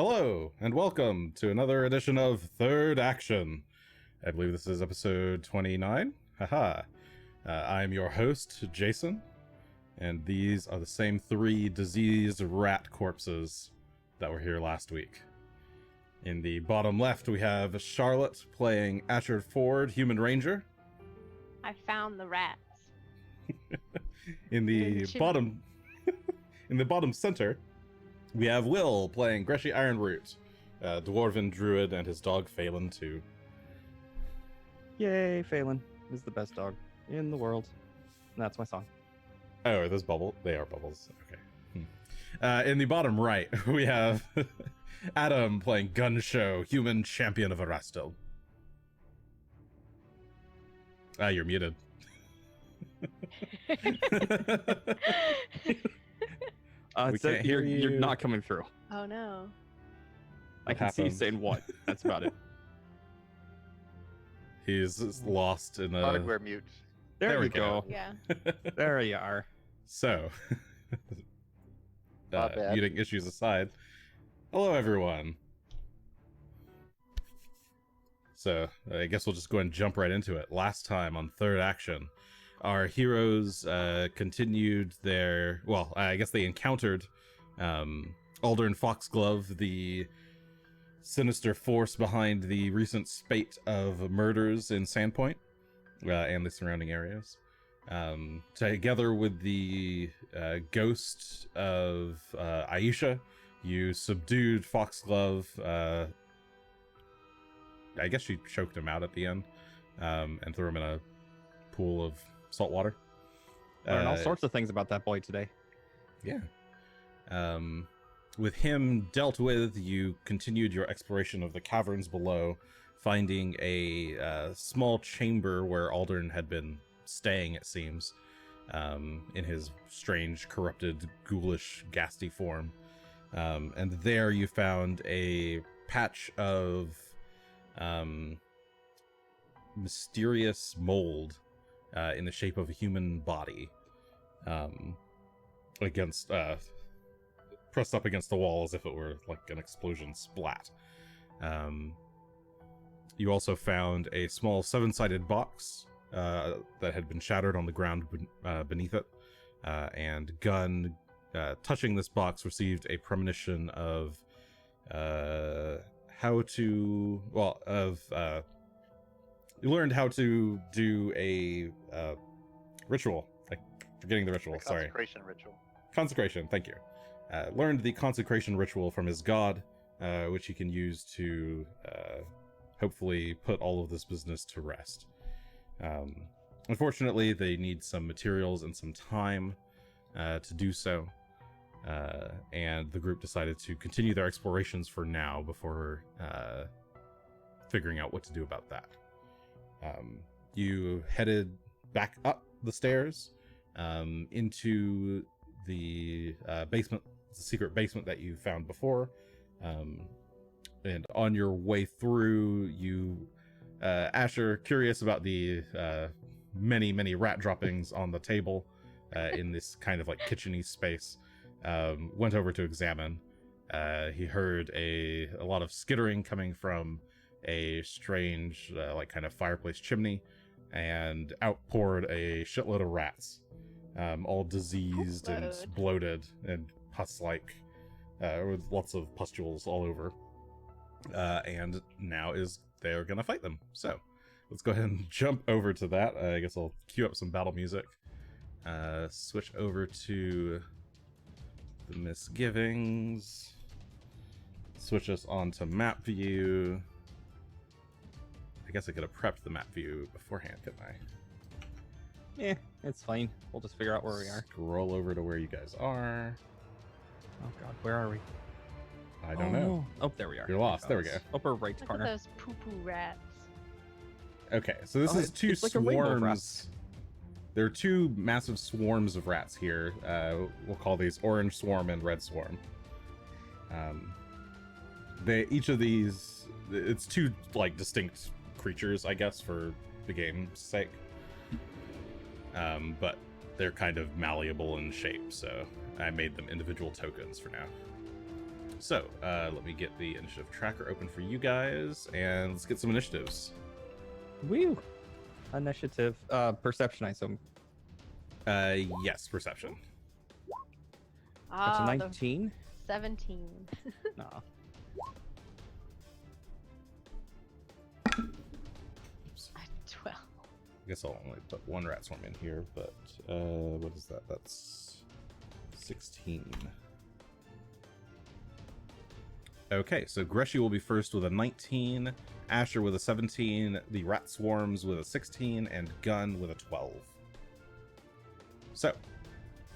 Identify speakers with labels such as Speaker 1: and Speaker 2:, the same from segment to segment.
Speaker 1: Hello, and welcome to another edition of Third Action. I believe this is episode 29. Haha. I'm your host, Jason, and these are the same three diseased rat corpses that were here last week. In the bottom left, we have Charlotte playing Ashford Ford, Human Ranger.
Speaker 2: I found the rats.
Speaker 1: In the bottom, in the bottom center, we have Will playing Greshy Ironroot, Dwarven Druid, and his dog Phelan too.
Speaker 3: Yay, Phelan is the best dog in the world. And that's my song.
Speaker 1: Oh, are those bubbles? They are bubbles. Okay. In the bottom right, we have Adam playing Gunn, Shough, Human Champion of Erastil. You're muted.
Speaker 3: You're not coming through.
Speaker 2: Oh no.
Speaker 3: I can see you saying what. That's about it.
Speaker 1: He's lost in a...
Speaker 4: Hardware mute.
Speaker 3: There we go.
Speaker 2: Yeah.
Speaker 3: There you are.
Speaker 1: So,
Speaker 4: Not bad.
Speaker 1: muting issues aside, hello everyone. So, I guess we'll just go and jump right into it. Last time on Third Action, our heroes continued their... Well, I guess they encountered Aldern Foxglove, the sinister force behind the recent spate of murders in Sandpoint and the surrounding areas. Together with the ghost of Aisha, you subdued Foxglove. I guess she choked him out at the end and threw him in a pool of salt water.
Speaker 3: Learned all sorts of things about that boy today.
Speaker 1: Yeah. With him dealt with, you continued your exploration of the caverns below, finding a small chamber where Aldern had been staying, it seems, in his strange, corrupted, ghoulish, ghastly form. And there you found a patch of mysterious mold in the shape of a human body, against pressed up against the wall as if it were like an explosion splat. You also found a small 7-sided box that had been shattered on the ground beneath it, and Gunn, touching this box, received a premonition of how to... Well, you learned how to do a ritual. Like, forgetting the ritual, sorry.
Speaker 4: Consecration ritual.
Speaker 1: Consecration, thank you. Learned the consecration ritual from his god, which he can use to hopefully put all of this business to rest. Unfortunately, they need some materials and some time to do so, and the group decided to continue their explorations for now before figuring out what to do about that. You headed back up the stairs into the basement, the secret basement that you found before, and on your way through, you Asher, curious about the many rat droppings on the table in this kind of like kitcheny space, went over to examine. He heard a lot of skittering coming from a strange like kind of fireplace chimney, and outpoured a shitload of rats, all diseased and bloated and pus-like, with lots of pustules all over. And now they're gonna fight them. So let's go ahead and jump over to that. I guess I'll cue up some battle music. Switch over to the misgivings. Switch us on to map view. I guess I could have prepped the map view beforehand, couldn't I?
Speaker 3: Yeah, it's fine. We'll just figure out where we are.
Speaker 1: Scroll over to where you guys are.
Speaker 3: Oh god, where are we?
Speaker 1: I don't know.
Speaker 3: Oh, there we are.
Speaker 1: You're lost. There we go.
Speaker 3: Upper right
Speaker 2: Look
Speaker 3: corner.
Speaker 2: at those poo-poo rats.
Speaker 1: Okay, so this is two
Speaker 3: it's like a rainbow of
Speaker 1: swarms. There are two massive swarms of rats here. We'll call these Orange Swarm and Red Swarm. Each of these, it's two like distinct creatures, I guess, for the game's sake. But they're kind of malleable in shape, so I made them individual tokens for now. So, let me get the initiative tracker open for you guys, and let's get some initiatives.
Speaker 3: Woo! Initiative. Perception, I assume.
Speaker 1: Yes, perception.
Speaker 3: That's a
Speaker 2: Ah,
Speaker 3: 19.
Speaker 2: 17.
Speaker 3: Nah.
Speaker 1: Oops.
Speaker 2: 12.
Speaker 1: I guess I'll only put one rat swarm in here, but what is that? That's 16. Okay, so Greshy will be first with a 19, Asher with a 17, the rat swarms with a 16, and Gunn with a 12. So,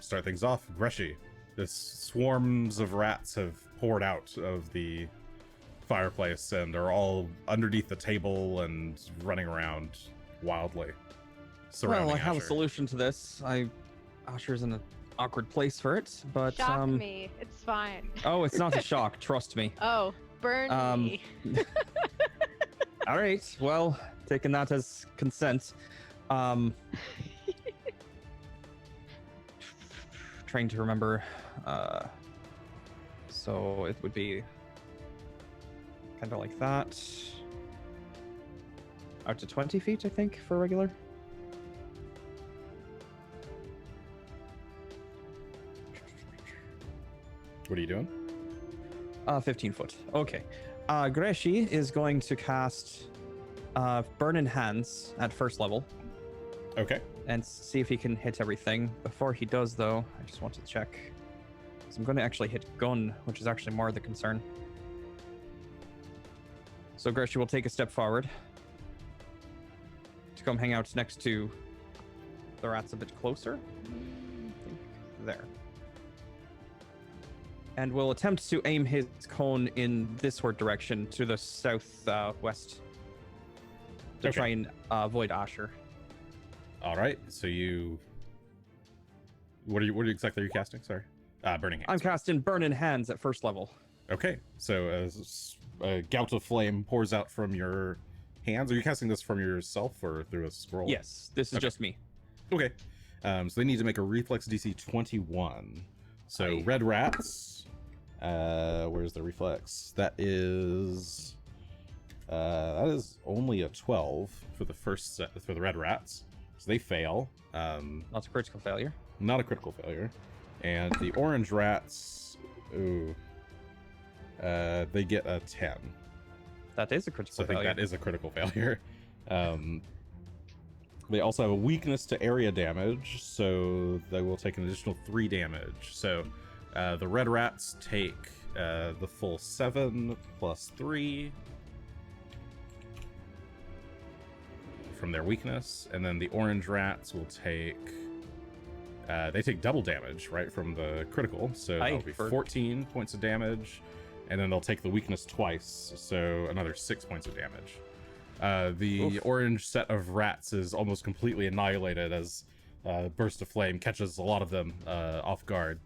Speaker 1: start things off. Greshy, the swarms of rats have poured out of the fireplace and are all underneath the table and running around wildly.
Speaker 3: Well, I have a
Speaker 1: Asher.
Speaker 3: solution to this. Asher's in an awkward place for it, but
Speaker 2: Shock me. It's fine.
Speaker 3: Oh, it's not a shock. Trust me.
Speaker 2: Oh, burn me.
Speaker 3: All right. Well, taking that as consent. Trying to remember. So it would be kind of like that. Out to 20 feet, I think, for regular.
Speaker 1: What are you doing?
Speaker 3: 15 foot. Okay. Greshy is going to cast Burning Hands at first level
Speaker 1: Okay.
Speaker 3: and see if he can hit everything. Before he does, though, I just want to check. So I'm going to actually hit Gunn, which is actually more the concern. So Greshy will take a step forward to come hang out next to the rats a bit closer. I think there. And will attempt to aim his cone in thisward direction to the southwest to
Speaker 1: Okay.
Speaker 3: try and avoid Asher.
Speaker 1: All right. So you, what exactly are you casting? Sorry. Burning Hands.
Speaker 3: I'm casting Burning Hands at first level.
Speaker 1: Okay. So a gout of flame pours out from your hands. Are you casting this from yourself or through a scroll?
Speaker 3: Yes, this is
Speaker 1: Okay.
Speaker 3: just me.
Speaker 1: Okay. So they need to make a reflex DC 21. So
Speaker 3: Aye.
Speaker 1: red rats. Where's the reflex? That is only a 12 for the first set for the red rats. So they fail.
Speaker 3: Not a critical failure.
Speaker 1: Not a critical failure. And the orange rats, they get a 10.
Speaker 3: That is a critical
Speaker 1: So I think
Speaker 3: failure.
Speaker 1: that is a critical failure. They also have a weakness to area damage, so they will take an additional 3 damage. So the red rats take the full 7 plus 3 from their weakness, and then the orange rats will take they take double damage, right, from the critical, so that'll be 14 points of damage, and then they'll take the weakness twice, so another 6 points of damage. The
Speaker 3: Oof.
Speaker 1: orange set of rats is almost completely annihilated as burst of flame catches a lot of them off guard.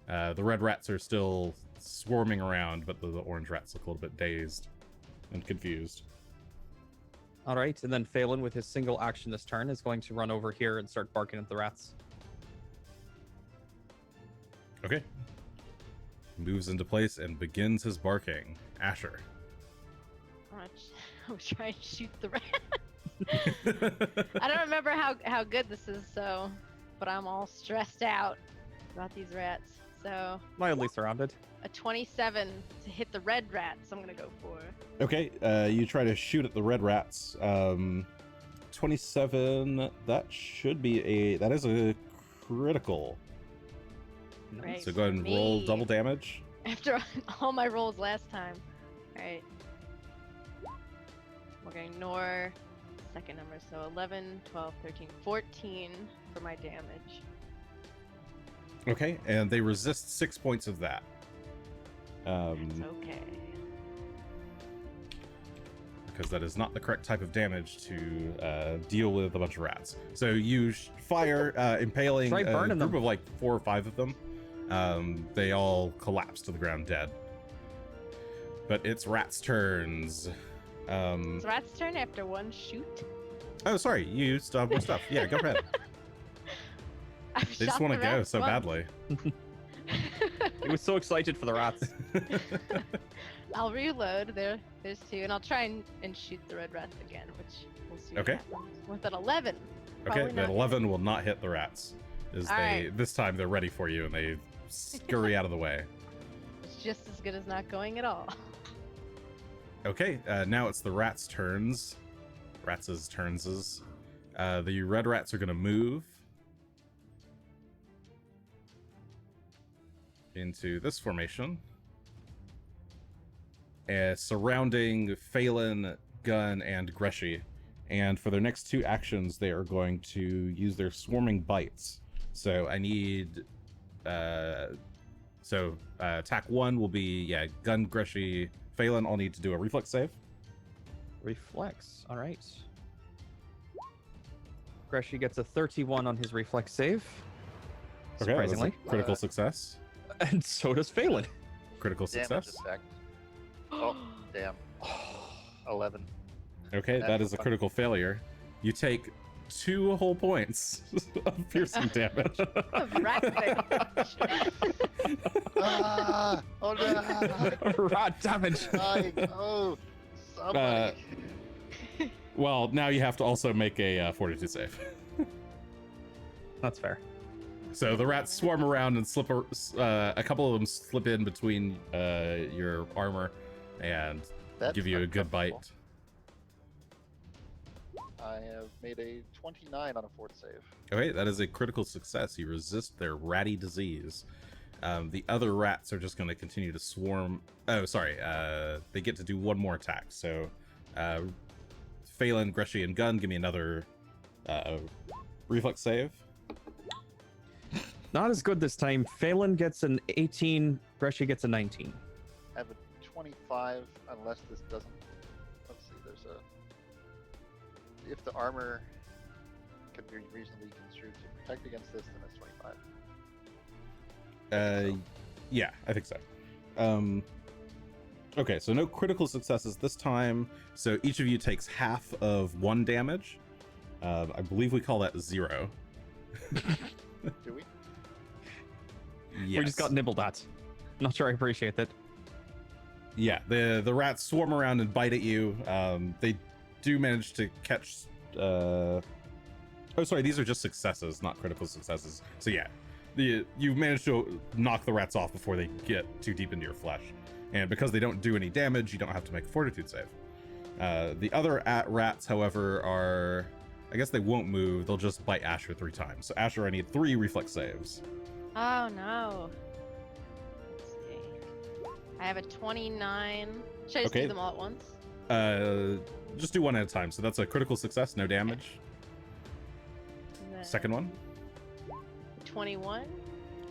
Speaker 1: The red rats are still swarming around, but the orange rats look a little bit dazed and confused.
Speaker 3: All right, and then Phelan, with his single action this turn, is going to run over here and start barking at the rats.
Speaker 1: Okay. Moves into place and begins his barking. Asher.
Speaker 2: I'm trying to shoot the rat. I don't remember how good this is, so, but I'm all stressed out about these rats. So
Speaker 3: Mildly surrounded.
Speaker 2: a 27 to hit the red rats. I'm gonna go for.
Speaker 1: Okay, you try to shoot at the red rats. 27, that is a critical.
Speaker 2: Right.
Speaker 1: So go ahead and roll
Speaker 2: Me.
Speaker 1: double damage.
Speaker 2: After all my rolls last time. All right. We're gonna ignore the second number. So 11, 12, 13, 14 for my damage.
Speaker 1: Okay, and they resist 6 points of that.
Speaker 2: That's okay.
Speaker 1: Because that is not the correct type of damage to deal with a bunch of rats. So you fire, impaling
Speaker 3: Try
Speaker 1: a
Speaker 3: burning
Speaker 1: group
Speaker 3: them.
Speaker 1: of like 4 or 5 of them. They all collapse to the ground dead. But it's rats' turns.
Speaker 2: It's rat's turn after one shoot.
Speaker 1: Oh, sorry, you used more stuff. Yeah, go ahead.
Speaker 2: I've
Speaker 1: They just
Speaker 2: shot
Speaker 1: want to
Speaker 2: the
Speaker 1: go
Speaker 2: rats
Speaker 1: so
Speaker 2: once.
Speaker 1: badly.
Speaker 3: He was so excited for the rats.
Speaker 2: I'll reload. There's 2, and I'll try and shoot the red rats again, which we'll see.
Speaker 1: Okay.
Speaker 2: What happens. With an 11.
Speaker 1: Okay,
Speaker 2: Probably
Speaker 1: that
Speaker 2: not
Speaker 1: 11 will not hit the rats.
Speaker 2: Alright.
Speaker 1: This time they're ready for you and they scurry out of the way.
Speaker 2: It's just as good as not going at all.
Speaker 1: Okay, now it's the rats' turns. Rats' turns. The red rats are going to move into this formation, surrounding Phelan, Gunn, and Greshy. And for their next 2 actions, they are going to use their swarming bites. So I need... attack 1 will be, Gunn, Greshy, Phelan all need to do a reflex save.
Speaker 3: Reflex. All right. Greshy gets a 31 on his reflex save.
Speaker 1: Okay, that's a
Speaker 3: Surprisingly.
Speaker 1: critical success.
Speaker 3: And so does Phelan.
Speaker 1: Critical
Speaker 4: Damage
Speaker 1: success.
Speaker 4: effect. Oh, damn. 11.
Speaker 1: Okay, that is a critical failure. You take 2 whole points of piercing damage.
Speaker 4: Oh no!
Speaker 3: Rat damage.
Speaker 4: Oh, somebody.
Speaker 1: Well, now you have to also make a fortitude save.
Speaker 3: That's fair.
Speaker 1: So the rats swarm around and slip. A couple of them slip in between your armor and
Speaker 4: That's
Speaker 1: give you a good
Speaker 4: uncomfortable.
Speaker 1: bite.
Speaker 4: I have made a 29 on a fort save.
Speaker 1: Okay, that is a critical success. You resist their ratty disease. The other rats are just going to continue to swarm. Oh, sorry. They get to do 1 more attack. So, Phelan, Greshy, and Gunn, give me another reflex save.
Speaker 3: Not as good this time. Phelan gets an 18. Greshy gets a 19.
Speaker 4: I have a 25, unless this doesn't. Let's see. There's a. If the armor can be reasonably construed to protect against this, then it's 25.
Speaker 1: Yeah, I think so. Okay, so no critical successes this time. So each of you takes half of 1 damage. I believe we call that 0.
Speaker 4: Do we?
Speaker 1: Yes.
Speaker 3: We just got nibbled at. Not sure I appreciate that.
Speaker 1: Yeah, the rats swarm around and bite at you. They do manage to catch. Oh, sorry, these are just successes, not critical successes. So yeah, you managed to knock the rats off before they get too deep into your flesh, and because they don't do any damage, you don't have to make a fortitude save. The other rats, however, are, I guess they won't move. They'll just bite Asher 3 times. So Asher, I need 3 reflex saves.
Speaker 2: Oh no. Let's see. I have a 29. Should I just
Speaker 1: Okay.
Speaker 2: do them all at once?
Speaker 1: Just do 1 at a time. So that's a critical success, no damage.
Speaker 2: And then
Speaker 1: Second one,
Speaker 2: 21.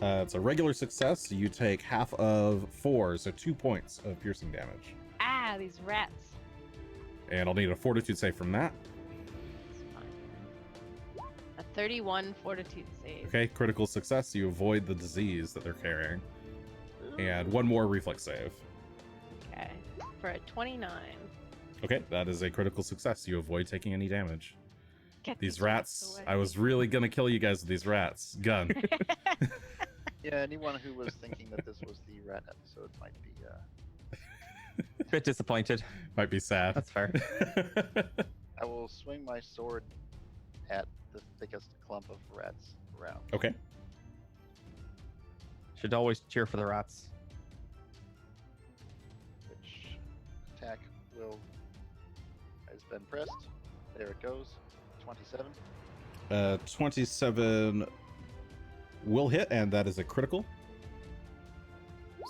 Speaker 1: it's a regular success. So you take half of 4, so 2 points of piercing damage.
Speaker 2: Ah, these rats.
Speaker 1: And I'll need a fortitude save from that.
Speaker 2: It's fine. A 31 fortitude save.
Speaker 1: Okay, critical success. You avoid the disease that they're carrying. And 1 more reflex save.
Speaker 2: Okay. For a 29.
Speaker 1: Okay, that is a critical success. You avoid taking any damage.
Speaker 2: Get
Speaker 1: These rats,
Speaker 2: away.
Speaker 1: I was really gonna kill you guys with these rats. Gun.
Speaker 4: Yeah, anyone who was thinking that this was the rat episode might be.
Speaker 3: Bit disappointed.
Speaker 1: Might be sad.
Speaker 3: That's fair.
Speaker 4: I will swing my sword at the thickest clump of rats around.
Speaker 1: Okay.
Speaker 3: Should always cheer for the rats.
Speaker 4: Which attack will has been pressed. There it goes. 27.
Speaker 1: 27 will hit, and that is a critical.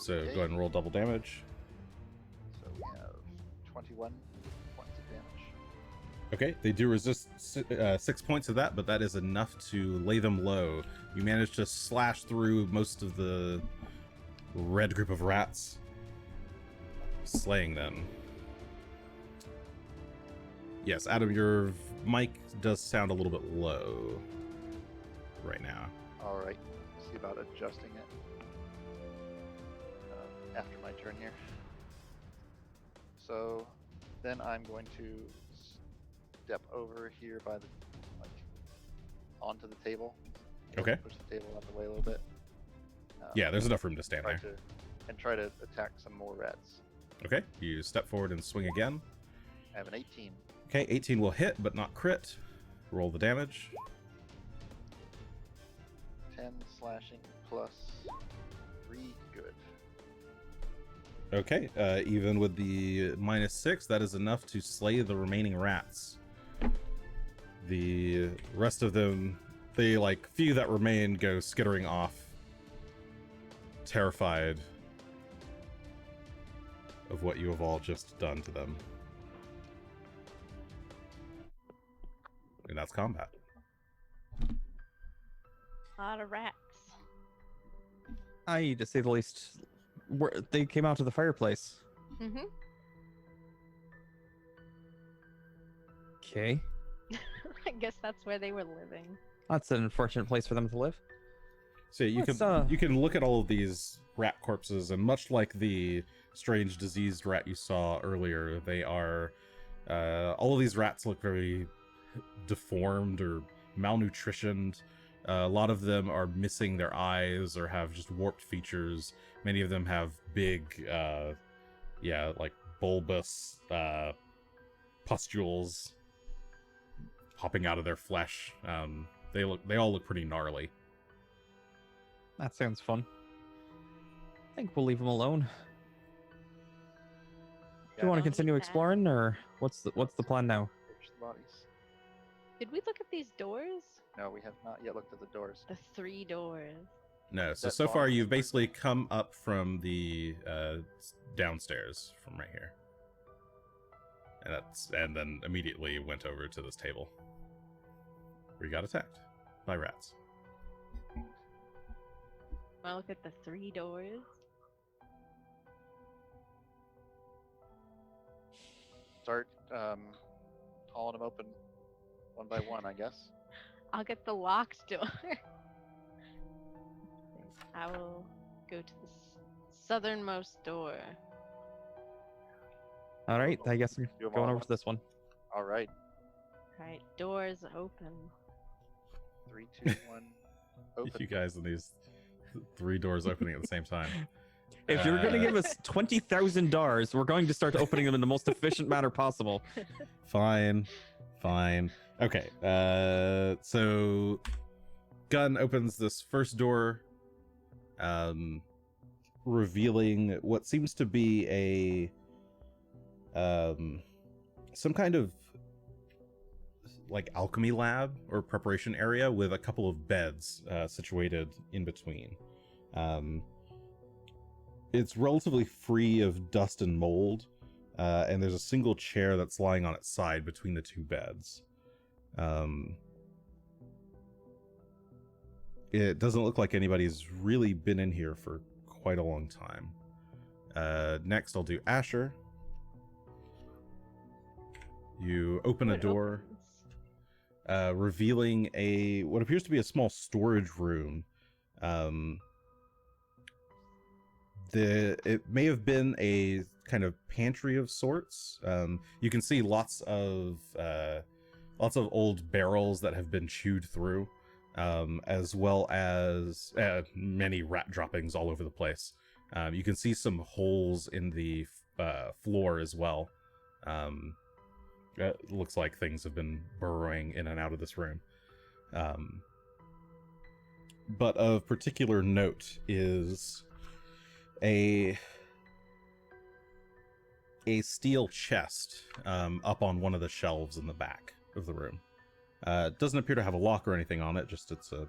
Speaker 1: So
Speaker 4: Okay.
Speaker 1: go ahead and roll double damage.
Speaker 4: So we have 21 points of damage.
Speaker 1: Okay, they do resist 6 points of that, but that is enough to lay them low. You manage to slash through most of the red group of rats, slaying them. Yes, Adam, your mic does sound a little bit low right now.
Speaker 4: Alright, see about adjusting it after my turn here. So then I'm going to step over here by the, onto the table.
Speaker 1: Okay.
Speaker 4: Push the table out of the way a little bit.
Speaker 1: Yeah, there's enough room to stand
Speaker 4: Try
Speaker 1: there.
Speaker 4: to and try to attack some more rats.
Speaker 1: Okay, you step forward and swing again.
Speaker 4: I have an 18.
Speaker 1: Okay, 18 will hit, but not crit. Roll the damage.
Speaker 4: 10 slashing plus 3 good.
Speaker 1: Okay, even with the -6, that is enough to slay the remaining rats. The rest of them, the few that remain, go skittering off, terrified of what you have all just done to them. And that's combat.
Speaker 2: A lot of rats.
Speaker 3: I, to say the least, they came out to the fireplace.
Speaker 2: Mm-hmm.
Speaker 3: Okay.
Speaker 2: I guess that's where they were living.
Speaker 3: That's an unfortunate place for them to live.
Speaker 1: So you
Speaker 3: Let's,
Speaker 1: you can look at all of these rat corpses, and much like the strange diseased rat you saw earlier, they are all of these rats look very deformed or malnutritioned. A lot of them are missing their eyes or have just warped features. Many of them have big, bulbous pustules popping out of their flesh. They all look pretty gnarly.
Speaker 3: That sounds fun. I think we'll leave them alone. Do you want to
Speaker 2: Don't
Speaker 3: continue
Speaker 2: eat that.
Speaker 3: exploring, or what's the plan now?
Speaker 4: Search the bodies.
Speaker 2: Did we look at these doors?
Speaker 4: No, we have not yet looked at the doors.
Speaker 2: The 3 doors.
Speaker 1: No, so
Speaker 4: That
Speaker 1: so far
Speaker 4: bottom
Speaker 1: you've
Speaker 4: floor.
Speaker 1: basically come up from the downstairs from right here, and then immediately went over to this table where you got attacked by rats.
Speaker 2: Wanna look at the 3 doors?
Speaker 4: Start hauling them open one by one, I guess.
Speaker 2: I'll get the locked door. I will go to the southernmost door.
Speaker 3: All right, I guess I'm
Speaker 4: Do 'em
Speaker 3: going
Speaker 4: all
Speaker 3: over
Speaker 4: at
Speaker 3: to this one.
Speaker 4: All right.
Speaker 2: Alright, doors open.
Speaker 4: 3, 2, 1. Open.
Speaker 1: You guys in these 3 doors opening at the same time.
Speaker 3: If you're going to give us $20,000, we're going to start opening them in the most efficient manner possible.
Speaker 1: Fine. Okay, so Gunn opens this first door, revealing what seems to be some kind of alchemy lab or preparation area with a couple of beds situated in between. It's relatively free of dust and mold, and there's a single chair that's lying on its side between the 2 beds. It doesn't look like anybody's really been in here for quite a long time. Next, I'll do Asher. You open a
Speaker 2: It
Speaker 1: door,
Speaker 2: opens.
Speaker 1: revealing what appears to be a small storage room. It may have been a kind of pantry of sorts. You can see lots of old barrels that have been chewed through, as well as many rat droppings all over the place. You can see some holes in the floor as well. It looks like things have been burrowing in and out of this room. But of particular note is a steel chest up on one of the shelves in the back of the room. It doesn't appear to have a lock or anything on it, just a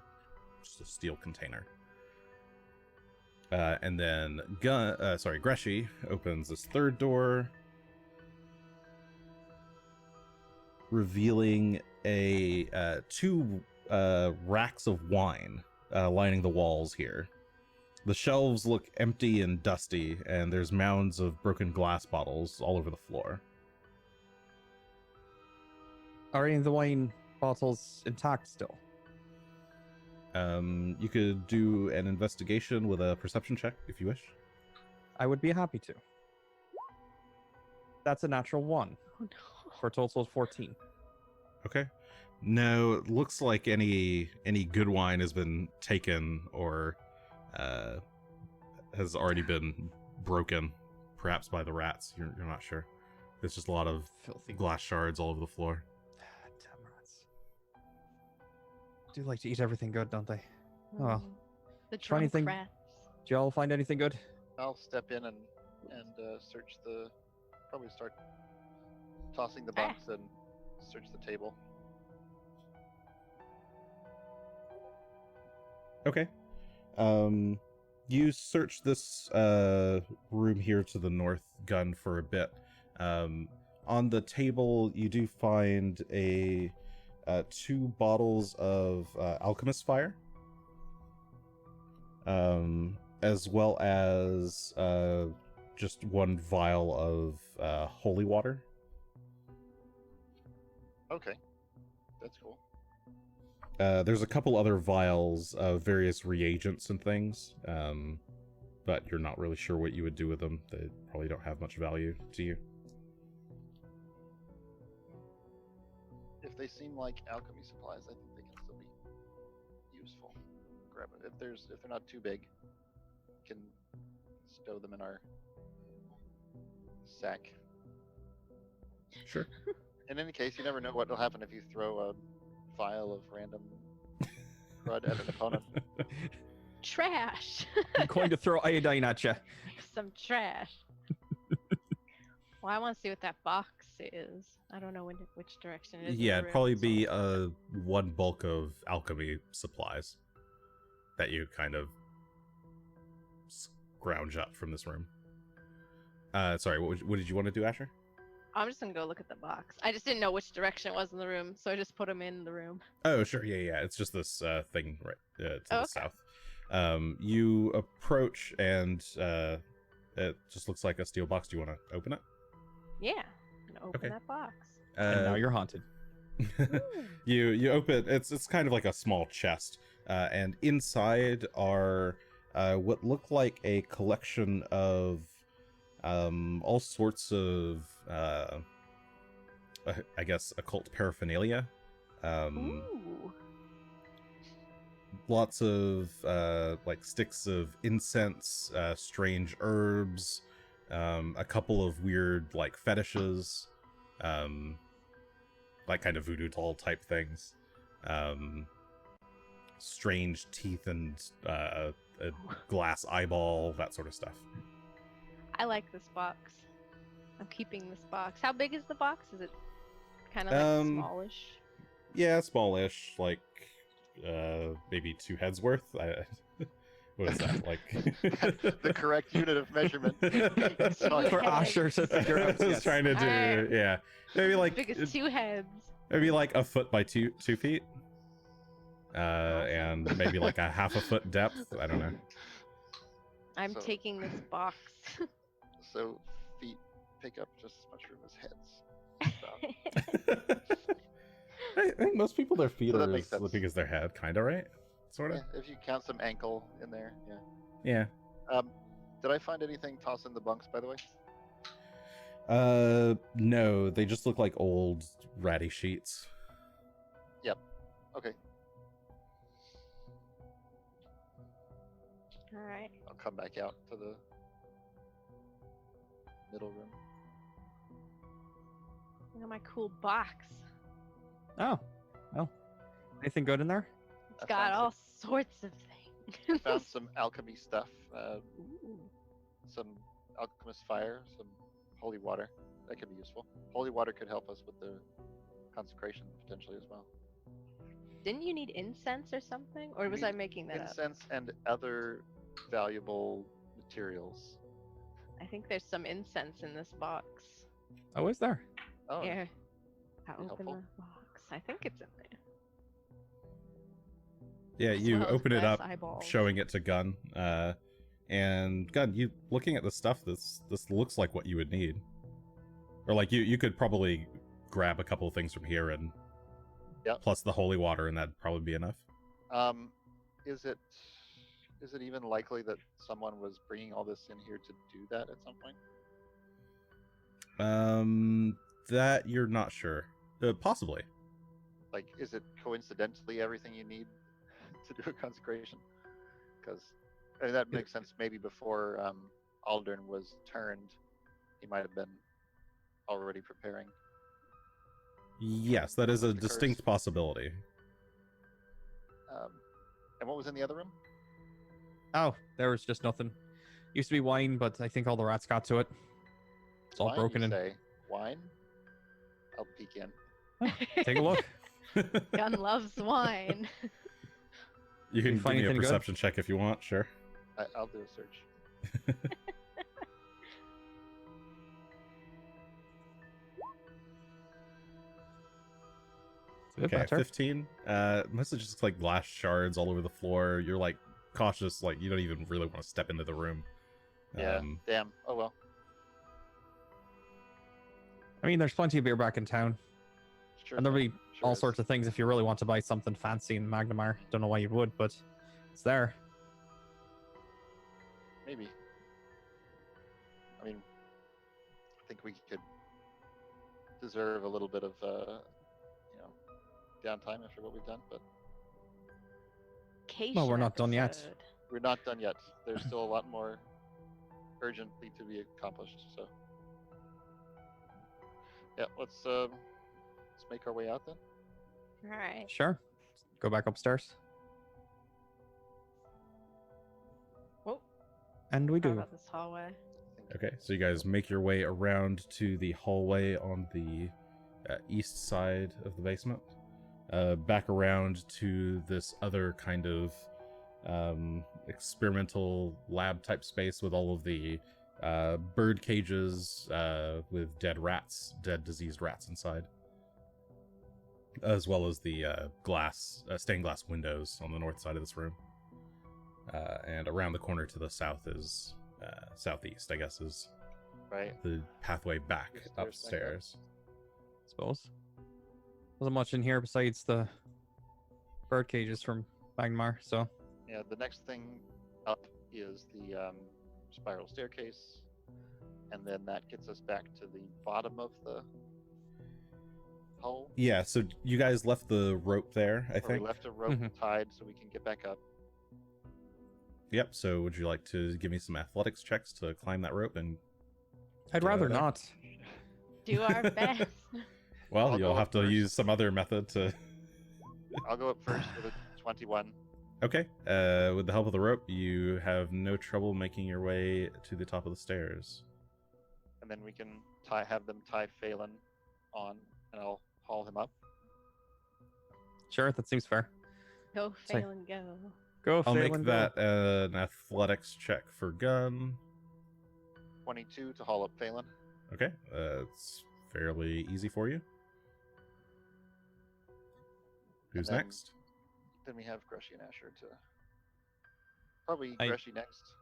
Speaker 1: steel container. And then Greshy opens this third door, revealing 2 racks of wine lining the walls here. The shelves look empty and dusty, and there's mounds of broken glass bottles all over the floor.
Speaker 3: Are any of the wine bottles intact still?
Speaker 1: You could do an investigation with a perception check if you wish.
Speaker 3: I would be happy to. That's a natural 1
Speaker 2: Oh no.
Speaker 3: for a total of 14.
Speaker 1: Okay. No, it looks like any good wine has been taken or has already been broken, perhaps by the rats. You're not sure. There's just a lot of
Speaker 3: Filthy
Speaker 1: glass shards all over the floor.
Speaker 3: damn rats. Do like to eat everything good, don't they? Oh well.
Speaker 2: The
Speaker 3: Try
Speaker 2: drunk
Speaker 3: anything-
Speaker 2: rats.
Speaker 3: Do y'all find anything good?
Speaker 4: I'll step in and search the. Probably start tossing the bunks and search the table.
Speaker 1: Okay. You search this room here to the north, Gunn, for a bit. On the table, you do find a 2 bottles of alchemist fire, as well as just 1 vial of holy water.
Speaker 4: Okay, that's cool.
Speaker 1: There's a couple other vials of various reagents and things, but you're not really sure what you would do with them. They probably don't have much value to you.
Speaker 4: If they seem like alchemy supplies, I think they can still be useful. Grab it. If they're not too big, we can stow them in our sack.
Speaker 1: Sure.
Speaker 4: In any case, you never know what will happen if you throw a vial of random crud at an opponent.
Speaker 2: Trash.
Speaker 3: I'm going to throw iodine at you.
Speaker 2: Some trash. Well, I want to see what that box is. I don't know which direction it is. in
Speaker 1: Yeah,
Speaker 2: the
Speaker 1: it'd
Speaker 2: room,
Speaker 1: probably
Speaker 2: so-
Speaker 1: be one bulk of alchemy supplies that you kind of scrounge up from this room. Sorry, what did you want to do, Asher?
Speaker 2: I'm just gonna go look at the box. I just didn't know which direction it was in the room, so I just put them in the room.
Speaker 1: Oh, sure, yeah. It's just this thing right to the
Speaker 2: okay.
Speaker 1: south. You approach, and it just looks like a steel box. Do you want to open it?
Speaker 2: Yeah, I'm gonna open
Speaker 1: Okay.
Speaker 2: that box.
Speaker 3: And now you're haunted.
Speaker 1: you open it's kind of like a small chest, and inside are what look like a collection of all sorts of I guess occult paraphernalia.
Speaker 2: Ooh.
Speaker 1: Lots of like sticks of incense, strange herbs, a couple of weird like fetishes, like kind of voodoo doll type things, strange teeth and a glass eyeball, that sort of stuff.
Speaker 2: I like this box. I'm keeping this box. How big is the box? Is it kind of like smallish?
Speaker 1: Yeah, smallish, like maybe 2 heads worth. What is that like?
Speaker 4: The correct unit of measurement.
Speaker 3: For Asher to figure out.
Speaker 1: I was
Speaker 3: Yes.
Speaker 1: trying to do,
Speaker 2: Alright.
Speaker 1: yeah, maybe like
Speaker 2: Big as 2 heads.
Speaker 1: maybe like a foot by 2 feet, and maybe like a half a foot depth. I don't know.
Speaker 2: I'm
Speaker 4: So-
Speaker 2: taking this box.
Speaker 4: So feet pick up just as much room as heads. So,
Speaker 1: I think most people, their feet
Speaker 4: So that
Speaker 1: are
Speaker 4: makes
Speaker 1: as
Speaker 4: sense.
Speaker 1: big as their head, kind of, right? Sort of.
Speaker 4: yeah, if you count some ankle in there, yeah.
Speaker 1: Yeah.
Speaker 4: Did I find anything tossed in the bunks, by the way?
Speaker 1: No, they just look like old ratty sheets.
Speaker 4: Okay,
Speaker 2: All right.
Speaker 4: I'll come back out to the middle room.
Speaker 2: Look at my cool box.
Speaker 3: Oh, well, anything good in there?
Speaker 2: It's
Speaker 4: I
Speaker 2: got
Speaker 4: found
Speaker 2: all sorts of things.
Speaker 4: Found some alchemy stuff,
Speaker 2: Ooh.
Speaker 4: some alchemist fire, some holy water. That could be useful. Holy water could help us with the consecration potentially as well.
Speaker 2: Didn't you need incense or something? Or
Speaker 4: You
Speaker 2: was
Speaker 4: need
Speaker 2: I making that up?
Speaker 4: Incense and other valuable materials.
Speaker 2: I think there's some incense in this box.
Speaker 3: Oh, is there?
Speaker 4: Oh,
Speaker 2: Here. I'll
Speaker 4: be
Speaker 2: open
Speaker 4: helpful.
Speaker 2: the box. I think it's in there.
Speaker 1: Yeah,
Speaker 2: As
Speaker 1: you
Speaker 2: well as
Speaker 1: open it
Speaker 2: glass
Speaker 1: up,
Speaker 2: eyeballs.
Speaker 1: showing it to Gunn. And Gunn, you looking at the stuff, this looks like what you would need. Or like you could probably grab a couple of things from here and
Speaker 4: Yep.
Speaker 1: plus the holy water, and that'd probably be enough.
Speaker 4: Is it even likely that someone was bringing all this in here to do that at some point?
Speaker 1: That you're not sure. Possibly.
Speaker 4: Like, is it coincidentally everything you need to do a consecration? Because That makes sense. Maybe before Aldern was turned, he might have been already preparing.
Speaker 1: Yes, that is a
Speaker 4: The curse.
Speaker 1: distinct possibility.
Speaker 4: And what was in the other room?
Speaker 3: Oh, there was just nothing. Used to be wine, but I think all the rats got to it. It's all
Speaker 4: Wine,
Speaker 3: broken
Speaker 4: you
Speaker 3: in.
Speaker 4: say? Wine? I'll peek in.
Speaker 3: Take a look.
Speaker 2: Gunn loves wine.
Speaker 1: You can
Speaker 3: You
Speaker 1: give
Speaker 3: find
Speaker 1: me a
Speaker 3: anything good?
Speaker 1: perception check if you want, sure.
Speaker 4: I'll do a search.
Speaker 3: It's a bit
Speaker 1: Okay,
Speaker 3: better.
Speaker 1: 15. Mostly just like glass shards all over the floor. You're like cautious, like you don't even really want to step into the room.
Speaker 4: Yeah. Damn. Oh well.
Speaker 3: I mean, there's plenty of beer back in town.
Speaker 4: Sure.
Speaker 3: And there'll be
Speaker 4: thing. Sure
Speaker 3: all
Speaker 4: is.
Speaker 3: sorts of things if you really want to buy something fancy in Magnamar. Don't know why you would, but it's there.
Speaker 4: Maybe. I mean, I think we could deserve a little bit of, downtime after what we've done, but
Speaker 3: Well, we're not done yet.
Speaker 2: episode.
Speaker 4: we're not done yet. There's still a lot more urgently to be accomplished. So, yeah, let's make our way out then.
Speaker 2: All right.
Speaker 3: Sure. Go back upstairs.
Speaker 2: Whoa.
Speaker 3: And we
Speaker 2: How
Speaker 3: do.
Speaker 2: about this hallway?
Speaker 1: Okay, so you guys make your way around to the hallway on the east side of the basement. Back around to this other kind of experimental lab type space with all of the bird cages with dead diseased rats inside, as well as the stained glass windows on the north side of this room. And around the corner to the south is southeast, I guess, is
Speaker 4: Right.
Speaker 1: the pathway back
Speaker 4: The stairs back up.
Speaker 1: upstairs.
Speaker 3: Suppose. Wasn't much in here besides the bird cages from Magnamar, so
Speaker 4: Yeah. The next thing up is the spiral staircase, and then that gets us back to the bottom of the hole.
Speaker 1: Yeah, so you guys left the rope there, I
Speaker 4: Or we
Speaker 1: think.
Speaker 4: left a rope
Speaker 3: Mhm.
Speaker 4: tied so we can get back up.
Speaker 1: Yep, so would you like to give me some athletics checks to climb that rope? And
Speaker 3: I'd
Speaker 1: Get out
Speaker 3: rather
Speaker 1: of there.
Speaker 3: not.
Speaker 2: Do our best.
Speaker 1: well,
Speaker 4: I'll
Speaker 1: you'll
Speaker 4: go
Speaker 1: have
Speaker 4: up
Speaker 1: to
Speaker 4: first.
Speaker 1: use some other method to
Speaker 4: I'll go up first with a 21.
Speaker 1: Okay, with the help of the rope, you have no trouble making your way to the top of the stairs.
Speaker 4: And then we can have them tie Phelan on, and I'll haul him up.
Speaker 3: Sure, that seems fair.
Speaker 2: Go
Speaker 3: Say-
Speaker 2: fail and go.
Speaker 3: Go,
Speaker 1: I'll
Speaker 3: Phelan,
Speaker 1: make
Speaker 3: go.
Speaker 1: that an athletics check for Gunn.
Speaker 4: 22 to haul up Phelan.
Speaker 1: Okay, it's fairly easy for you. Who's
Speaker 4: then-
Speaker 1: next?
Speaker 4: Then we have Greshy and Asher to. Probably
Speaker 3: I-
Speaker 4: Greshy next.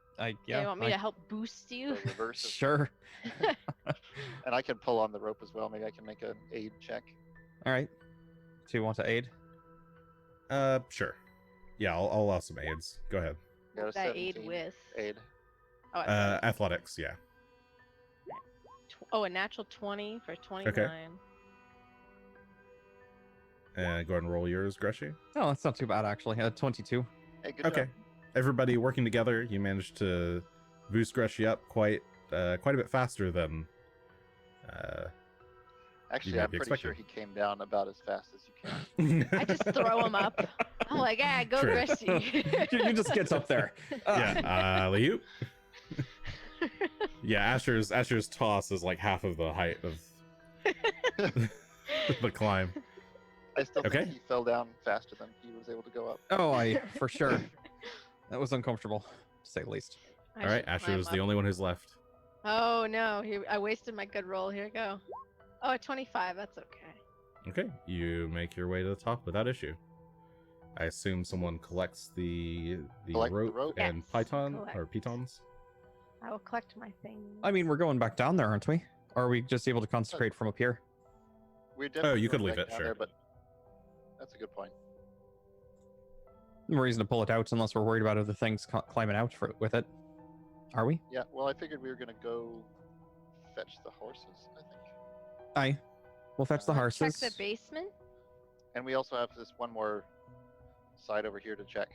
Speaker 2: Yeah, you want me to help boost
Speaker 4: The
Speaker 2: you?
Speaker 4: reverse.
Speaker 3: Sure.
Speaker 4: And I can pull on the rope as well. Maybe I can make an aid check.
Speaker 3: All right. Do you want to aid?
Speaker 1: Sure. Yeah, I'll allow some aids. Go ahead.
Speaker 4: Got a
Speaker 2: That aid
Speaker 4: 17
Speaker 2: with.
Speaker 4: aid.
Speaker 2: Oh, I
Speaker 1: Athletics, yeah.
Speaker 2: a natural 20 for 29.
Speaker 1: Go ahead and roll yours, Greshy.
Speaker 3: Oh, that's not too bad actually. 22.
Speaker 4: Hey, good
Speaker 1: Okay.
Speaker 4: job.
Speaker 1: Everybody working together, you managed to boost Greshy up quite a bit faster than
Speaker 4: Actually,
Speaker 1: might
Speaker 4: I'm
Speaker 1: be
Speaker 4: pretty sure
Speaker 1: expecting.
Speaker 4: he came down about as fast as you can.
Speaker 2: I just throw him up. I'm like, ah, go
Speaker 1: True.
Speaker 2: Greshy.
Speaker 3: You just gets up there.
Speaker 1: Yeah, alley-oop. Yeah, Asher's toss is like half of the height of the climb.
Speaker 4: I still
Speaker 1: Okay.
Speaker 4: think he fell down faster than he was able to go up.
Speaker 3: Oh, I for sure. That was uncomfortable, to say the least.
Speaker 2: I
Speaker 1: All right,
Speaker 2: should
Speaker 1: Asher
Speaker 2: climb
Speaker 1: is the
Speaker 2: up.
Speaker 1: only one who's left.
Speaker 2: Oh no, I wasted my good roll. Here we go. Oh, a 25. That's okay.
Speaker 1: Okay, you make your way to the top without issue. I assume someone collects the
Speaker 4: Collect the
Speaker 1: rope,
Speaker 4: rope?
Speaker 1: and
Speaker 2: Yes,
Speaker 1: python or
Speaker 2: collect.
Speaker 1: pitons.
Speaker 2: I will collect my things.
Speaker 3: I mean, we're going back down there, aren't we? Or are we just able to concentrate from up here?
Speaker 4: We're definitely
Speaker 1: you could
Speaker 4: going
Speaker 1: leave
Speaker 4: back
Speaker 1: it,
Speaker 4: down
Speaker 1: sure.
Speaker 4: there, but that's a good point.
Speaker 3: No reason to pull it out unless we're worried about other things climbing out with it. Are we?
Speaker 4: Yeah, well, I figured we were going to go fetch the horses, I think.
Speaker 3: Aye. We'll fetch the
Speaker 2: Wanna
Speaker 3: horses.
Speaker 2: Check the basement.
Speaker 4: And we also have this one more side over here to check.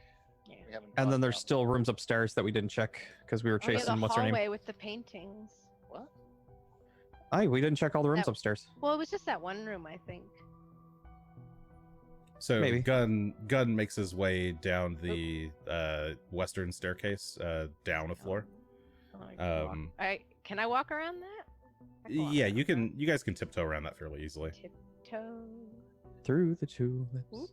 Speaker 2: Yeah.
Speaker 4: We haven't.
Speaker 3: And
Speaker 4: gone
Speaker 3: then there's
Speaker 4: down.
Speaker 3: still rooms upstairs that we didn't check because we were
Speaker 2: Oh, yeah,
Speaker 3: chasing
Speaker 2: the
Speaker 3: what's her name.
Speaker 2: hallway with the paintings.
Speaker 4: What?
Speaker 3: Aye, we didn't check all the rooms
Speaker 2: That-
Speaker 3: upstairs.
Speaker 2: Well, it was just that one room, I think.
Speaker 1: So
Speaker 3: Maybe.
Speaker 1: Gunn makes his way down the western staircase, down a floor.
Speaker 2: Oh, I can walk. Can I walk around that? I can walk
Speaker 1: Yeah,
Speaker 2: around
Speaker 1: you guys can tiptoe around that fairly easily.
Speaker 2: that. Tiptoe.
Speaker 3: Through the tulips.
Speaker 2: Oop.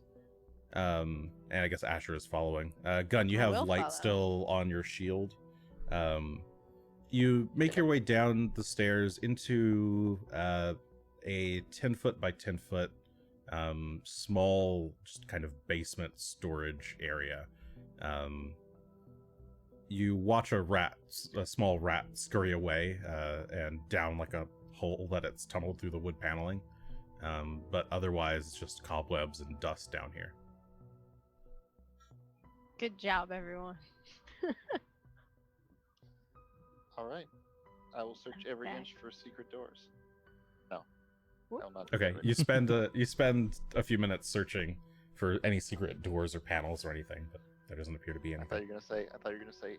Speaker 1: And I guess Asher is following. Gunn, you
Speaker 2: I
Speaker 1: have
Speaker 2: will
Speaker 1: light
Speaker 2: follow.
Speaker 1: still on your shield. You make your way down the stairs into a 10-foot by 10-foot small, just kind of basement storage area. You watch a small rat scurry away and down like a hole that it's tunneled through the wood paneling. But otherwise, it's just cobwebs and dust down here.
Speaker 2: Good job, everyone.
Speaker 4: All right. I will search every
Speaker 2: Okay.
Speaker 4: inch for secret doors. No.
Speaker 2: Whoop.
Speaker 4: No, not
Speaker 1: Okay,
Speaker 4: every-
Speaker 1: you spend a few minutes searching for any secret doors or panels or anything, but there doesn't appear to be
Speaker 4: I thought
Speaker 1: anything.
Speaker 4: you were gonna say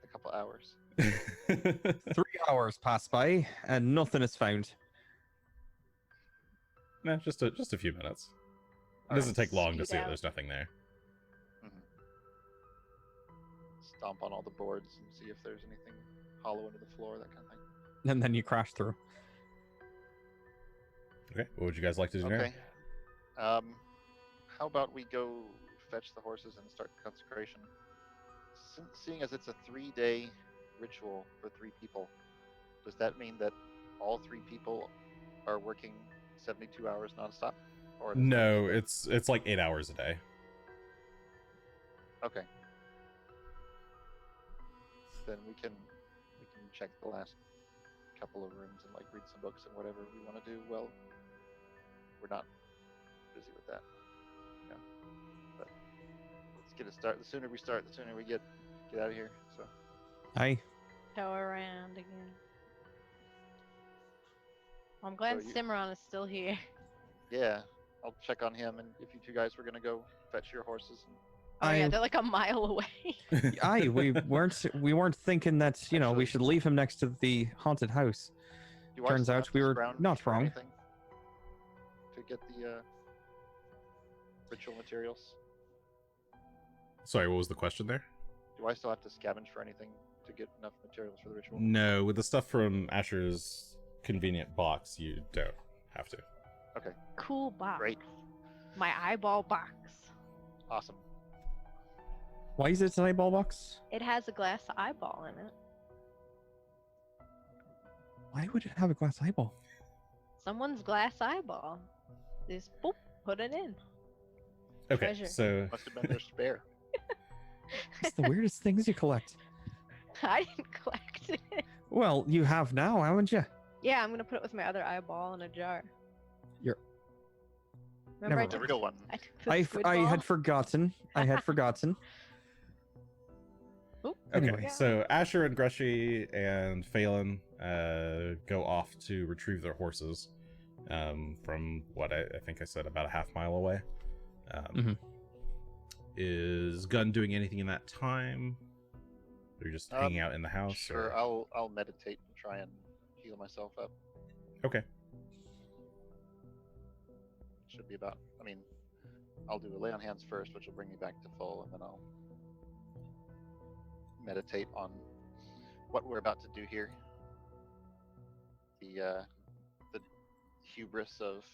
Speaker 4: a couple hours.
Speaker 3: 3 hours pass by and nothing is found.
Speaker 1: No, just a few minutes. It
Speaker 4: All
Speaker 1: doesn't
Speaker 4: right,
Speaker 1: take long to
Speaker 2: scoot
Speaker 1: see that
Speaker 2: out.
Speaker 1: there's nothing there.
Speaker 4: Stomp on all the boards and see if there's anything hollow into the floor, that kind of thing.
Speaker 3: And then you crash through.
Speaker 1: Okay, what would you guys like to do
Speaker 4: Okay. How about we go fetch the horses and start consecration? Seeing as it's a 3-day ritual for 3 people, does that mean that all 3 people are working 72 hours nonstop? Or
Speaker 1: now?
Speaker 4: does that
Speaker 1: No,
Speaker 4: mean
Speaker 1: it's like 8 hours a day.
Speaker 4: that- okay. Then we can check the last couple of rooms and like read some books and whatever we want to do. Well, we're not busy with that. Yeah. But let's get a start. The sooner we start, the sooner we get out of here. So
Speaker 3: Aye.
Speaker 2: Go around again. Well, I'm glad
Speaker 4: So you-
Speaker 2: Cimarron is still here.
Speaker 4: yeah, I'll check on him, and if you 2 guys were gonna go fetch your horses.
Speaker 2: Oh yeah,
Speaker 3: I-
Speaker 2: they're like a mile away.
Speaker 3: Aye, we weren't thinking that, we
Speaker 4: Actually-
Speaker 3: should leave him next to the haunted house.
Speaker 4: Do I
Speaker 3: Turns
Speaker 4: still
Speaker 3: out
Speaker 4: have
Speaker 3: we
Speaker 4: to
Speaker 3: were
Speaker 4: scrounge
Speaker 3: not
Speaker 4: for
Speaker 3: wrong.
Speaker 4: anything to get the ritual materials.
Speaker 1: Sorry, what was the question there?
Speaker 4: Do I still have to scavenge for anything to get enough materials for the ritual?
Speaker 1: No, with the stuff from Asher's convenient box, you don't have to.
Speaker 4: Okay,
Speaker 2: Cool box.
Speaker 4: Great.
Speaker 2: My eyeball box.
Speaker 4: awesome.
Speaker 3: Why is it an eyeball box?
Speaker 2: It has a glass eyeball in it.
Speaker 3: Why would it have a glass eyeball?
Speaker 2: Someone's glass eyeball. Just boop, put it in.
Speaker 1: Okay,
Speaker 2: Treasure.
Speaker 1: so
Speaker 4: Must have been their spare.
Speaker 3: It's the weirdest things you collect.
Speaker 2: I didn't collect it.
Speaker 3: Well, you have now, haven't you?
Speaker 2: Yeah, I'm gonna put it with my other eyeball in a jar.
Speaker 3: You're-
Speaker 2: Remember
Speaker 3: Never
Speaker 2: I
Speaker 3: mind.
Speaker 4: The
Speaker 2: took
Speaker 4: real one.
Speaker 2: I took the
Speaker 3: I
Speaker 2: squid
Speaker 3: had
Speaker 2: ball?
Speaker 3: forgotten. I had forgotten.
Speaker 2: Oop.
Speaker 1: okay,
Speaker 3: Anyway.
Speaker 1: so Asher and Greshy and Phelan go off to retrieve their horses from what I think I said about a half mile away.
Speaker 3: Mhm.
Speaker 1: Is Gunn doing anything in that time? Or you're just hanging out in the house?
Speaker 4: Sure,
Speaker 1: Or...
Speaker 4: I'll meditate and try and heal myself up.
Speaker 1: Okay.
Speaker 4: Should be about. I mean, I'll do a lay on hands first, which will bring me back to full, and then I'll meditate on what we're about to do here. The hubris of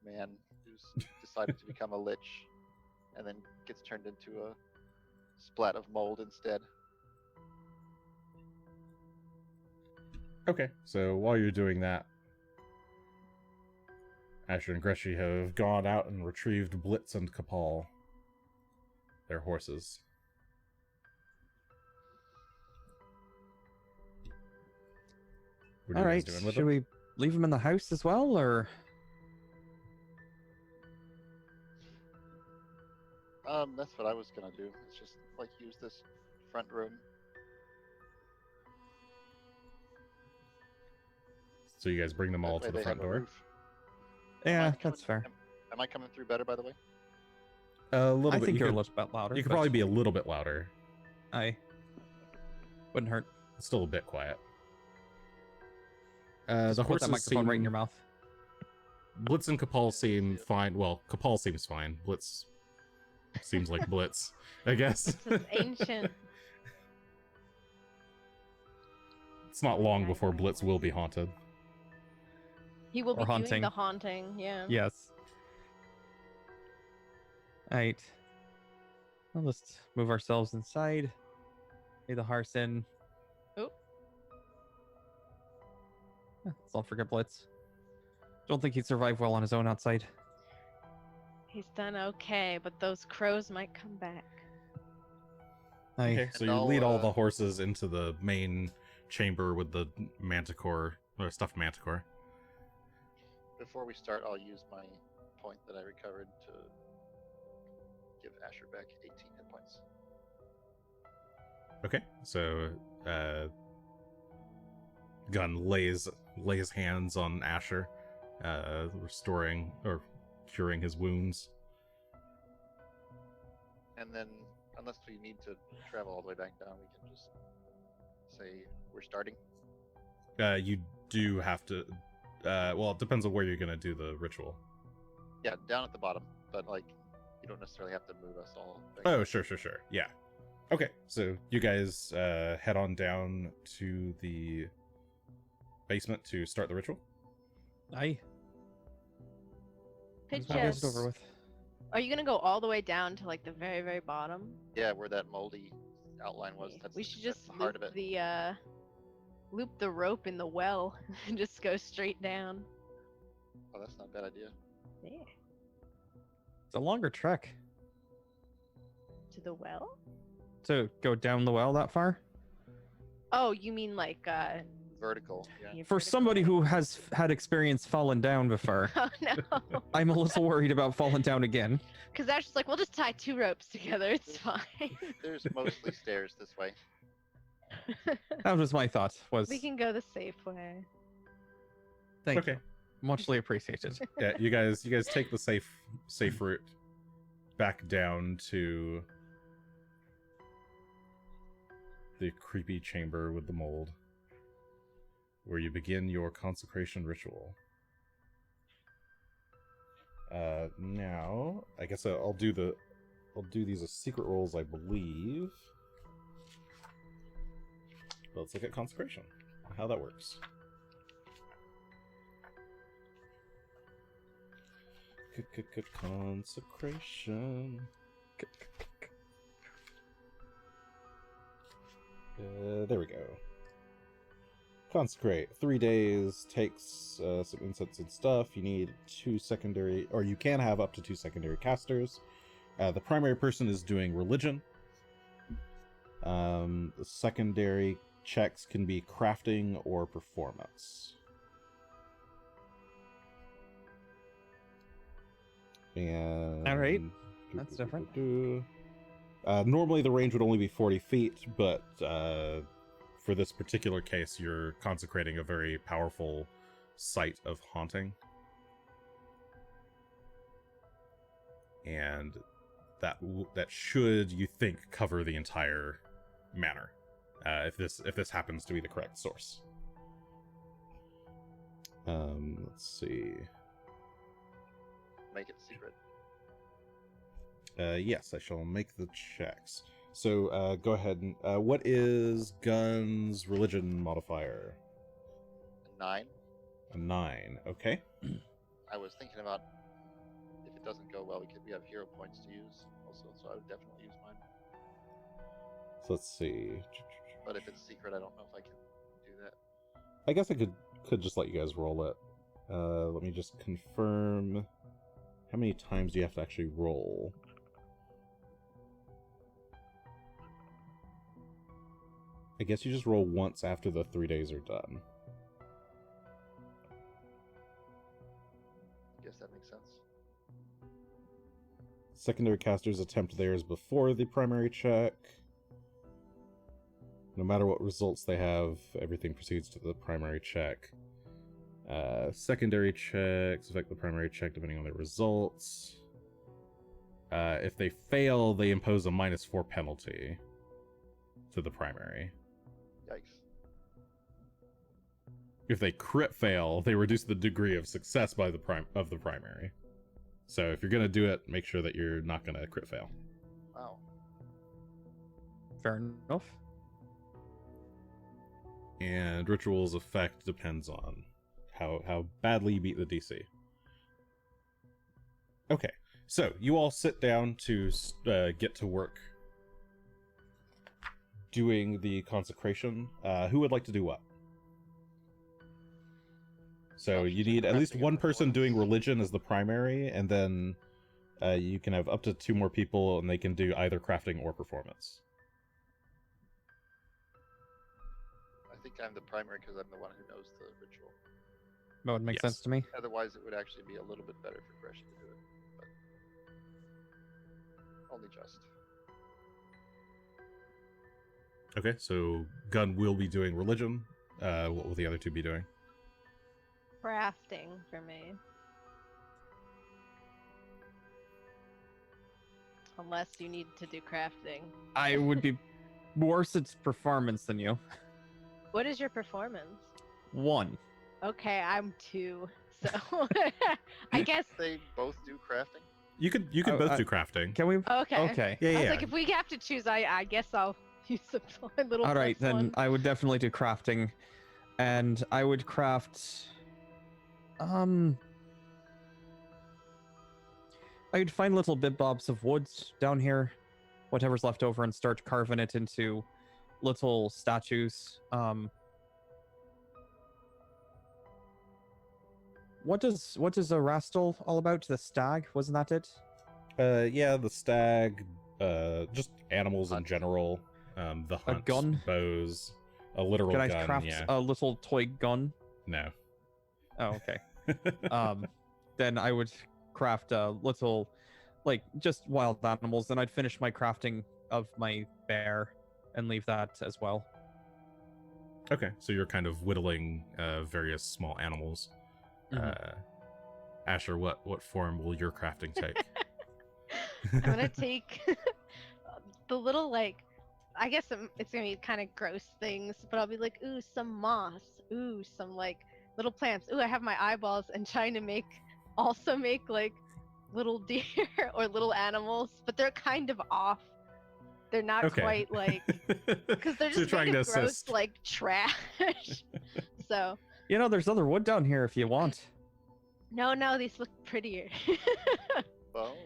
Speaker 4: man who's decided to become a lich, and then gets turned into a splat of mold instead.
Speaker 1: Okay, so while you're doing that, Asher and Greshy have gone out and retrieved Blitz and Kapal, their horses. What are
Speaker 3: All
Speaker 1: you
Speaker 3: right.
Speaker 1: guys doing with
Speaker 3: Should
Speaker 1: them?
Speaker 3: we leave him in the house as well, or?
Speaker 4: That's what I was gonna do. It's just like use this front room.
Speaker 1: So you guys bring them all
Speaker 4: That way
Speaker 1: to the
Speaker 4: they
Speaker 1: front
Speaker 4: have a
Speaker 1: door?
Speaker 4: roof.
Speaker 3: Yeah,
Speaker 4: Am I
Speaker 3: that's fair.
Speaker 4: Am I coming through better, by the way?
Speaker 1: A little
Speaker 3: I
Speaker 1: bit.
Speaker 3: think you're a
Speaker 1: could,
Speaker 3: little bit louder.
Speaker 1: you could
Speaker 3: but
Speaker 1: probably be a little bit louder.
Speaker 3: I wouldn't hurt.
Speaker 1: It's still a bit quiet.
Speaker 3: Just
Speaker 1: The
Speaker 3: put that
Speaker 1: horses
Speaker 3: microphone right in
Speaker 1: seem-
Speaker 3: your mouth.
Speaker 1: Blitz and Kapal seem fine. Well, Kapal seems fine. Blitz seems like Blitz, I guess.
Speaker 2: This is ancient.
Speaker 1: It's not long before Blitz will be haunted.
Speaker 2: He will
Speaker 3: Or
Speaker 2: be
Speaker 3: haunting.
Speaker 2: doing the haunting. Yeah.
Speaker 3: Yes. Alright. We'll just move ourselves inside. Lay the horse in.
Speaker 2: Oop.
Speaker 3: Let's not forget Blitz. Don't think he'd survive well on his own outside.
Speaker 2: He's done okay, but those crows might come back.
Speaker 3: Aye.
Speaker 1: Okay, so
Speaker 4: And
Speaker 1: you
Speaker 4: I'll,
Speaker 1: lead all the horses into the main chamber with the manticore, or stuffed manticore.
Speaker 4: Before we start, I'll use my point that I recovered to give Asher back 18 hit points.
Speaker 1: Okay, so Gunn lays hands on Asher, restoring or curing his wounds.
Speaker 4: And then, unless we need to travel all the way back down, we can just say we're starting.
Speaker 1: You do have to. Well, it depends on where you're gonna do the ritual.
Speaker 4: Yeah, down at the bottom, but like, you don't necessarily have to move us all. Back.
Speaker 1: Oh, sure. Yeah. Okay, so you guys head on down to the basement to start the ritual.
Speaker 3: Aye.
Speaker 2: Pitch
Speaker 3: Let's get
Speaker 2: us.
Speaker 3: it over with.
Speaker 2: Are you gonna go all the way down to like the very, very bottom?
Speaker 4: Yeah, where that moldy outline was. That's,
Speaker 2: We should
Speaker 4: that's
Speaker 2: just
Speaker 4: the heart
Speaker 2: loop
Speaker 4: of it.
Speaker 2: loop the rope in the well and just go straight down.
Speaker 4: Oh, that's not a bad idea.
Speaker 2: Yeah.
Speaker 3: It's a longer trek
Speaker 2: To the well?
Speaker 3: to go down the well that far.
Speaker 2: Oh, you mean like
Speaker 4: Vertical. Yeah.
Speaker 3: For somebody who has had experience falling down before,
Speaker 2: Oh no.
Speaker 3: I'm a little worried about falling down again.
Speaker 2: Because that's just like, we'll just tie 2 ropes together. It's fine.
Speaker 4: There's mostly stairs this way.
Speaker 3: That was my thought. Was
Speaker 2: We can go the safe way.
Speaker 3: thank
Speaker 1: Okay.
Speaker 3: you. Muchly appreciated.
Speaker 1: Yeah, you guys take the safe route back down to the creepy chamber with the mold, where you begin your consecration ritual. Now, I guess I'll do these as secret rolls, I believe. Let's look at consecration, how that works. Consecration. There we go. Consecrate. 3 days, takes some incense and stuff. You need 2 secondary, or you can have up to 2 secondary casters. The primary person is doing religion. The secondary checks can be crafting or performance. And
Speaker 3: All right. That's different.
Speaker 1: Normally the range would only be 40 feet, but for this particular case, you're consecrating a very powerful site of haunting. And that should, you think, cover the entire manor, if this happens to be the correct source. Let's see.
Speaker 4: Make it secret.
Speaker 1: Yes, I shall make the checks. So, go ahead and what is Gunn's religion modifier?
Speaker 4: 9.
Speaker 1: A 9. Okay.
Speaker 4: I was thinking about if it doesn't go well, we have hero points to use also, so I would definitely use mine.
Speaker 1: So let's see.
Speaker 4: But if it's secret, I don't know if I can do that.
Speaker 1: I guess I could just let you guys roll it. Let me just confirm. How many times do you have to actually roll? I guess you just roll once after the 3 days are done.
Speaker 4: I guess that makes sense.
Speaker 1: Secondary casters attempt theirs before the primary check. No matter what results they have, everything proceeds to the primary check. Secondary checks affect the primary check depending on their results. If they fail, they impose a -4 penalty to the primary.
Speaker 4: Yikes.
Speaker 1: If they crit fail, they reduce the degree of success by the primary. So if you're gonna do it, make sure that you're not gonna crit fail.
Speaker 4: Wow.
Speaker 3: Fair enough.
Speaker 1: And ritual's effect depends on how badly you beat the DC. Okay, so you all sit down to get to work doing the consecration. Who would like to do what? So you need at least one person doing religion as the primary, and then you can have up to 2 more people, and they can do either crafting or performance.
Speaker 4: I think I'm the primary because I'm the one who knows the ritual.
Speaker 3: That would make
Speaker 1: Yes.
Speaker 3: sense to me.
Speaker 4: Otherwise, it would actually be a little bit better for Greshy to do it, but only just.
Speaker 1: Okay, so Gunn will be doing religion. What will the other 2 be doing?
Speaker 2: Crafting for me. Unless you need to do crafting.
Speaker 3: I would be worse at performance than you.
Speaker 2: What is your performance?
Speaker 3: 1.
Speaker 2: Okay, I'm 2. So I guess.
Speaker 4: They both do crafting.
Speaker 1: You could
Speaker 3: Oh,
Speaker 1: both do crafting.
Speaker 3: Can we?
Speaker 2: Okay.
Speaker 3: Okay.
Speaker 1: Yeah,
Speaker 2: I was
Speaker 1: yeah.
Speaker 2: like, if we have to choose, I guess I'll use my little.
Speaker 3: All right, then
Speaker 2: +1.
Speaker 3: I would definitely do crafting, and I would craft. I'd find little bit-bobs of wood down here, whatever's left over, and start carving it into little statues. What is a rastal all about? The stag, wasn't that it?
Speaker 1: Yeah, the stag, just animals in
Speaker 4: Hunt.
Speaker 1: general. The hunt,
Speaker 3: gun?
Speaker 1: bows, a literal
Speaker 3: Can I
Speaker 1: gun.
Speaker 3: craft
Speaker 1: Yeah,
Speaker 3: a little toy gun?
Speaker 1: no.
Speaker 3: Oh, okay. Then I would craft a little, like, just wild animals. Then I'd finish my crafting of my bear and leave that as well.
Speaker 1: Okay, so you're kind of whittling various small animals.
Speaker 3: Mhm.
Speaker 1: Asher, what form will your crafting take?
Speaker 2: I'm gonna take the little, like, I guess it's gonna be kind of gross things, but I'll be like, ooh, some moss, ooh, some like little plants, ooh, I have my eyeballs, and trying to make like little deer or little animals, but they're kind of off. They're not
Speaker 1: Okay.
Speaker 2: quite like, because they're
Speaker 1: So you're
Speaker 2: just
Speaker 1: trying
Speaker 2: made
Speaker 1: to
Speaker 2: of gross
Speaker 1: assist.
Speaker 2: like trash. So
Speaker 3: You know, there's other wood down here if you want.
Speaker 2: no, these look prettier.
Speaker 4: Bones.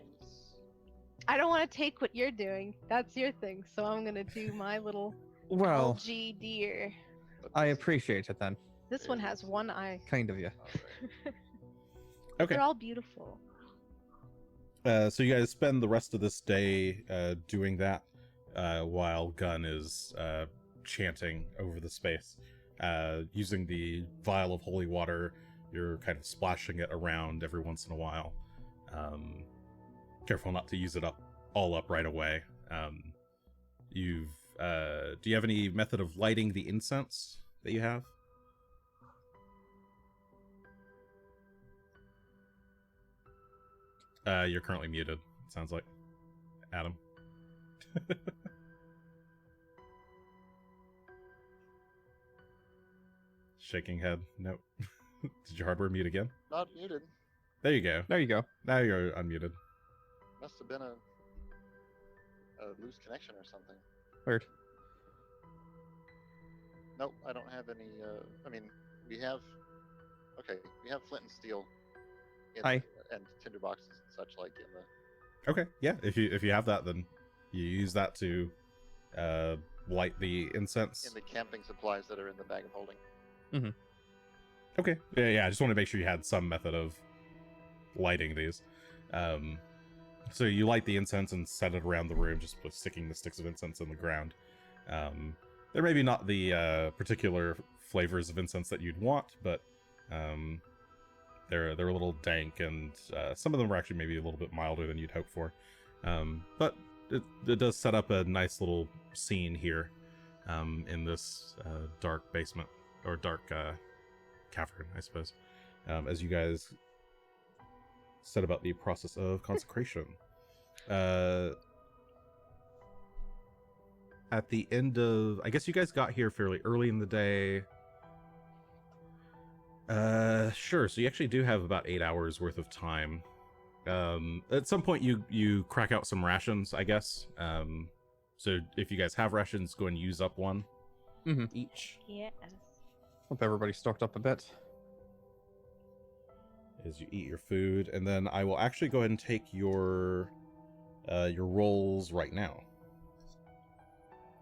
Speaker 2: I don't want to take what you're doing. That's your thing. So I'm gonna do my little
Speaker 3: Well,
Speaker 2: LG deer.
Speaker 4: But
Speaker 3: I
Speaker 4: this-
Speaker 3: appreciate it then.
Speaker 2: This one has one eye.
Speaker 3: Kind of you.
Speaker 4: Alright.
Speaker 1: Okay.
Speaker 2: They're all beautiful.
Speaker 1: So you guys spend the rest of this day doing that while Gunn is chanting over the space. Using the vial of holy water, you're kind of splashing it around every once in a while. Careful not to use it all up right away. Do you have any method of lighting the incense that you have? You're currently muted, it sounds like. Adam. Shaking head. Nope. Did your hardware mute again?
Speaker 4: Not muted.
Speaker 1: There you go.
Speaker 3: There you go.
Speaker 1: Now you're unmuted.
Speaker 4: Must have been a loose connection or something.
Speaker 3: Weird.
Speaker 4: Nope, I don't have any. I mean, we have. Okay, we have flint and steel.
Speaker 3: Hi.
Speaker 4: And tinder boxes and such like in the.
Speaker 1: Okay, yeah. If you have that, then you use that to light the incense.
Speaker 4: In the camping supplies that are in the bag of holding.
Speaker 1: Okay. Yeah. I just want to make sure you had some method of lighting these. So you light the incense and set it around the room, just with sticking the sticks of incense in the ground. They're maybe not the particular flavors of incense that you'd want, but they're a little dank, and some of them are actually maybe a little bit milder than you'd hope for. But it does set up a nice little scene here in this dark basement, or dark cavern, I suppose, as you guys set about the process of consecration. at the end of, I guess you guys got here fairly early in the day. Sure. So you actually do have about 8 hours worth of time. At some point you crack out some rations, I guess. So if you guys have rations, go and use up one each.
Speaker 2: Yes.
Speaker 3: Hope everybody's stocked up a bit.
Speaker 1: As you eat your food, and then I will actually go ahead and take your rolls right now.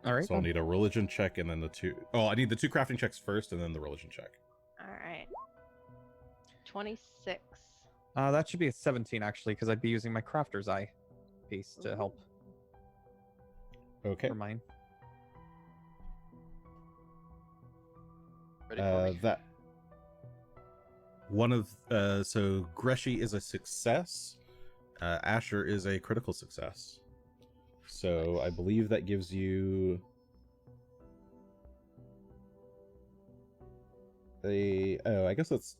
Speaker 3: All right.
Speaker 1: So I'll need a religion check and then the two. Oh, I need the 2 crafting checks first, and then the religion check.
Speaker 2: All right. 26.
Speaker 3: That should be a 17 actually, because I'd be using my crafter's eye piece to help
Speaker 1: Okay.
Speaker 3: for mine.
Speaker 4: Ready for me?
Speaker 1: That one of so Greshy is a success. Asher is a critical success. So I believe that gives you a I guess that's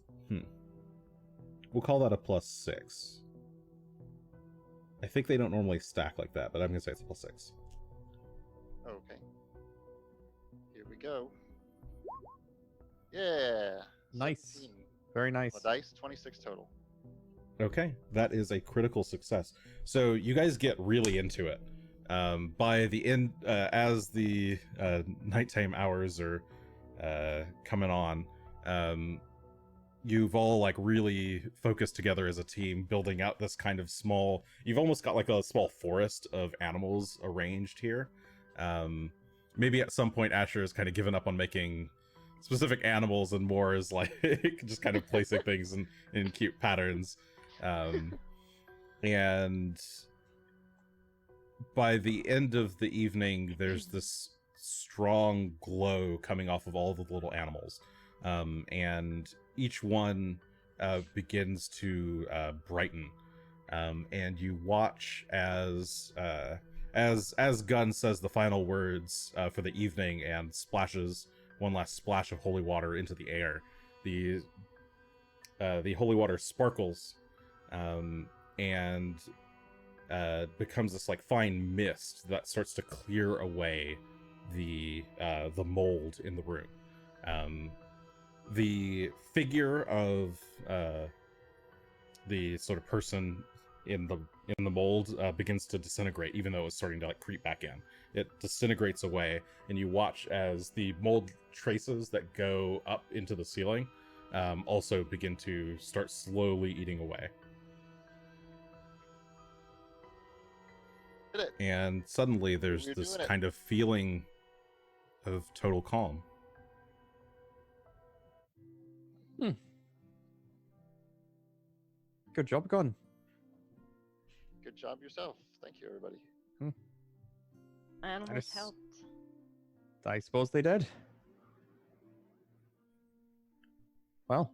Speaker 1: we'll call that a +6. I think they don't normally stack like that, but I'm gonna say it's a +6.
Speaker 4: Okay. Here we go. Yeah.
Speaker 3: Nice.
Speaker 4: 17.
Speaker 3: Very nice.
Speaker 4: The dice, 26 total.
Speaker 1: Okay, that is a critical success. So you guys get really into it. By the end, as the nighttime hours are coming on, you've all like really focused together as a team, building out this kind of small. You've almost got like a small forest of animals arranged here. Maybe at some point Asher has kind of given up on making specific animals and more is like just kind of placing things in cute patterns. And by the end of the evening, there's this strong glow coming off of all the little animals. And each one begins to brighten. And you watch as Gunn says the final words for the evening and splashes one last splash of holy water into the air. The holy water sparkles and becomes this like fine mist that starts to clear away the mold in the room. The figure of the sort of person in the mold begins to disintegrate, even though it's starting to like creep back in. It disintegrates away, and you watch as the mold traces that go up into the ceiling also begin to start slowly eating away.
Speaker 4: Did it.
Speaker 1: And suddenly there's
Speaker 4: You're
Speaker 1: this
Speaker 4: doing it.
Speaker 1: kind of feeling of total calm.
Speaker 3: Good job, Gunn.
Speaker 4: Good job yourself. Thank you, everybody.
Speaker 2: Animals
Speaker 3: Nice.
Speaker 2: helped.
Speaker 3: I suppose they did. Well,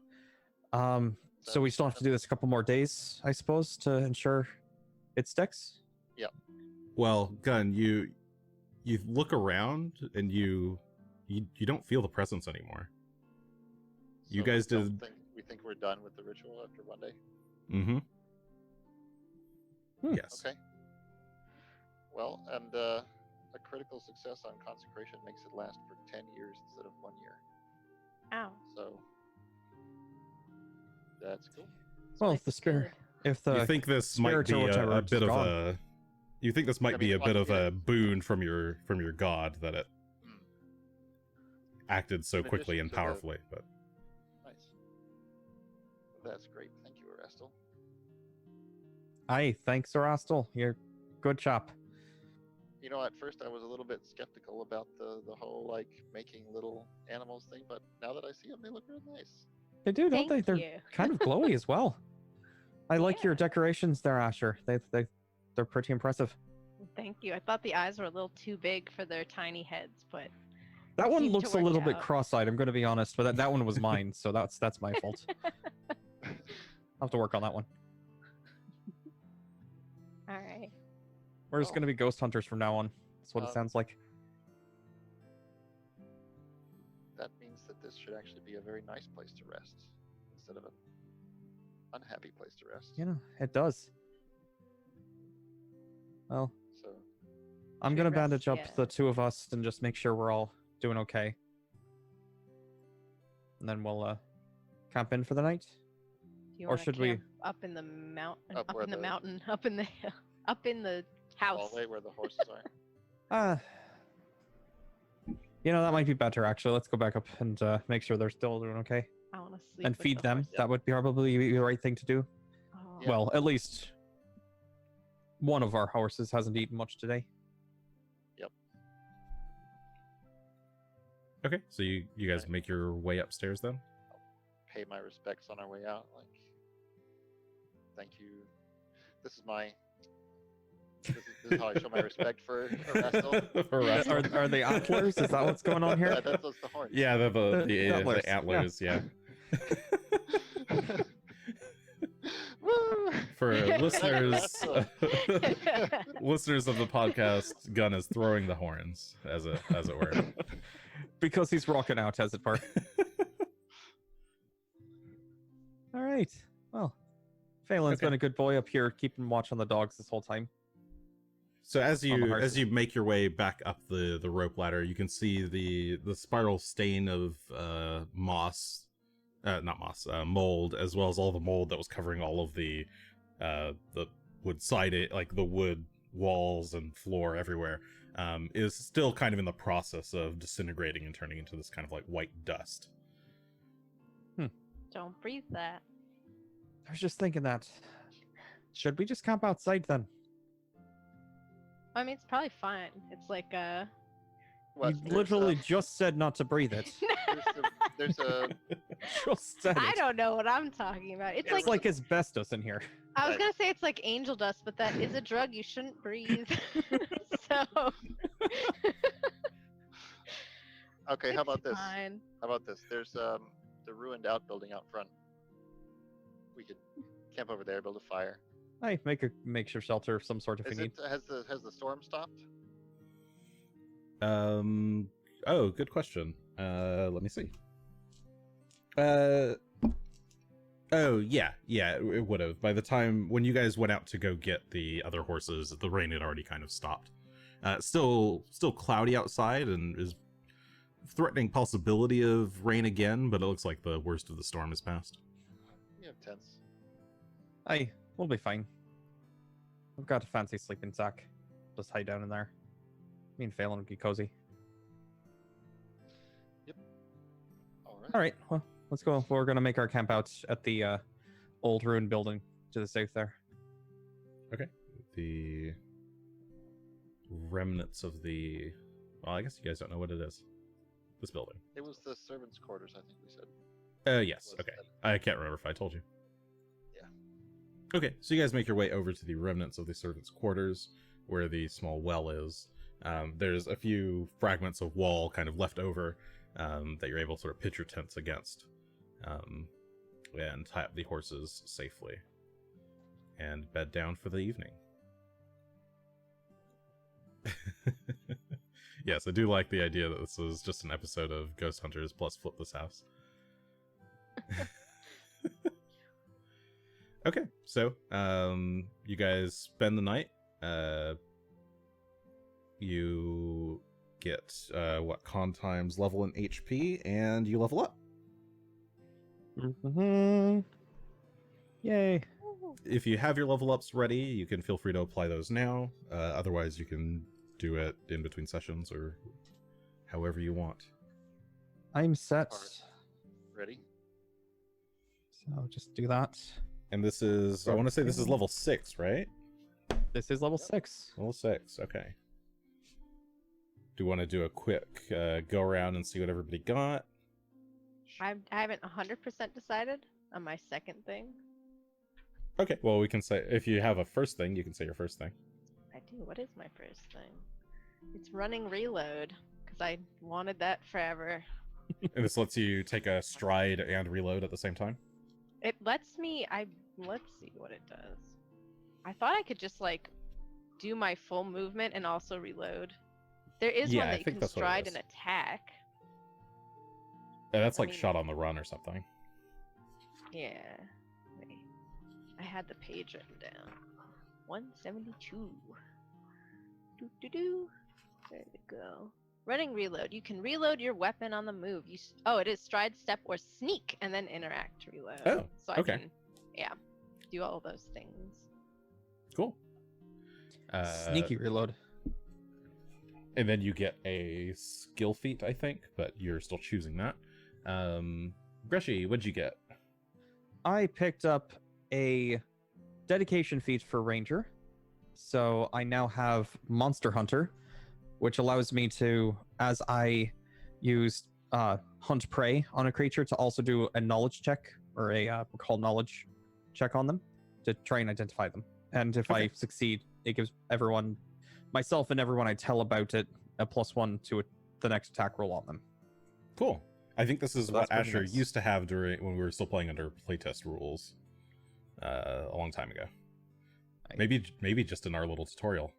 Speaker 3: so we still have to do this a couple more days, I suppose, to ensure it sticks.
Speaker 1: Well, Gunn, you look around and you don't feel the presence anymore. You guys did.
Speaker 4: We think we're done with the ritual after one day.
Speaker 1: Mm-hmm.
Speaker 3: Hmm.
Speaker 1: Yes.
Speaker 4: Okay. Well, and a critical success on consecration makes it last for 10 years instead of 1 year.
Speaker 2: Ow.
Speaker 4: So that's cool.
Speaker 3: Well,
Speaker 2: Spice
Speaker 3: if the
Speaker 2: is
Speaker 3: spirit,
Speaker 2: good.
Speaker 3: if the
Speaker 1: You think this might
Speaker 3: spirit or
Speaker 1: be
Speaker 3: whatever
Speaker 1: a bit
Speaker 3: is
Speaker 1: of
Speaker 3: gone.
Speaker 1: a? You think this might
Speaker 4: I
Speaker 1: be
Speaker 4: mean,
Speaker 1: a bit of
Speaker 4: yeah.
Speaker 1: a boon from your god that it
Speaker 4: Hmm.
Speaker 1: acted so
Speaker 4: In
Speaker 1: quickly
Speaker 4: addition
Speaker 1: and
Speaker 4: to the-
Speaker 1: powerfully, but
Speaker 4: Nice. That's great. Thank you, Erastil.
Speaker 3: Aye, thanks, Erastil. You're good chap.
Speaker 4: You know, at first I was a little bit skeptical about the whole like making little animals thing, but now that I see them, they look real nice.
Speaker 3: They do, don't
Speaker 2: Thank
Speaker 3: they? They're
Speaker 2: you.
Speaker 3: kind of glowy as well. I like your
Speaker 2: Yeah.
Speaker 3: decorations there, Asher. They're pretty impressive.
Speaker 2: Thank you. I thought the eyes were a little too big for their tiny heads, but
Speaker 3: That one
Speaker 2: Seemed to
Speaker 3: looks a
Speaker 2: work
Speaker 3: little bit
Speaker 2: out.
Speaker 3: cross-eyed. I'm going to be honest, but that one was mine, so that's my fault. I'll have to work on that one.
Speaker 2: all right.
Speaker 3: We're just
Speaker 4: Oh.
Speaker 3: going to be ghost hunters from now on. That's what it
Speaker 4: Um,
Speaker 3: sounds like.
Speaker 4: That means that this should actually be a very nice place to rest instead of an unhappy place to rest.
Speaker 3: You know, it does. Well,
Speaker 4: So
Speaker 3: I'm
Speaker 2: Should
Speaker 3: gonna
Speaker 2: rest,
Speaker 3: bandage up
Speaker 2: yeah.
Speaker 3: the two of us and just make sure we're all doing okay. And then we'll camp in for the night.
Speaker 2: Do you
Speaker 3: Or
Speaker 2: wanna
Speaker 3: should we-
Speaker 2: camp up in the mountain?
Speaker 4: Up
Speaker 2: Up
Speaker 4: where
Speaker 2: in the
Speaker 4: the-
Speaker 2: mountain? Up in the up in the house?
Speaker 4: hallway where the horses are.
Speaker 3: That might be better actually. Let's go back up and make sure they're still doing okay.
Speaker 2: I want to sleep
Speaker 3: And
Speaker 2: with
Speaker 3: feed
Speaker 2: the
Speaker 3: them.
Speaker 2: horses.
Speaker 3: That would be probably be the right thing to do.
Speaker 2: Oh.
Speaker 4: Yeah.
Speaker 3: Well, at least one of our horses hasn't eaten much today.
Speaker 1: Okay, so you guys make your way upstairs then.
Speaker 4: Pay my respects on our way out. Like, thank you. This is my. This is how I show my respect for Rastal.
Speaker 1: For Rastal.
Speaker 3: Are they antlers? Is that what's going on here?
Speaker 4: Yeah, that's the horn.
Speaker 1: Yeah, the
Speaker 3: antlers,
Speaker 1: antlers. Yeah.
Speaker 2: Woo!
Speaker 1: For listeners, listeners of the podcast, Gunn is throwing the horns, as it were.
Speaker 3: Because he's rocking out, as it were. All right. Well, Phelan's
Speaker 1: Okay.
Speaker 3: been a good boy up here, keeping watch on the dogs this whole time.
Speaker 1: So as
Speaker 3: the
Speaker 1: you
Speaker 3: horses.
Speaker 1: make your way back up the rope ladder, you can see the spiral stain of mold, as well as all the mold that was covering all of the wood siding, like the wood walls and floor everywhere, is still kind of in the process of disintegrating and turning into this kind of like white dust.
Speaker 2: Don't breathe that.
Speaker 3: I was just thinking that. Should we just camp outside then?
Speaker 2: I mean, it's probably fine. It's like
Speaker 4: What,
Speaker 3: You literally just said not to breathe it.
Speaker 4: there's a
Speaker 3: Just said
Speaker 2: I
Speaker 3: it.
Speaker 2: don't know what I'm talking about. It's
Speaker 4: Yeah,
Speaker 3: It's like asbestos in here.
Speaker 2: I was
Speaker 4: Right.
Speaker 2: gonna say it's like angel dust, but that is a drug you shouldn't breathe. So
Speaker 4: okay. How about
Speaker 2: it's
Speaker 4: this?
Speaker 2: fine.
Speaker 4: How about this? There's the ruined outbuilding out front. We could camp over there, build a fire.
Speaker 3: Hey, make a makeshift shelter of some sort if
Speaker 4: Is
Speaker 3: you need.
Speaker 4: it has the storm stopped?
Speaker 1: Oh, good question. Let me see. Oh yeah, it would have. By the time when you guys went out to go get the other horses, the rain had already kind of stopped. Still cloudy outside and is threatening possibility of rain again, but it looks like the worst of the storm is past.
Speaker 4: We have tents.
Speaker 3: Hey, we'll be fine. I've got a fancy sleeping sack. Just hide down in there. Me and Phelan would be cozy.
Speaker 4: All right.
Speaker 3: All right, well, let's go. We're gonna make our camp out at the old ruined building to the south there.
Speaker 1: Okay. The remnants of the... Well, I guess you guys don't know what it is. This building.
Speaker 4: It was the servants' quarters, I think we said.
Speaker 1: Yes.
Speaker 4: Was
Speaker 1: Okay.
Speaker 4: that-
Speaker 1: I can't remember if I told you.
Speaker 4: Yeah.
Speaker 1: Okay, so you guys make your way over to the remnants of the servants' quarters, where the small well is. There's a few fragments of wall kind of left over that you're able to sort of pitch your tents against, and tie up the horses safely, and bed down for the evening. Yes, I do like the idea that this was just an episode of Ghost Hunters plus Flip This House. Okay, so you guys spend the night. You get con times level in HP, and you level up.
Speaker 3: Mm-hmm. Yay!
Speaker 1: If you have your level ups ready, you can feel free to apply those now. Otherwise, you can do it in between sessions or however you want.
Speaker 3: I'm set.
Speaker 4: Alright. Ready?
Speaker 3: So just do that.
Speaker 1: And this is, I want to say this is level 6, right?
Speaker 3: This is level 6.
Speaker 1: Level 6, okay. Do you want to do a quick go around and see what everybody got?
Speaker 2: I haven't 100% decided on my second thing.
Speaker 1: Okay, well, we can say, if you have a first thing, you can say your first thing.
Speaker 2: I do. What is my first thing? It's running reload because I wanted that forever.
Speaker 1: And this lets you take a stride and reload at the same time?
Speaker 2: It lets me. Let's see what it does. I thought I could just like do my full movement and also reload. There is
Speaker 1: Yeah,
Speaker 2: one
Speaker 1: I
Speaker 2: that you
Speaker 1: think
Speaker 2: can
Speaker 1: that's what it
Speaker 2: stride
Speaker 1: is.
Speaker 2: and attack.
Speaker 1: That's
Speaker 2: I
Speaker 1: like
Speaker 2: mean-
Speaker 1: shot on the run or something.
Speaker 2: Yeah. Wait. I had the page written down. 172. Where did it go? Running reload. You can reload your weapon on the move. Oh, it is stride, step, or sneak, and then interact reload.
Speaker 1: Oh,
Speaker 2: so
Speaker 1: okay.
Speaker 2: I can, do all those things.
Speaker 1: Cool.
Speaker 3: Sneaky reload.
Speaker 1: And then you get a skill feat, I think, but you're still choosing that. Greshy, what'd you get?
Speaker 3: I picked up a dedication feat for Ranger. So I now have Monster Hunter, which allows me to, as I use Hunt Prey on a creature, to also do a knowledge check, or a recall knowledge check on them, to try and identify them. And if I succeed, it gives everyone, myself and everyone I tell about it, a +1 to the next attack roll on them.
Speaker 1: Cool. I think this is
Speaker 3: So
Speaker 1: what
Speaker 3: that's pretty
Speaker 1: Asher
Speaker 3: nice.
Speaker 1: used to have when we were still playing under playtest rules a long time ago. Maybe just in our little tutorial.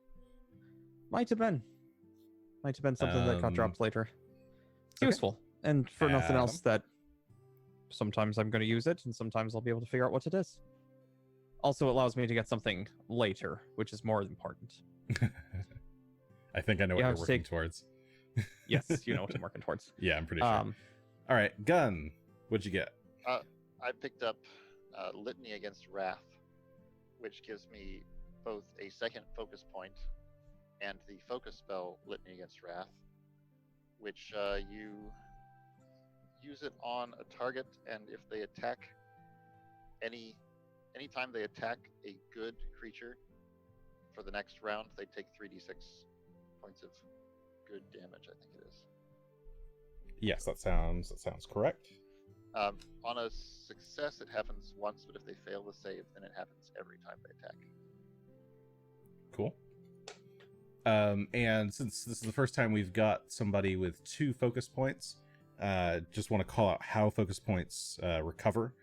Speaker 3: Might have been something that got dropped later. It's useful, and for nothing else, that sometimes I'm going to use it, and sometimes I'll be able to figure out what it is. Also, it allows me to get something later, which is more important.
Speaker 1: I think I know what you're working towards.
Speaker 3: Yes, you know what I'm working towards.
Speaker 1: Yeah, I'm pretty sure. All right, Gunn, what'd you get?
Speaker 4: I picked up Litany Against Wrath, which gives me both a second focus point and the focus spell Litany Against Wrath, which you use it on a target, and if they attack anytime they attack a good creature for the next round, they take 3d6 points of good damage, I think it is.
Speaker 1: Yes, that sounds correct.
Speaker 4: On a success, it happens once, but if they fail to save, then it happens every time they attack.
Speaker 1: Cool. And since this is the first time we've got somebody with 2 focus points, just want to call out how focus points recover.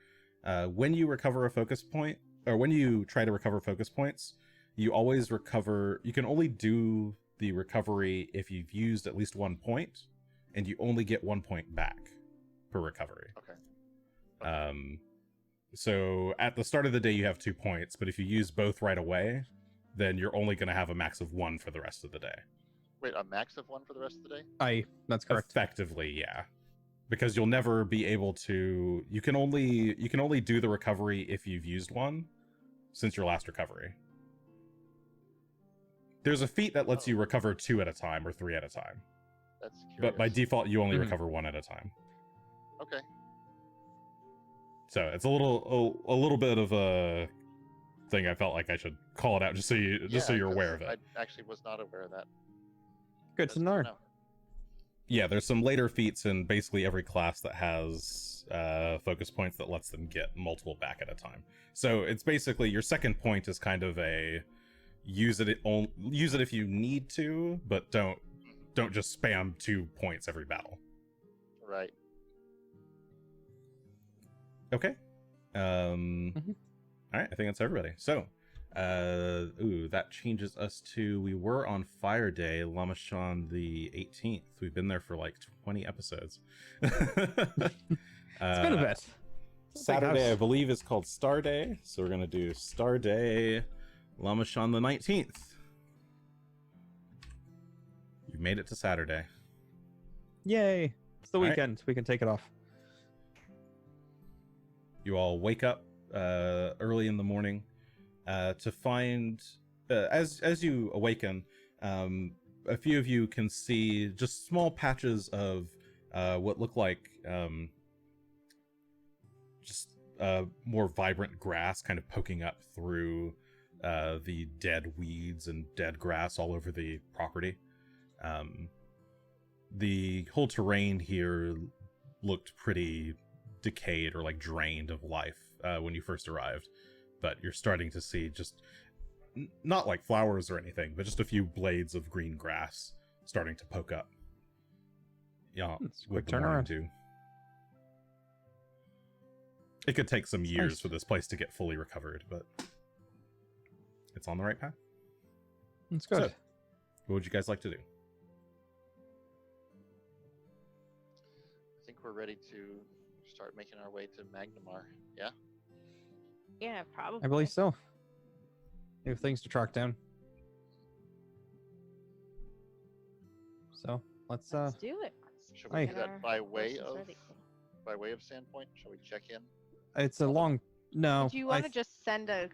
Speaker 1: When you recover a focus point, or when you try to recover focus points, you always recover. You can only do the recovery if you've used at least 1 point, and you only get 1 point back per recovery.
Speaker 4: Okay.
Speaker 1: So at the start of the day you have 2 points, but if you use both right away, then you're only going to have a max of 1 for the rest of the day.
Speaker 4: Wait, a max of 1 for the rest of the day?
Speaker 3: That's correct.
Speaker 1: Effectively, yeah. Because you'll never be able to. You can only do the recovery if you've used 1 since your last recovery. There's a feat that lets you recover 2 at a time or 3 at a time.
Speaker 4: That's curious.
Speaker 1: But by default, you only recover 1 at a time.
Speaker 4: Okay.
Speaker 1: So it's a little bit of a thing. I felt like I should call it out just so you're aware of it.
Speaker 4: I actually was not aware of that.
Speaker 3: Good to know.
Speaker 1: Yeah, there's some later feats in basically every class that has focus points that lets them get multiple back at a time. So it's basically your second point is kind of a use it if you need to, but don't just spam 2 points every battle.
Speaker 4: Right.
Speaker 1: Okay. All right, I think that's everybody. So, that changes us to, we were on Fire Day, Lamashon the 18th. We've been there for like 20 episodes.
Speaker 3: It's been a bit.
Speaker 1: Saturday, I believe, is called Star Day, so we're gonna do Star Day, Lamashon the 19th. You've made it to Saturday.
Speaker 3: Yay! It's the weekend. We can take it off.
Speaker 1: You all wake up early in the morning to find, as you awaken, a few of you can see just small patches of what look like just more vibrant grass kind of poking up through the dead weeds and dead grass all over the property. The whole terrain here looked pretty decayed or like drained of life when you first arrived, but you're starting to see just not like flowers or anything, but just a few blades of green grass starting to poke up. Yeah,
Speaker 3: quick turnaround
Speaker 1: too. It could take some years for this place to get fully recovered, but it's on the right path.
Speaker 3: That's good.
Speaker 1: So, what would you guys like to do?
Speaker 4: I think we're ready to start making our way to Magnamar. Yeah?
Speaker 2: Yeah, probably.
Speaker 3: I believe so. We have things to track down. So let's
Speaker 2: Let's do it.
Speaker 4: Should we
Speaker 3: Aye.
Speaker 4: do
Speaker 2: Get our
Speaker 4: that by way
Speaker 2: horses
Speaker 4: of
Speaker 2: ready.
Speaker 4: Sandpoint? Shall we check in?
Speaker 3: It's a long. No,
Speaker 2: Do you want to just send a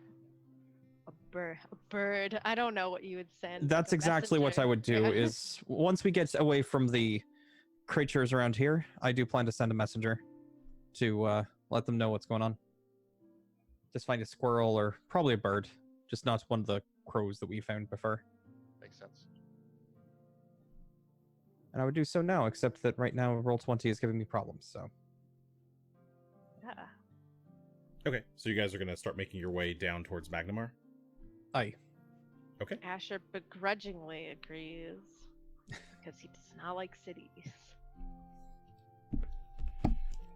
Speaker 2: bird? A bird? I don't know what you would send.
Speaker 3: That's
Speaker 2: like a
Speaker 3: exactly what I
Speaker 2: messenger.
Speaker 3: would do.
Speaker 2: Yeah.
Speaker 3: Is once we get away from the creatures around here, I do plan to send a messenger to let them know what's going on. Just find a squirrel or probably a bird, just not one of the crows that we found before.
Speaker 4: Makes sense.
Speaker 3: And I would do so now, except that right now Roll20 is giving me problems. So
Speaker 2: Yeah.
Speaker 1: Okay, so you guys are gonna start making your way down towards Magnamar.
Speaker 3: aye.
Speaker 1: Okay.
Speaker 2: Asher begrudgingly agrees because he does not like cities.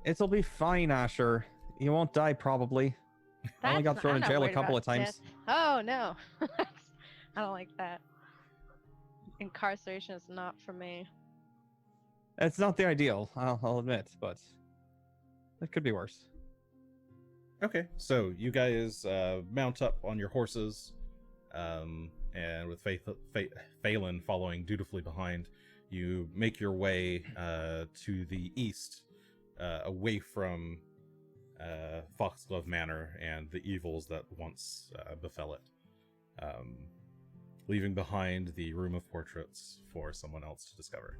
Speaker 3: It'll be fine, Asher. You won't die probably. I only got
Speaker 2: That's
Speaker 3: thrown
Speaker 2: I'm
Speaker 3: in
Speaker 2: not
Speaker 3: jail a
Speaker 2: worried
Speaker 3: couple
Speaker 2: about
Speaker 3: of times.
Speaker 2: death. Oh no, I don't like that. Incarceration is not for me.
Speaker 3: It's not the ideal, I'll admit, but it could be worse.
Speaker 1: Okay, so you guys mount up on your horses, and with Phelan following dutifully behind, you make your way to the east, away from Foxglove Manor and the evils that once befell it, leaving behind the Room of Portraits for someone else to discover.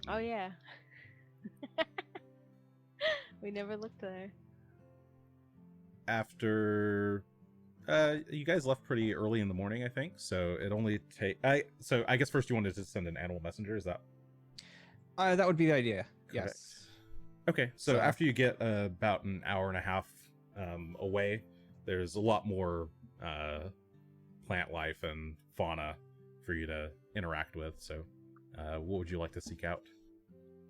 Speaker 2: Oh yeah. We never looked there.
Speaker 1: After you guys left pretty early in the morning, I think, so it only so I guess first you wanted to send an animal messenger, is that
Speaker 3: That would be the idea.
Speaker 1: correct?
Speaker 3: Yes.
Speaker 1: Okay, so
Speaker 3: So-
Speaker 1: after you get about an hour and a half away, there's a lot more plant life and fauna for you to interact with, so what would you like to seek out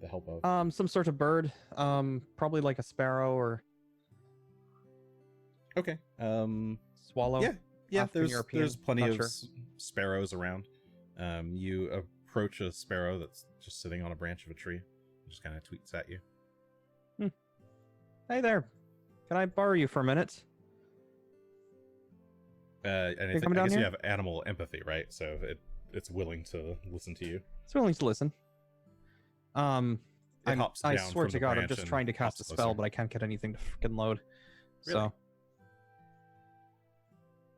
Speaker 1: the help of?
Speaker 3: Some sort of bird. Probably like a sparrow or
Speaker 1: Okay,
Speaker 3: swallow.
Speaker 1: yeah,
Speaker 3: African European,
Speaker 1: there's plenty
Speaker 3: not
Speaker 1: of
Speaker 3: sure.
Speaker 1: sparrows around. You approach a sparrow that's just sitting on a branch of a tree. It just kind of tweets at you.
Speaker 3: Hey there. Can I borrow you for a minute?
Speaker 1: And I
Speaker 3: coming down
Speaker 1: guess you
Speaker 3: here?
Speaker 1: have animal empathy, right? So it's willing to listen to you.
Speaker 3: It's willing to listen.
Speaker 1: It hops
Speaker 3: I
Speaker 1: down
Speaker 3: swear
Speaker 1: from
Speaker 3: to
Speaker 1: the
Speaker 3: God, I'm
Speaker 1: branch
Speaker 3: just
Speaker 1: and
Speaker 3: trying to cast a
Speaker 1: hops
Speaker 3: spell,
Speaker 1: closer.
Speaker 3: but I can't get anything to freaking load.
Speaker 1: Really?
Speaker 3: So,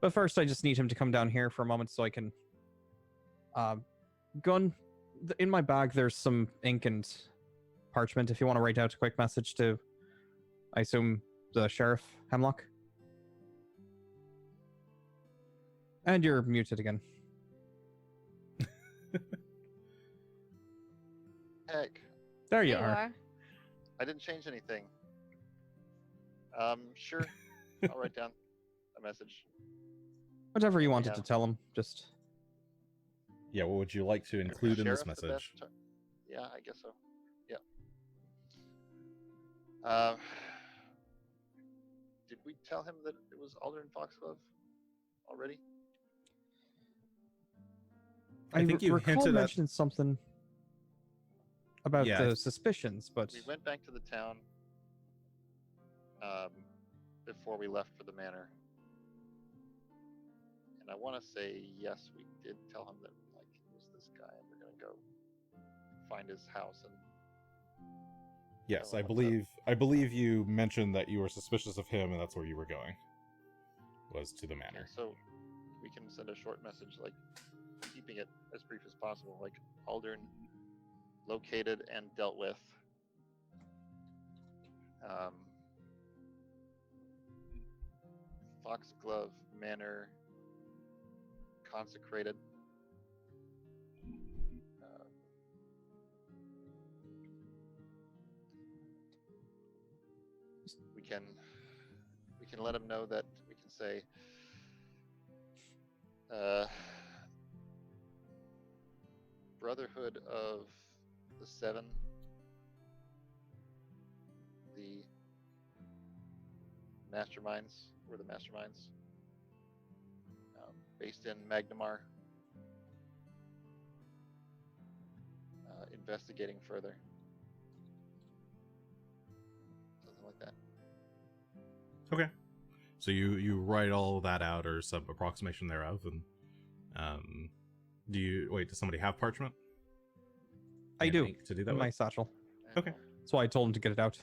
Speaker 3: but first, I just need him to come down here for a moment so I can. Gunn, in my bag, there's some ink and parchment. If you want to write out a quick message to, I assume, the sheriff Hemlock. And you're muted again.
Speaker 4: Heck,
Speaker 3: There you
Speaker 2: There
Speaker 3: are.
Speaker 4: I didn't change anything. Sure. I'll write down a message.
Speaker 3: Whatever you
Speaker 4: we
Speaker 3: wanted to
Speaker 4: have.
Speaker 3: tell him, just.
Speaker 1: Yeah, what would you like to
Speaker 4: Is
Speaker 1: include in this
Speaker 4: sheriff the
Speaker 1: message?
Speaker 4: best yeah, I guess so. Yeah. Did we tell him that it was Alder and Foxglove already?
Speaker 1: I think you
Speaker 3: recall
Speaker 1: hinted at-
Speaker 3: mentioning something about
Speaker 1: Yeah,
Speaker 3: the suspicions, but
Speaker 4: We went back to the town before we left for the manor. And I want to say, yes, we did tell him that, like, it was this guy, and we're going to go find his house. And
Speaker 1: Yes,
Speaker 4: Oh,
Speaker 1: I
Speaker 4: what's up?
Speaker 1: believe you mentioned that you were suspicious of him, and that's where you were going. Was to the
Speaker 4: Okay,
Speaker 1: manor.
Speaker 4: so we can send a short message, like, keeping it as brief as possible, like, Aldern located and dealt with. Foxglove Manor consecrated. We can let him know that we can say Brotherhood of the Seven, the masterminds, or the masterminds, based in Magnamar, investigating further. Something like that.
Speaker 1: Okay. So you write all that out, or some approximation thereof, and do you wait? Does somebody have parchment?
Speaker 3: I
Speaker 1: and
Speaker 3: do.
Speaker 1: ink to do that
Speaker 3: In my
Speaker 1: with?
Speaker 3: satchel.
Speaker 1: Okay.
Speaker 3: That's why I told him to get it out.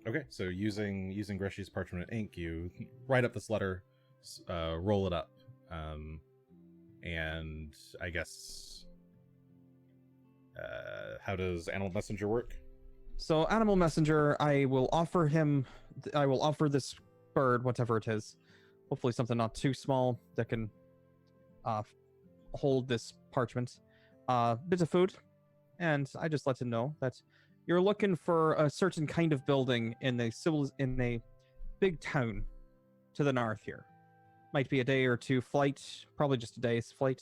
Speaker 1: Okay, so using Greshy's parchment and ink, you write up this letter, roll it up, and I guess how does Animal Messenger work?
Speaker 3: So Animal Messenger, I will offer this bird, whatever it is, hopefully something not too small that can hold this parchment, bit of food, and I just let him know that you're looking for a certain kind of building in a big town to the north here. Might be a day or two flight, probably just a day's flight.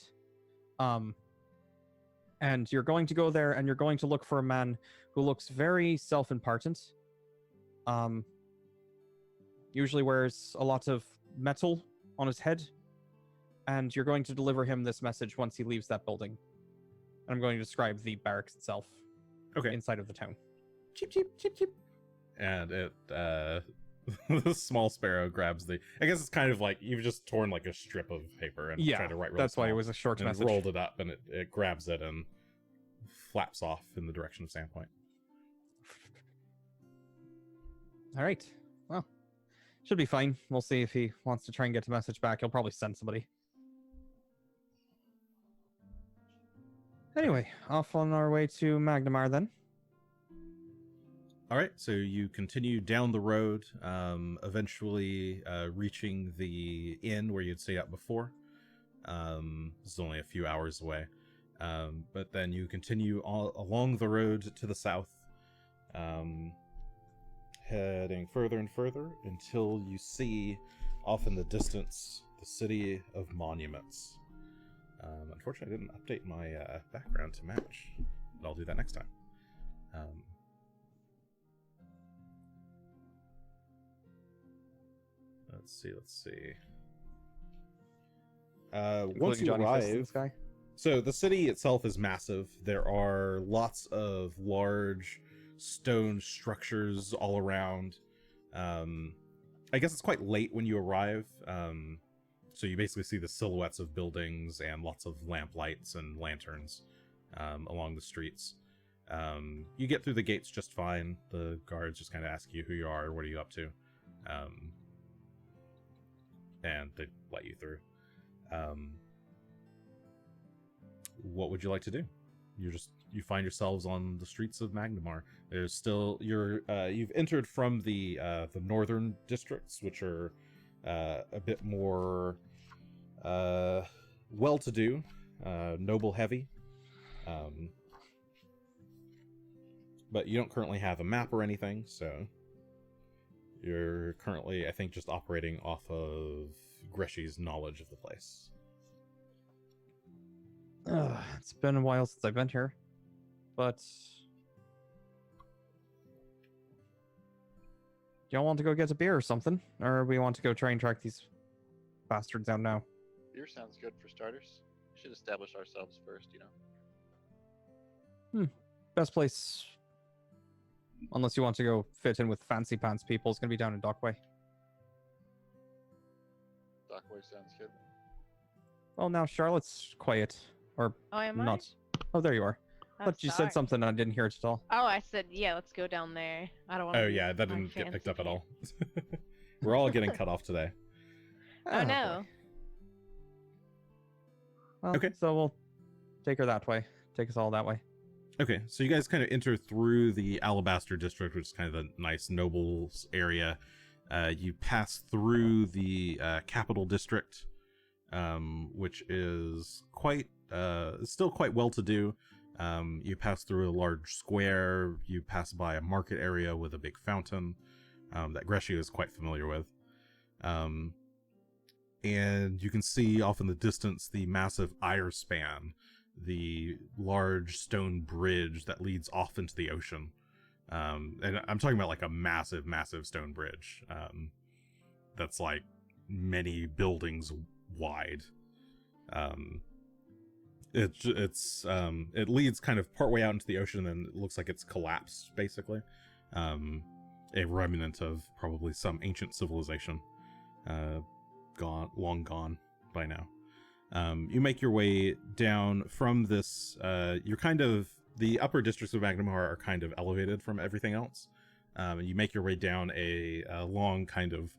Speaker 3: And you're going to go there and you're going to look for a man who looks very self-important. Usually wears a lot of metal on his head. And you're going to deliver him this message once he leaves that building. And I'm going to describe the barracks itself.
Speaker 1: Okay.
Speaker 3: Inside of the town.
Speaker 1: Cheep, cheep, cheep, cheep. And it, the small sparrow grabs the. I guess it's kind of like you've just torn like a strip of paper and tried to write. Really
Speaker 3: that's why it
Speaker 1: small
Speaker 3: was a short
Speaker 1: and
Speaker 3: message.
Speaker 1: rolled it up, and it grabs it and flaps off in the direction of Sandpoint.
Speaker 3: All right. Well, should be fine. We'll see if he wants to try and get the message back. He'll probably send somebody. Anyway, off on our way to Magnamar then.
Speaker 1: All right, so you continue down the road, eventually reaching the inn where you'd stayed at before. This is only a few hours away. But then you continue along the road to the south, heading further and further until you see off in the distance the city of monuments. Unfortunately, I didn't update my background to match, but I'll do that next time. Let's see. Once you arrive, so the city itself is massive. There are lots of large stone structures all around. I guess it's quite late when you arrive. So you basically see the silhouettes of buildings and lots of lamp lights and lanterns along the streets. You get through the gates just fine. The guards just kind of ask you who you are, what are you up to, and they let you through. What would you like to do? You find yourselves on the streets of Magnamar. There's still you've entered from the northern districts, which are a bit more well-to-do, noble heavy. But you don't currently have a map or anything, so you're currently, I think, just operating off of Greshy's knowledge of the place.
Speaker 3: It's been a while since I've been here, but y'all want to go get a beer or something, or we want to go try and track these bastards down now?
Speaker 4: Beer sounds good for starters. We should establish ourselves first, you know.
Speaker 3: Best place, unless you want to go fit in with fancy pants people, is going to be down in Dockway.
Speaker 4: Dockway sounds good.
Speaker 3: Well, now Charlotte's quiet, or
Speaker 2: am I?
Speaker 3: not. Oh, there you are.
Speaker 2: I'm
Speaker 3: But you
Speaker 2: sorry.
Speaker 3: said something and I didn't hear it at all.
Speaker 2: Oh, I said, yeah, let's go down there. I don't want to.
Speaker 1: Oh yeah, that didn't get picked up at all. We're all getting cut off today.
Speaker 2: Oh, no.
Speaker 3: boy. Well,
Speaker 1: Okay.
Speaker 3: So we'll take her that way. Take us all that way.
Speaker 1: Okay, so you guys kind of enter through the Alabaster District, which is kind of a nice nobles area. You pass through the Capital District, which is still quite well-to-do. You pass through a large square. You pass by a market area with a big fountain that Greshy is quite familiar with. And you can see off in the distance the massive Irespan, the large stone bridge that leads off into the ocean. And I'm talking about like a massive, massive stone bridge that's like many buildings wide. It leads kind of partway out into the ocean, and it looks like it's collapsed, basically. A remnant of probably some ancient civilization, long gone by now. You make your way down from this. You're kind of the upper districts of Magnamar are kind of elevated from everything else. And you make your way down a long kind of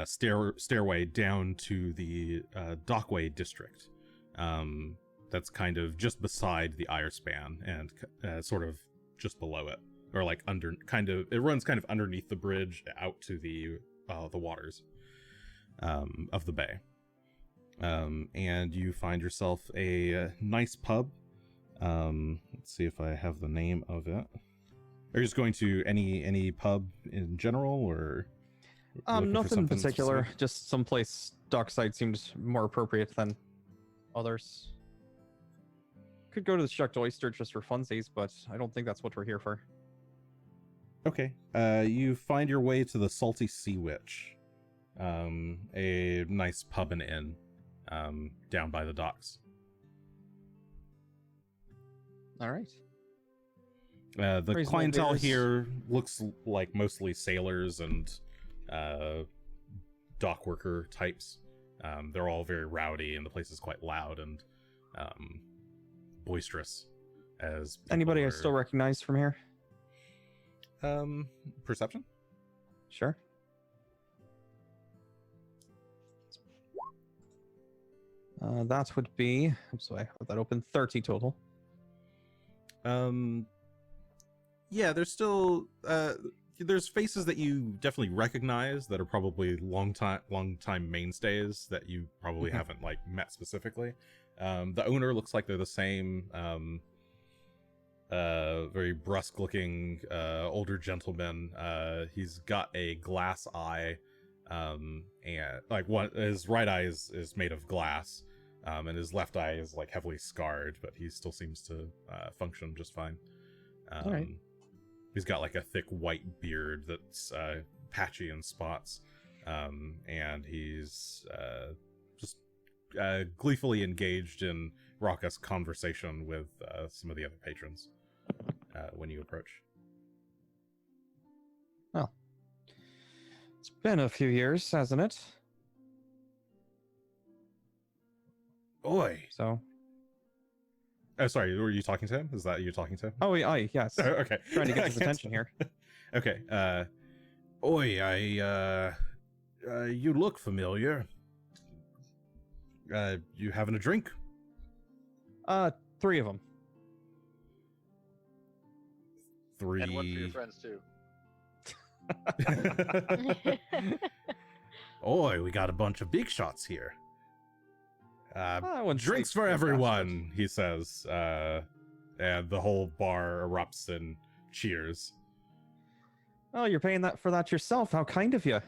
Speaker 1: stairway down to the Dockway district. That's kind of just beside the Ire span and sort of just below it, or like under, kind of, it runs kind of underneath the bridge out to the waters of the bay. And you find yourself a nice pub. Let's see if I have the name of it. Are you just going to any pub in general, or
Speaker 3: nothing in particular.
Speaker 1: specific?
Speaker 3: Just someplace dockside seems more appropriate than others. Could go to the Shucked Oyster just for funsies, but I don't think that's what we're here for.
Speaker 1: Okay. You find your way to the Salty Sea Witch, a nice pub and inn, down by the docks.
Speaker 3: All right.
Speaker 1: The
Speaker 3: Reasonable
Speaker 1: clientele
Speaker 3: beers.
Speaker 1: here looks like mostly sailors and dock worker types. They're all very rowdy, and the place is quite loud and boisterous. As
Speaker 3: Anybody I
Speaker 1: are...
Speaker 3: still recognize from here?
Speaker 1: Perception?
Speaker 3: Sure. That would be, I'm sorry, I have that open, 30 total.
Speaker 1: Yeah, there's still there's faces that you definitely recognize that are probably long time mainstays that you probably haven't like met specifically. The owner looks like they're the same very brusque looking older gentleman. He's got a glass eye, and like his right eye is made of glass, and his left eye is like heavily scarred, but he still seems to function just fine.
Speaker 3: All right.
Speaker 1: He's got like a thick white beard that's patchy in spots, and he's just gleefully engaged in raucous conversation with some of the other patrons when you approach.
Speaker 3: Well, it's been a few years, hasn't it?
Speaker 1: Oi!
Speaker 3: So,
Speaker 1: Oh, sorry, were you talking to him? Is that you talking to him?
Speaker 3: oh, I yes.
Speaker 1: Oh, okay.
Speaker 3: Trying to get
Speaker 1: I
Speaker 3: his
Speaker 1: can't
Speaker 3: attention here.
Speaker 1: Okay. Oi, you look familiar. You having a drink?
Speaker 3: 3 of them.
Speaker 1: 3.
Speaker 4: And one for your friends too.
Speaker 1: Oi, we got a bunch of big shots here.
Speaker 3: I wouldn't say
Speaker 1: Drinks for
Speaker 3: so
Speaker 1: everyone, he says. And the whole bar erupts in cheers.
Speaker 3: Oh, you're paying that for that yourself. How kind of you.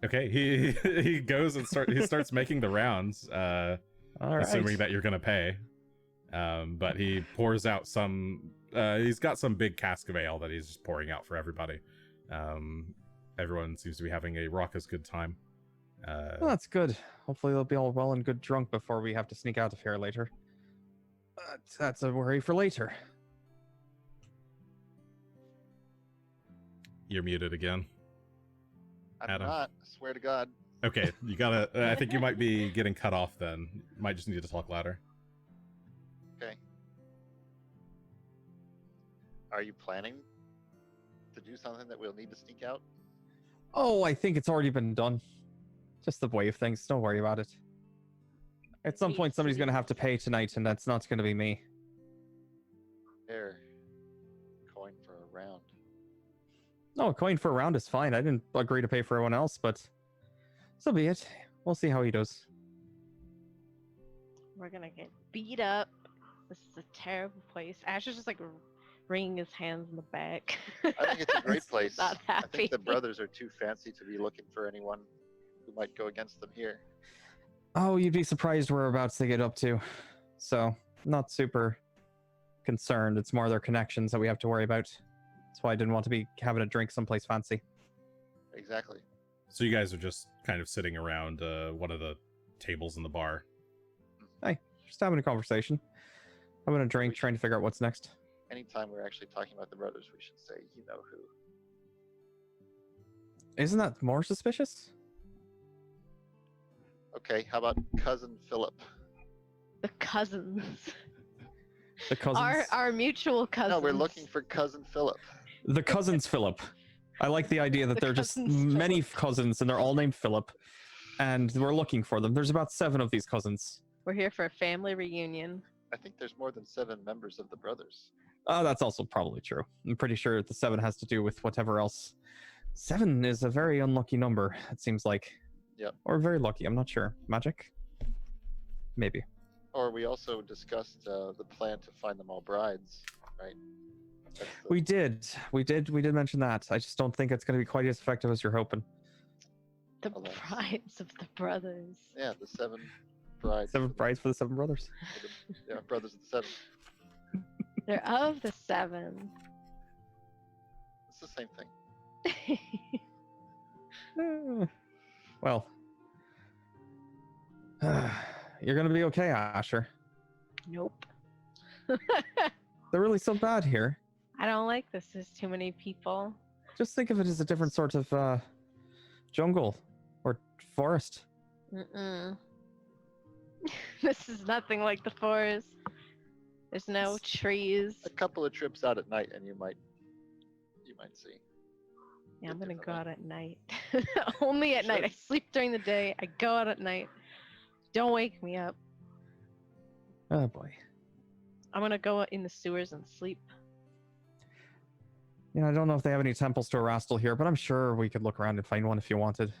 Speaker 1: Okay, he goes and starts making the rounds,
Speaker 3: All right.
Speaker 1: assuming that you're gonna pay. But he pours out some. He's got some big cask of ale that he's just pouring out for everybody. Everyone seems to be having a raucous good time.
Speaker 3: Well, that's good. Hopefully they'll be all well and good drunk before we have to sneak out of here later. But that's a worry for later.
Speaker 1: You're muted again.
Speaker 4: I'm
Speaker 1: Adam.
Speaker 4: not. I swear to God.
Speaker 1: Okay, you gotta. I think you might be getting cut off. Then you might just need to talk louder.
Speaker 4: Okay. Are you planning to do something that we'll need to sneak out?
Speaker 3: Oh, I think it's already been done. Just the way of things. Don't worry about it. At some point, somebody's going to have to pay tonight, and that's not going to be me.
Speaker 4: There. Coin for a round.
Speaker 3: No, a coin for a round is fine. I didn't agree to pay for everyone else, but so be it. We'll see how he does.
Speaker 2: We're gonna get beat up. This is a terrible place. Ash is just like wringing his hands in the back.
Speaker 4: I think it's a great place.
Speaker 2: Not
Speaker 4: I
Speaker 2: happy.
Speaker 4: think the brothers are too fancy to be looking for anyone who might go against them here.
Speaker 3: Oh, you'd be surprised whereabouts they get up to. So, not super concerned. It's more their connections that we have to worry about. That's why I didn't want to be having a drink someplace fancy.
Speaker 4: Exactly.
Speaker 1: So you guys are just kind of sitting around one of the tables in the bar.
Speaker 3: Just having a conversation. Having a drink, trying to figure out what's next.
Speaker 4: Anytime we're actually talking about the brothers, we should say, you know who.
Speaker 3: Isn't that more suspicious?
Speaker 4: Okay, how about cousin Philip?
Speaker 2: The cousins.
Speaker 3: The cousins.
Speaker 2: Our mutual cousins.
Speaker 4: No, we're looking for cousin Philip.
Speaker 3: The cousins Philip. I like the idea that
Speaker 2: The
Speaker 3: there are just
Speaker 2: cousins
Speaker 3: many
Speaker 2: Philip.
Speaker 3: cousins and they're all named Philip, and we're looking for them. There's about 7 of these cousins.
Speaker 2: We're here for a family reunion.
Speaker 4: I think there's more than 7 members of the brothers.
Speaker 3: That's also probably true. I'm pretty sure the 7 has to do with whatever else. 7 is a very unlucky number, it seems like.
Speaker 4: Yep.
Speaker 3: Or very lucky, I'm not sure. Magic? Maybe.
Speaker 4: Or we also discussed the plan to find them all brides, right? That's the-
Speaker 3: We did mention that. I just don't think it's going to be quite as effective as you're hoping.
Speaker 2: The
Speaker 4: Alas.
Speaker 2: brides of the brothers.
Speaker 4: Yeah, the 7 brides.
Speaker 3: 7 brides for the 7 brothers.
Speaker 4: Yeah, brothers of the 7.
Speaker 2: They're of the 7.
Speaker 4: It's the same thing.
Speaker 3: Well, you're going to be okay, Asher.
Speaker 2: Nope.
Speaker 3: They're really so bad here.
Speaker 2: I don't like this. There's too many people.
Speaker 3: Just think of it as a different sort of jungle or forest.
Speaker 2: Mm-mm. This is nothing like the forest. There's no trees.
Speaker 4: A couple of trips out at night, and you might see.
Speaker 2: Yeah, I'm
Speaker 4: Bit
Speaker 2: gonna go
Speaker 4: different,
Speaker 2: out at night. Only at night. I
Speaker 4: Should.
Speaker 2: sleep during the day. I go out at night. Don't wake me up.
Speaker 3: Oh boy.
Speaker 2: I'm gonna go in the sewers and sleep.
Speaker 3: Yeah, I don't know if they have any temples to Erastil here, but I'm sure we could look around and find one if you wanted.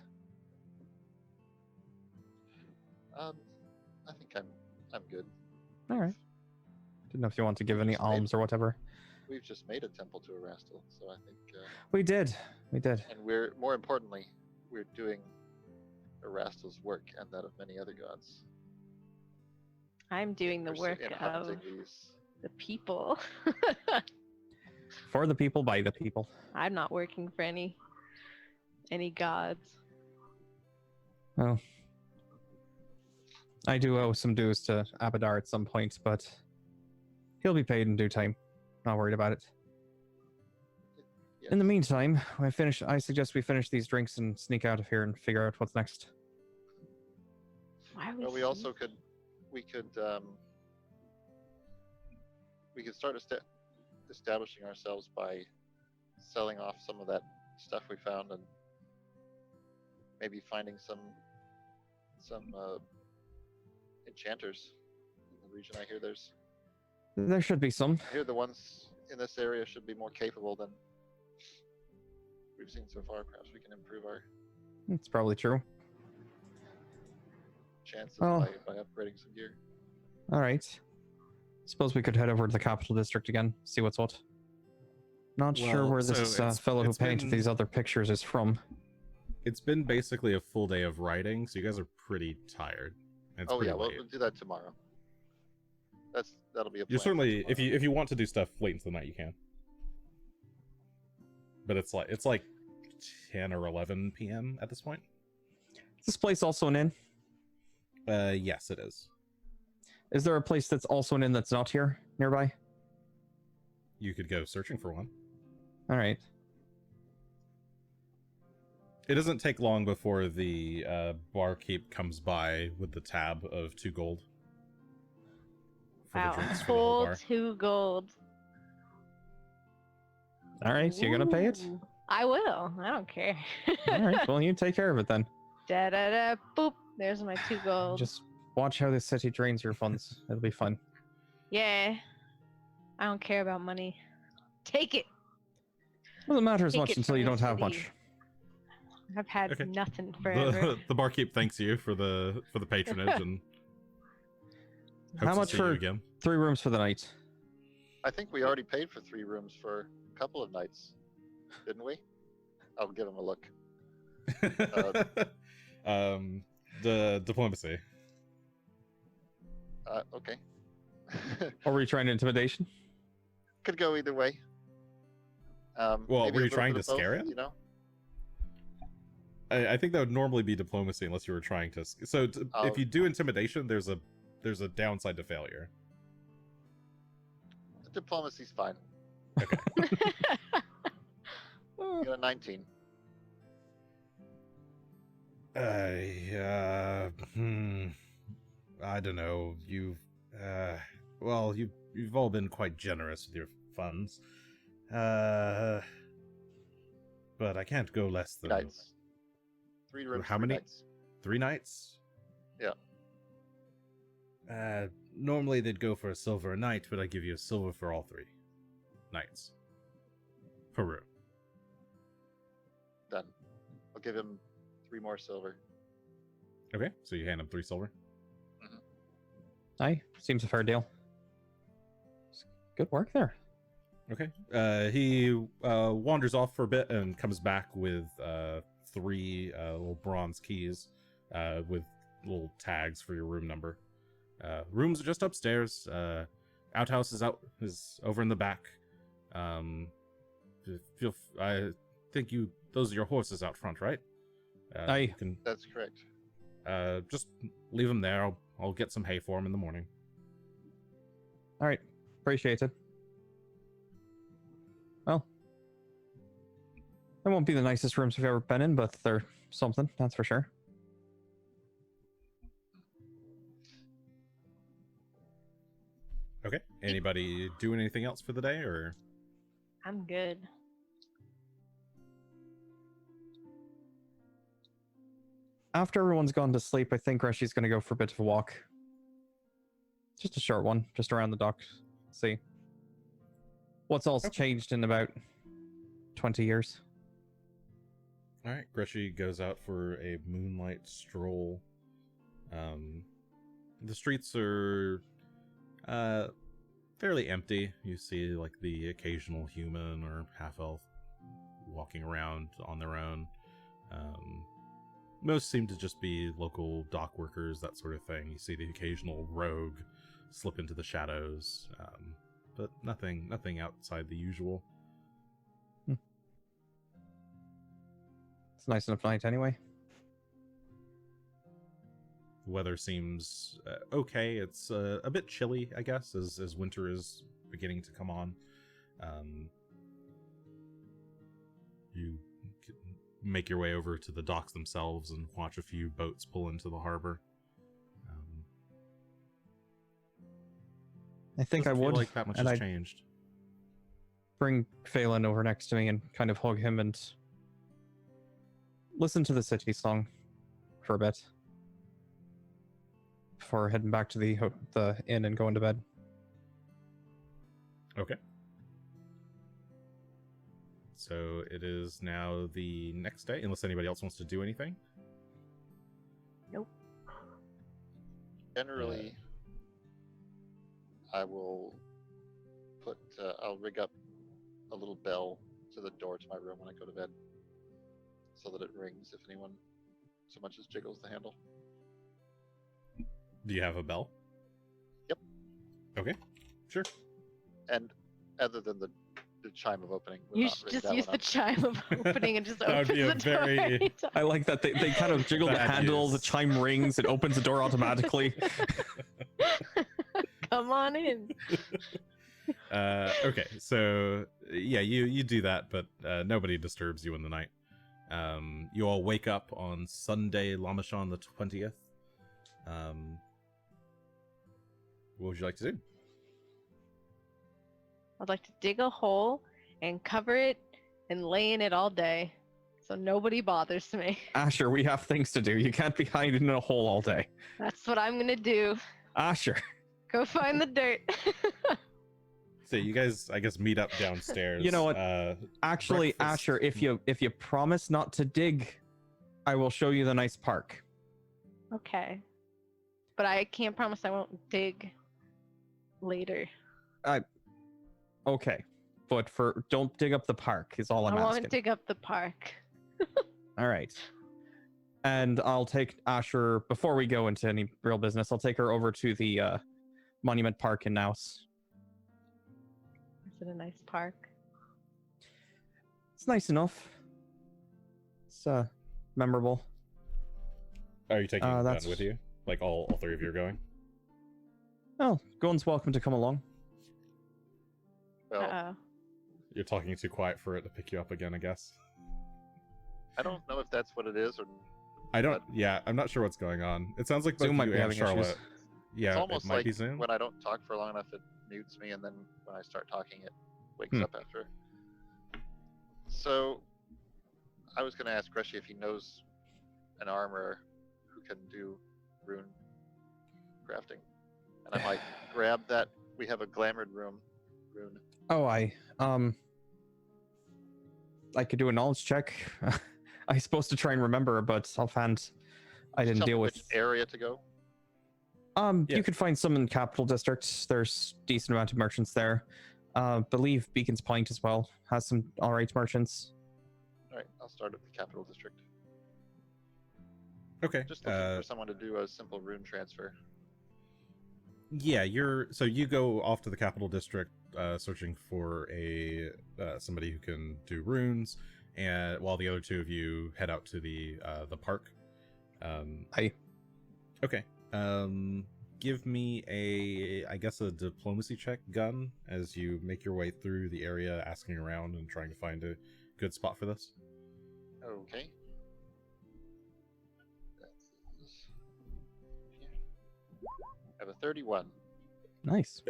Speaker 4: I think I'm good.
Speaker 3: All right. Didn't know if you want to give any
Speaker 4: Just made-
Speaker 3: alms or whatever.
Speaker 4: We've just made a temple to Erastil, so I think.
Speaker 3: We did.
Speaker 4: And we're more importantly, we're doing Erastil's work and that of many other gods.
Speaker 2: I'm doing the
Speaker 4: We're
Speaker 2: work
Speaker 4: in
Speaker 2: of
Speaker 4: hunting these.
Speaker 2: the people.
Speaker 3: For the people, by the people.
Speaker 2: I'm not working for any gods.
Speaker 3: Well, I do owe some dues to Abadar at some point, but he'll be paid in due time. Not worried about it.
Speaker 4: Yes.
Speaker 3: In the meantime, I suggest we finish these drinks and sneak out of here and figure out what's next.
Speaker 2: Why are
Speaker 4: Well, we also could start establishing ourselves by selling off some of that stuff we found and maybe finding some enchanters in the region. I hear
Speaker 3: There should be some.
Speaker 4: the ones in this area should be more capable than we've seen so far. Perhaps we can improve our
Speaker 3: It's probably true.
Speaker 4: chances
Speaker 3: Oh.
Speaker 4: by upgrading some gear.
Speaker 3: All right. Suppose we could head over to the capital district again, see what's what. Not sure
Speaker 1: Well,
Speaker 3: where
Speaker 1: so
Speaker 3: this
Speaker 1: it's-
Speaker 3: fellow who
Speaker 1: it's
Speaker 3: painted
Speaker 1: been-
Speaker 3: these other pictures is from.
Speaker 1: It's been basically a full day of writing, so you guys are pretty tired. And it's
Speaker 4: Oh
Speaker 1: pretty
Speaker 4: yeah,
Speaker 1: late.
Speaker 4: we'll do that tomorrow. That'll be a
Speaker 1: You
Speaker 4: plan for
Speaker 1: certainly, if
Speaker 4: tomorrow.
Speaker 1: you want to do stuff late into the night, you can. But it's like 10 or 11 p.m. at this point.
Speaker 3: Is this place also an inn?
Speaker 1: Yes, it is.
Speaker 3: Is there a place that's also an inn that's not here nearby?
Speaker 1: You could go searching for one.
Speaker 3: All right.
Speaker 1: It doesn't take long before the barkeep comes by with the tab of 2 gold. For the
Speaker 2: Wow,
Speaker 1: drinks for the whole
Speaker 2: full
Speaker 1: bar.
Speaker 2: 2 gold.
Speaker 3: All right, you're gonna pay it?
Speaker 2: Ooh, I will. I don't care.
Speaker 3: All right, well, you take care of it then.
Speaker 2: Da da da boop. There's my 2 gold.
Speaker 3: Just watch how this city drains your funds. It'll be fun.
Speaker 2: Yeah. I don't care about money. Take it.
Speaker 3: Doesn't matter as
Speaker 2: Take
Speaker 3: much
Speaker 2: it
Speaker 3: until
Speaker 2: from
Speaker 3: you
Speaker 2: the
Speaker 3: don't have
Speaker 2: city.
Speaker 3: much.
Speaker 2: I've had
Speaker 1: Okay.
Speaker 2: nothing forever.
Speaker 1: The barkeep thanks you for the patronage and
Speaker 3: How
Speaker 1: hopes to
Speaker 3: much
Speaker 1: see
Speaker 3: for-
Speaker 1: you again.
Speaker 3: 3 rooms for the night.
Speaker 4: I think we already paid for 3 rooms for a couple of nights, didn't we? I'll give him a look.
Speaker 1: The diplomacy.
Speaker 4: Okay.
Speaker 3: Or were you trying intimidation?
Speaker 4: Could go either way.
Speaker 1: Well,
Speaker 4: maybe
Speaker 1: were
Speaker 4: a
Speaker 1: you
Speaker 4: little
Speaker 1: trying
Speaker 4: bit
Speaker 1: to
Speaker 4: of both,
Speaker 1: scare him?
Speaker 4: You know?
Speaker 1: I think that would normally be diplomacy unless you were trying to. So
Speaker 4: Oh.
Speaker 1: if you do intimidation, there's a downside to failure.
Speaker 4: Diplomacy's fine.
Speaker 1: Okay.
Speaker 4: You got a 19.
Speaker 1: I don't know. You've all been quite generous with your funds. But I can't go less than
Speaker 4: Nights. 3 rooms,
Speaker 1: how
Speaker 4: 3
Speaker 1: many?
Speaker 4: nights.
Speaker 1: 3 nights.
Speaker 4: Yeah.
Speaker 1: Normally they'd go for a silver a night, but I give you a silver for all 3 nights per room.
Speaker 4: Done. I'll give him 3 more silver.
Speaker 1: Okay, so you hand him 3 silver.
Speaker 3: Aye, seems a fair deal. Good work there.
Speaker 1: Okay. He wanders off for a bit and comes back with 3 little bronze keys with little tags for your room number. Rooms are just upstairs. Outhouse is over in the back. I think those are your horses out front, right?
Speaker 3: Aye.
Speaker 4: That's correct.
Speaker 1: Just leave them there. I'll get some hay for them in the morning.
Speaker 3: All right, appreciate it. Well, they won't be the nicest rooms we've ever been in, but they're something, that's for sure.
Speaker 1: Okay. Anybody doing anything else for the day, or?
Speaker 2: I'm good.
Speaker 3: After everyone's gone to sleep, I think Greshy's going to go for a bit of a walk. Just a short one, just around the dock. See what's all changed in about 20 years.
Speaker 1: All right, Greshy goes out for a moonlight stroll. The streets are fairly empty. You see like the occasional human or half-elf walking around on their own. Most seem to just be local dock workers, that sort of thing. You see the occasional rogue slip into the shadows, but nothing outside the usual.
Speaker 3: It's a nice enough night anyway.
Speaker 1: The weather seems okay. It's a bit chilly, I guess, as winter is beginning to come on. You make your way over to the docks themselves and watch a few boats pull into the harbor.
Speaker 3: I think I
Speaker 1: Doesn't feel
Speaker 3: would.
Speaker 1: like that much
Speaker 3: and
Speaker 1: has
Speaker 3: I'd
Speaker 1: changed.
Speaker 3: bring Phelan over next to me and kind of hug him and listen to the city song for a bit before heading back to the inn and going to bed.
Speaker 1: Okay. So it is now the next day, unless anybody else wants to do anything.
Speaker 2: Nope.
Speaker 4: Generally, I will I'll rig up a little bell to the door to my room when I go to bed, so that it rings if anyone so much as jiggles the handle.
Speaker 1: Do you have a bell?
Speaker 4: Yep.
Speaker 1: Okay, sure.
Speaker 4: And other than the chime of opening, we'll
Speaker 2: You
Speaker 4: not
Speaker 2: should
Speaker 4: rig
Speaker 2: just
Speaker 4: that
Speaker 2: use
Speaker 4: one
Speaker 2: the
Speaker 4: up.
Speaker 2: chime of opening and just
Speaker 1: That would
Speaker 2: open
Speaker 1: be a
Speaker 2: the door.
Speaker 1: very-
Speaker 2: anytime.
Speaker 3: I like that they kind of jiggle the
Speaker 1: Bad
Speaker 3: handle, the
Speaker 1: news.
Speaker 3: chime rings, it opens the door automatically.
Speaker 2: Come on in.
Speaker 1: Okay, so yeah, you do that, but nobody disturbs you in the night. You all wake up on Sunday, Lamashon the 20th. What would you like to do?
Speaker 2: I'd like to dig a hole and cover it and lay in it all day, so nobody bothers me.
Speaker 3: Asher, we have things to do. You can't be hiding in a hole all day.
Speaker 2: That's what I'm gonna do.
Speaker 3: Asher.
Speaker 2: Go find the dirt.
Speaker 1: So you guys, I guess, meet up downstairs.
Speaker 3: You know what? Actually,
Speaker 1: breakfast.
Speaker 3: Asher, if you promise not to dig, I will show you the nice park.
Speaker 2: Okay. But I can't promise I won't dig later.
Speaker 3: Okay. But don't dig up the park is all I'm
Speaker 2: I
Speaker 3: asking.
Speaker 2: won't dig up the park.
Speaker 3: All right. And I'll take Asher, before we go into any real business, I'll take her over to the Monument Park in Naus.
Speaker 2: Is it a nice park?
Speaker 3: It's nice enough. It's memorable.
Speaker 1: Are you taking Gunn
Speaker 3: that's-
Speaker 1: with you? Like all 3 of you are going?
Speaker 3: Oh, Gunn's welcome to come along.
Speaker 4: Well,
Speaker 2: Uh-oh.
Speaker 1: You're talking too quiet for it to pick you up again, I guess.
Speaker 4: I don't know if that's what it is, or
Speaker 1: I don't. Yeah, I'm not sure what's going on. It sounds like both
Speaker 3: Zoom might
Speaker 1: you
Speaker 3: be
Speaker 1: and
Speaker 3: having
Speaker 1: Charlotte.
Speaker 3: issues.
Speaker 1: Yeah,
Speaker 4: it's
Speaker 1: it
Speaker 4: almost
Speaker 1: might
Speaker 4: like
Speaker 1: be Zoom.
Speaker 4: when I don't talk for long enough, it mutes me, and then when I start talking, it wakes
Speaker 1: Hmm.
Speaker 4: up after. So, I was going to ask Greshy if he knows an armorer who can do rune crafting, and I might grab that. We have a glamored rune.
Speaker 3: Oh, I could do a knowledge check. I was supposed to try and remember, but offhand, I didn't
Speaker 4: Tell
Speaker 3: deal
Speaker 4: me
Speaker 3: with.
Speaker 4: which area to go.
Speaker 1: Yeah.
Speaker 3: You could find some in Capital District. There's decent amount of merchants there. Believe Beacon's Point as well has some alright merchants.
Speaker 4: All right, I'll start at the capital district.
Speaker 1: Okay.
Speaker 4: Just looking for someone to do a simple rune transfer.
Speaker 1: Yeah, you go off to the capital district, searching for somebody who can do runes, and while the other two of you head out to the park.
Speaker 3: Hi.
Speaker 1: Okay. Give me I guess a diplomacy check, Gunn, as you make your way through the area, asking around and trying to find a good spot for this.
Speaker 4: Okay. I have a 31.
Speaker 3: Nice.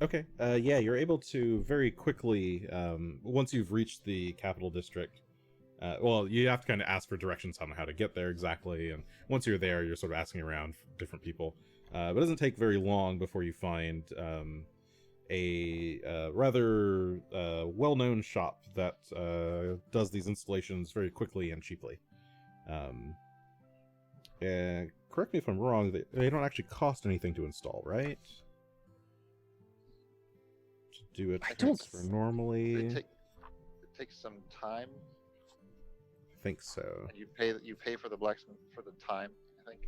Speaker 1: Okay. Yeah, you're able to very quickly, once you've reached the capital district, well, you have to kind of ask for directions on how to get there exactly, and once you're there, you're sort of asking around different people. But it doesn't take very long before you find a rather well-known shop that does these installations very quickly and cheaply. And correct me if I'm wrong, they don't actually cost anything to install, right? To do a
Speaker 3: I don't
Speaker 1: transfer normally,
Speaker 4: It takes some time,
Speaker 1: I think so.
Speaker 4: and you pay for the blacksmith for the time, I think.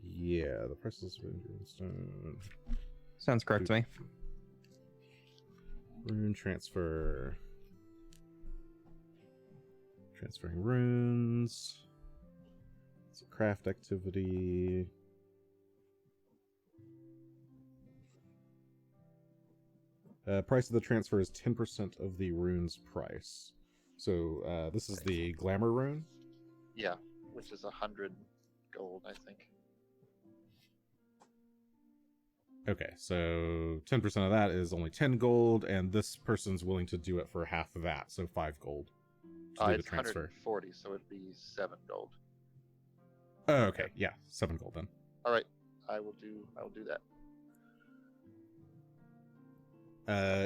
Speaker 1: Yeah, the price is stone.
Speaker 3: Sounds correct to me.
Speaker 1: Rune transfer. Transferring runes. It's a craft activity. Price of the transfer is 10% of the rune's price. So this is the glamour rune.
Speaker 4: Yeah, which is 100 gold, I think.
Speaker 1: Okay, so 10% of that is only 10 gold, and this person's willing to do it for half of that, so 5 gold to do the
Speaker 4: It's
Speaker 1: transfer.
Speaker 4: 140, so it'd be 7 gold.
Speaker 1: Oh, okay, yeah, 7 gold then.
Speaker 4: All right, I will do that.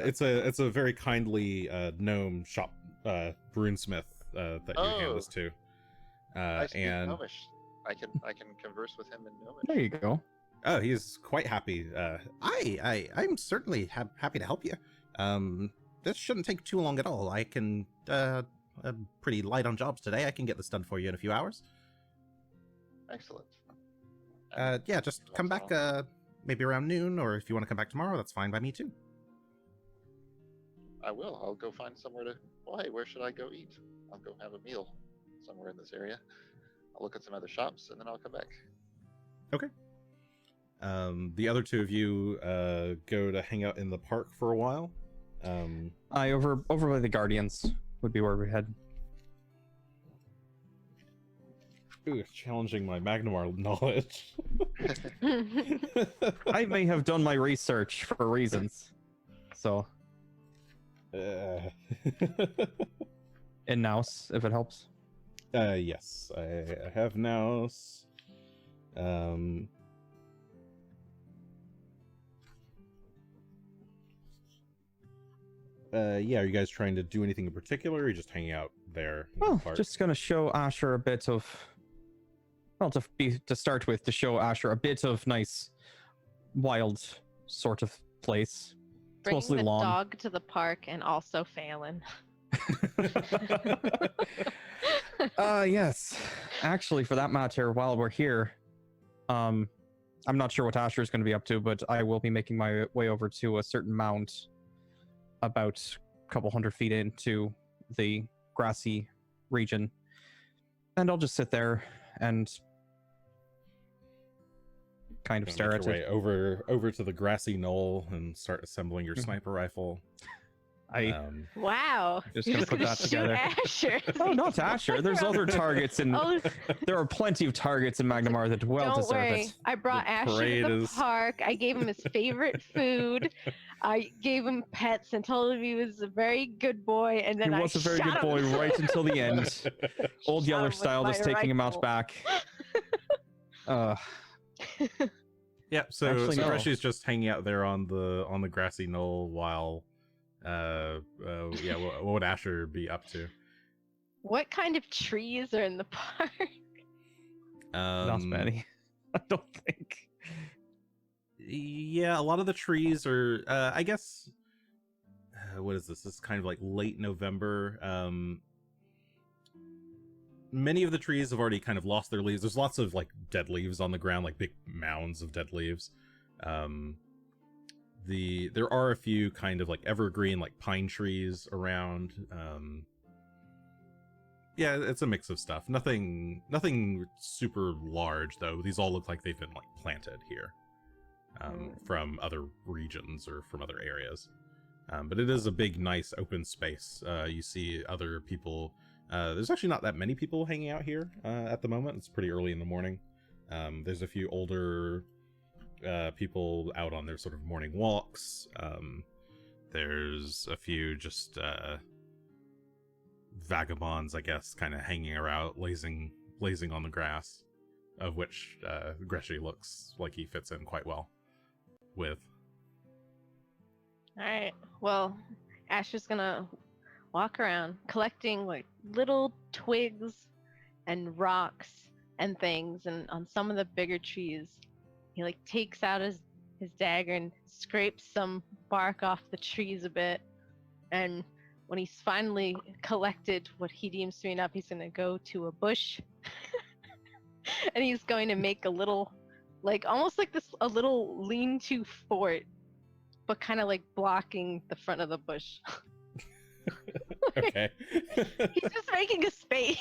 Speaker 1: It's a very kindly gnome shop runesmith that you hand this to.
Speaker 4: I speak
Speaker 1: And
Speaker 4: Gnomish. I can converse with him in Gnomish.
Speaker 3: There you go.
Speaker 1: oh, he is quite happy. I'm certainly happy to help you. This shouldn't take too long at all. I can I'm pretty light on jobs today. I can get this done for you in a few hours.
Speaker 4: Excellent.
Speaker 1: Yeah, just come back maybe around noon, or if you want to come back tomorrow, that's fine by me too.
Speaker 4: I will. I'll go find somewhere to. Well, hey, where should I go eat? I'll go have a meal somewhere in this area. I'll look at some other shops and then I'll come back.
Speaker 1: Okay. The other two of you go to hang out in the park for a while.
Speaker 3: Over by the Guardians would be where we head.
Speaker 1: Ooh, challenging my Magnamar knowledge.
Speaker 3: I may have done my research for reasons. So, in Naus, if it helps.
Speaker 1: Yes, I have Naus. Yeah, are you guys trying to do anything in particular, or are you just hanging out there in the
Speaker 3: Well,
Speaker 1: park?
Speaker 3: just gonna show Asher a bit of. Well, to start with, to show Asher a bit of nice, wild sort of place. It's
Speaker 2: Bringing
Speaker 3: mostly
Speaker 2: the
Speaker 3: lawn.
Speaker 2: dog to the park and also Phelan.
Speaker 3: Yes. Actually, for that matter, while we're here, I'm not sure what Asher is going to be up to, but I will be making my way over to a certain mound about a couple hundred feet into the grassy region. And I'll just sit there and kind of
Speaker 1: Gonna
Speaker 3: stare
Speaker 1: make
Speaker 3: at
Speaker 1: your
Speaker 3: it.
Speaker 1: way over to the grassy knoll and start assembling your sniper rifle.
Speaker 2: Wow.
Speaker 3: Just
Speaker 2: You're
Speaker 3: gonna put that
Speaker 2: shoot
Speaker 3: together.
Speaker 2: Asher.
Speaker 3: Oh, not Asher. There's other targets, and
Speaker 2: Oh,
Speaker 3: there are plenty of targets in Magnamar that well
Speaker 2: don't
Speaker 3: deserve
Speaker 2: worry.
Speaker 3: it.
Speaker 2: I brought
Speaker 1: The
Speaker 2: Asher to
Speaker 1: parade
Speaker 2: the
Speaker 1: is-
Speaker 2: park. I gave him his favorite food. I gave him pets and told him he was a very good boy. And
Speaker 3: He
Speaker 2: then
Speaker 3: was
Speaker 2: I
Speaker 3: a very good
Speaker 2: shot
Speaker 3: boy
Speaker 2: him.
Speaker 3: right until the end. Old
Speaker 2: Shot
Speaker 3: Yeller
Speaker 2: him with
Speaker 3: style, just
Speaker 2: my
Speaker 3: taking him out
Speaker 2: rifle.
Speaker 3: back.
Speaker 1: Yeah, so
Speaker 3: Actually, no.
Speaker 1: Greshy's just hanging out there on the grassy knoll while yeah, what would Asher be up to?
Speaker 2: What kind of trees are in the park?
Speaker 3: Not many. I don't think.
Speaker 1: Yeah, a lot of the trees are I guess what is this? This is kind of like late November. Many of the trees have already kind of lost their leaves. There's lots of like dead leaves on the ground, like big mounds of dead leaves. There are a few kind of like evergreen, like pine trees around. Yeah, it's a mix of stuff. Nothing super large though. These all look like they've been like planted here from other regions or from other areas. But it is a big, nice open space. You see other people. There's actually not that many people hanging out here at the moment. It's pretty early in the morning. There's a few older people out on their sort of morning walks. There's a few just vagabonds, I guess, kind of hanging around, lazing on the grass, of which Greshy looks like he fits in quite well with.
Speaker 2: All right. Well, Asher's gonna walk around collecting like little twigs and rocks and things, and on some of the bigger trees, he like takes out his dagger and scrapes some bark off the trees a bit. And when he's finally collected what he deems to be enough, he's gonna go to a bush and he's going to make a little, like almost like this, a little lean-to fort, but kind of like blocking the front of the bush.
Speaker 1: Okay.
Speaker 2: He's just making a space.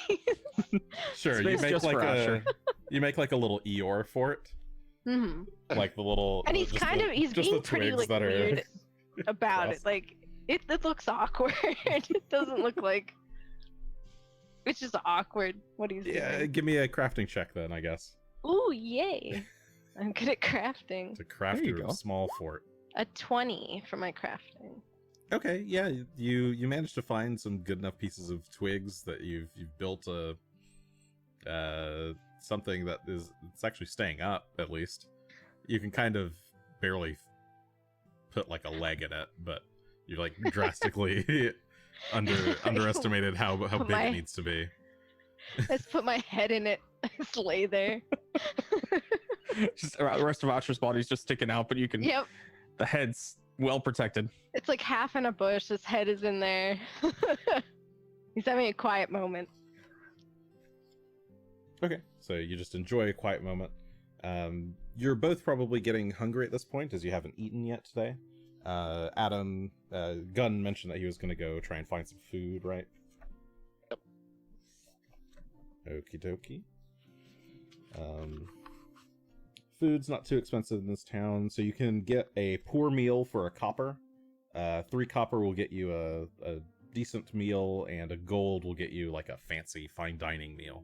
Speaker 1: Sure, you
Speaker 3: Space
Speaker 1: make
Speaker 3: just
Speaker 1: like
Speaker 3: for Asher.
Speaker 1: you make like a little Eeyore fort,
Speaker 2: Hmm.
Speaker 1: like the little.
Speaker 2: And he's
Speaker 1: just
Speaker 2: kind
Speaker 1: the-
Speaker 2: of he's
Speaker 1: just
Speaker 2: being
Speaker 1: the
Speaker 2: pretty
Speaker 1: twigs
Speaker 2: like
Speaker 1: that are-
Speaker 2: weird about
Speaker 1: Yes.
Speaker 2: it. Like it looks awkward. It doesn't look like it's just awkward what he's
Speaker 1: Yeah,
Speaker 2: doing.
Speaker 1: give me a crafting check then, I guess,
Speaker 2: Ooh, yay! I'm good at crafting.
Speaker 1: to craft
Speaker 3: There you
Speaker 1: your
Speaker 3: go.
Speaker 1: small fort.
Speaker 2: A 20 for my crafting.
Speaker 1: Okay, yeah, you managed to find some good enough pieces of twigs that you've built a something that it's actually staying up. At least you can kind of barely put like a leg in it, but you like drastically underestimated how big
Speaker 2: My-
Speaker 1: it needs to be.
Speaker 2: Let's put my head in it. Just lay there.
Speaker 3: Just the rest of Asher's body's just sticking out, but you can.
Speaker 2: Yep.
Speaker 3: The head's well protected.
Speaker 2: It's like half in a bush. His head is in there. He's having a quiet moment.
Speaker 1: Okay, so you just enjoy a quiet moment. You're both probably getting hungry at this point, as you haven't eaten yet today. Gunn mentioned that he was going to go try and find some food, right?
Speaker 4: Yep.
Speaker 1: Okie dokie. Food's not too expensive in this town, so you can get a poor meal for a copper. 3 copper will get you a decent meal, and a gold will get you like a fancy fine dining meal.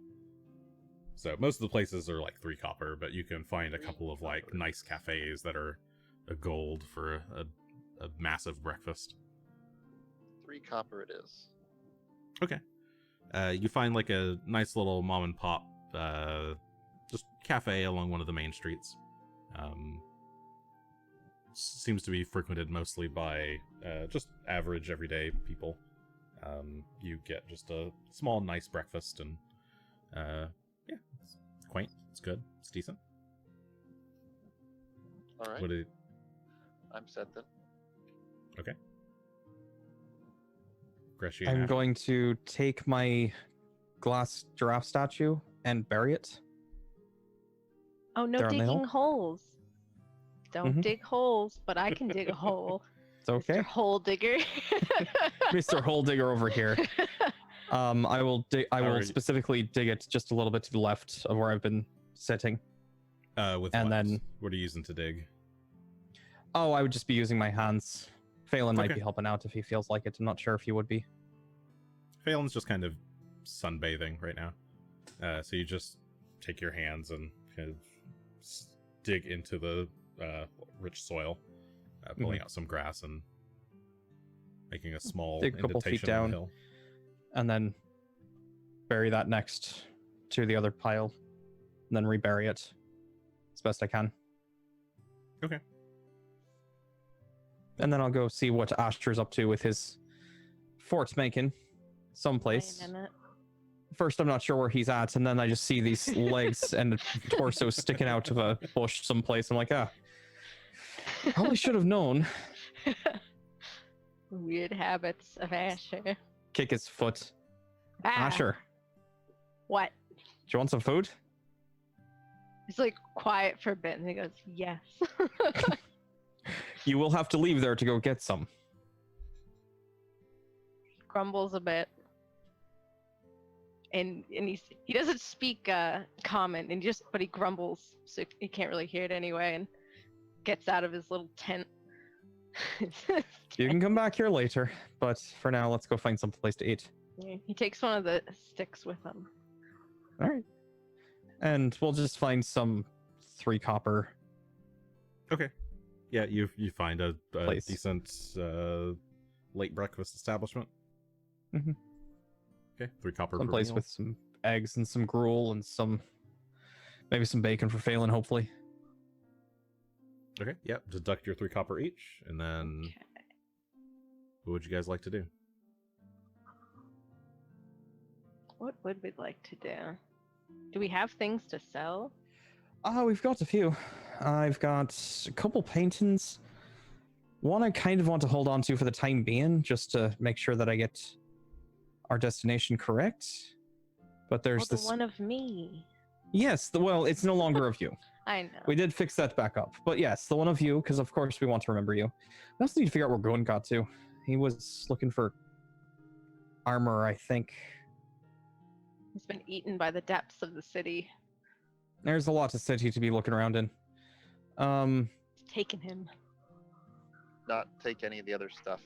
Speaker 1: So most of the places are like 3 copper, but you can find a couple of like nice cafes that are a gold for a massive breakfast.
Speaker 4: 3 copper it is.
Speaker 1: Okay. You find like a nice little mom and pop just cafe along one of the main streets. Seems to be frequented mostly by just average everyday people. You get just a small nice breakfast, and yeah, it's quaint, it's good, it's decent.
Speaker 4: All right.
Speaker 1: What do
Speaker 4: I'm set then.
Speaker 1: Greshy and
Speaker 3: I'm
Speaker 1: Ash-
Speaker 3: going to take my glass giraffe statue and bury it.
Speaker 2: Oh, no
Speaker 3: There on the hill?
Speaker 2: digging holes. Don't
Speaker 3: Mhm.
Speaker 2: dig holes, but I can dig a hole.
Speaker 3: It's okay.
Speaker 2: Mr. Hole Digger.
Speaker 3: Mr. Hole Digger over here. I will
Speaker 1: Alright.
Speaker 3: specifically dig it just a little bit to the left of where I've been sitting.
Speaker 1: with
Speaker 3: and
Speaker 1: what?
Speaker 3: then-
Speaker 1: What are you using to dig?
Speaker 3: Oh, I would just be using my hands. Phelan might
Speaker 1: Okay.
Speaker 3: be helping out if he feels like it. I'm not sure if he would be.
Speaker 1: Phelan's just kind of sunbathing right now. So you just take your hands and kind of dig into the rich soil, pulling out some grass and making a small
Speaker 3: Dig a couple feet
Speaker 1: indentation on
Speaker 3: down.
Speaker 1: the hill.
Speaker 3: And then bury that next to the other pile, and then rebury it as best I can.
Speaker 1: Okay.
Speaker 3: And then I'll go see what Asher's up to with his fort making someplace.
Speaker 2: Laying in it.
Speaker 3: First, I'm not sure where he's at, and then I just see these legs and a torso sticking out of a bush someplace. I'm like, probably should have known.
Speaker 2: Weird habits of Asher.
Speaker 3: Kick his foot.
Speaker 2: Ah,
Speaker 3: Asher,
Speaker 2: what?
Speaker 3: do you want some food?
Speaker 2: He's like quiet for a bit, and he goes, "Yes."
Speaker 3: You will have to leave there to go get some.
Speaker 2: Grumbles a bit, and he doesn't speak common, and but he grumbles, so he can't really hear it anyway, and gets out of his little tent.
Speaker 3: You can come back here later, but for now, let's go find some place to eat.
Speaker 2: He takes one of the sticks with him.
Speaker 3: All right. And we'll just find some 3 copper.
Speaker 1: Okay. Yeah, you find a
Speaker 3: Place.
Speaker 1: decent late breakfast establishment.
Speaker 3: Mhm.
Speaker 1: Okay, 3 copper
Speaker 3: Some
Speaker 1: per
Speaker 3: place
Speaker 1: meal.
Speaker 3: with some eggs and some gruel and maybe some bacon for Phelan, hopefully.
Speaker 1: Okay, yeah, deduct your 3 copper each, and then
Speaker 2: Okay.
Speaker 1: what would you guys like to do?
Speaker 2: What would we like to do? Do we have things to sell?
Speaker 3: We've got a few. I've got a couple paintings. One I kind of want to hold on to for the time being, just to make sure that I get our destination correct. But there's
Speaker 2: the
Speaker 3: this.
Speaker 2: one of me.
Speaker 3: Yes, well, it's no longer of you.
Speaker 2: I know.
Speaker 3: We did fix that back up. But yes, the one of you, because of course we want to remember you. We also need to figure out where Gunn got to. He was looking for armor, I think.
Speaker 2: He's been eaten by the depths of the city.
Speaker 3: There's a lot of city to be looking around in.
Speaker 2: It's taken him.
Speaker 4: Not take any of the other stuff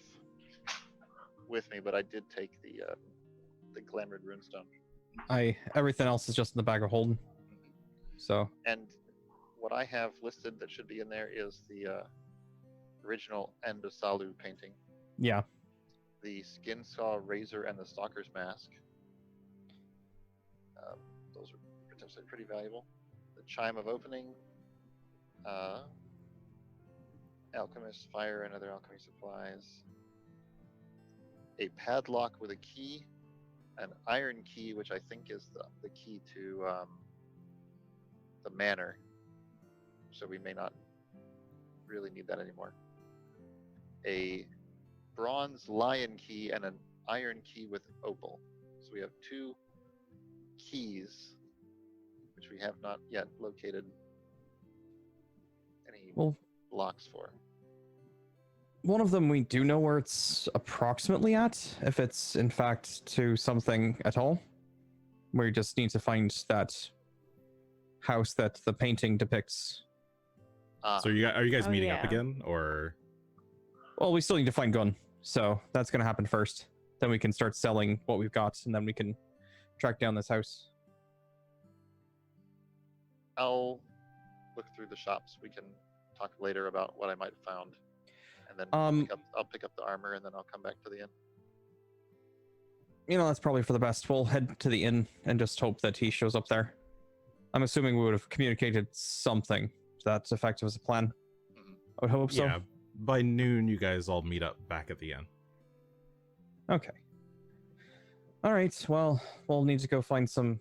Speaker 4: with me, but I did take the glamored runestone.
Speaker 3: Everything else is just in the bag of holding. So
Speaker 4: And what I have listed that should be in there is the original Endosalu painting,
Speaker 3: yeah.
Speaker 4: the skin saw razor, and the stalker's mask. Those are potentially pretty valuable. The chime of opening, alchemist fire and other alchemy supplies, a padlock with a key, an iron key, which I think is the key to the manor, so we may not really need that anymore. A bronze lion key and an iron key with opal. So we have 2 keys, which we have not yet located any
Speaker 3: Well,
Speaker 4: locks for.
Speaker 3: one of them we do know where it's approximately at, if it's in fact to something at all. We just need to find that house that the painting depicts.
Speaker 1: So are you guys
Speaker 2: Oh,
Speaker 1: meeting up
Speaker 2: yeah.
Speaker 1: again, or
Speaker 3: Well, we still need to find Gunn, so that's going to happen first. Then we can start selling what we've got, and then we can track down this house.
Speaker 4: I'll look through the shops. We can talk later about what I might have found, and then I'll pick up the armor, and then I'll come back to the inn.
Speaker 3: You know, that's probably for the best. We'll head to the inn and just hope that he shows up there. I'm assuming we would have communicated something to that effect as a plan.
Speaker 4: Mhm.
Speaker 3: I would hope so.
Speaker 1: yeah, by noon you guys all meet up back at the inn.
Speaker 3: Okay. All right. Well, we'll need to go find some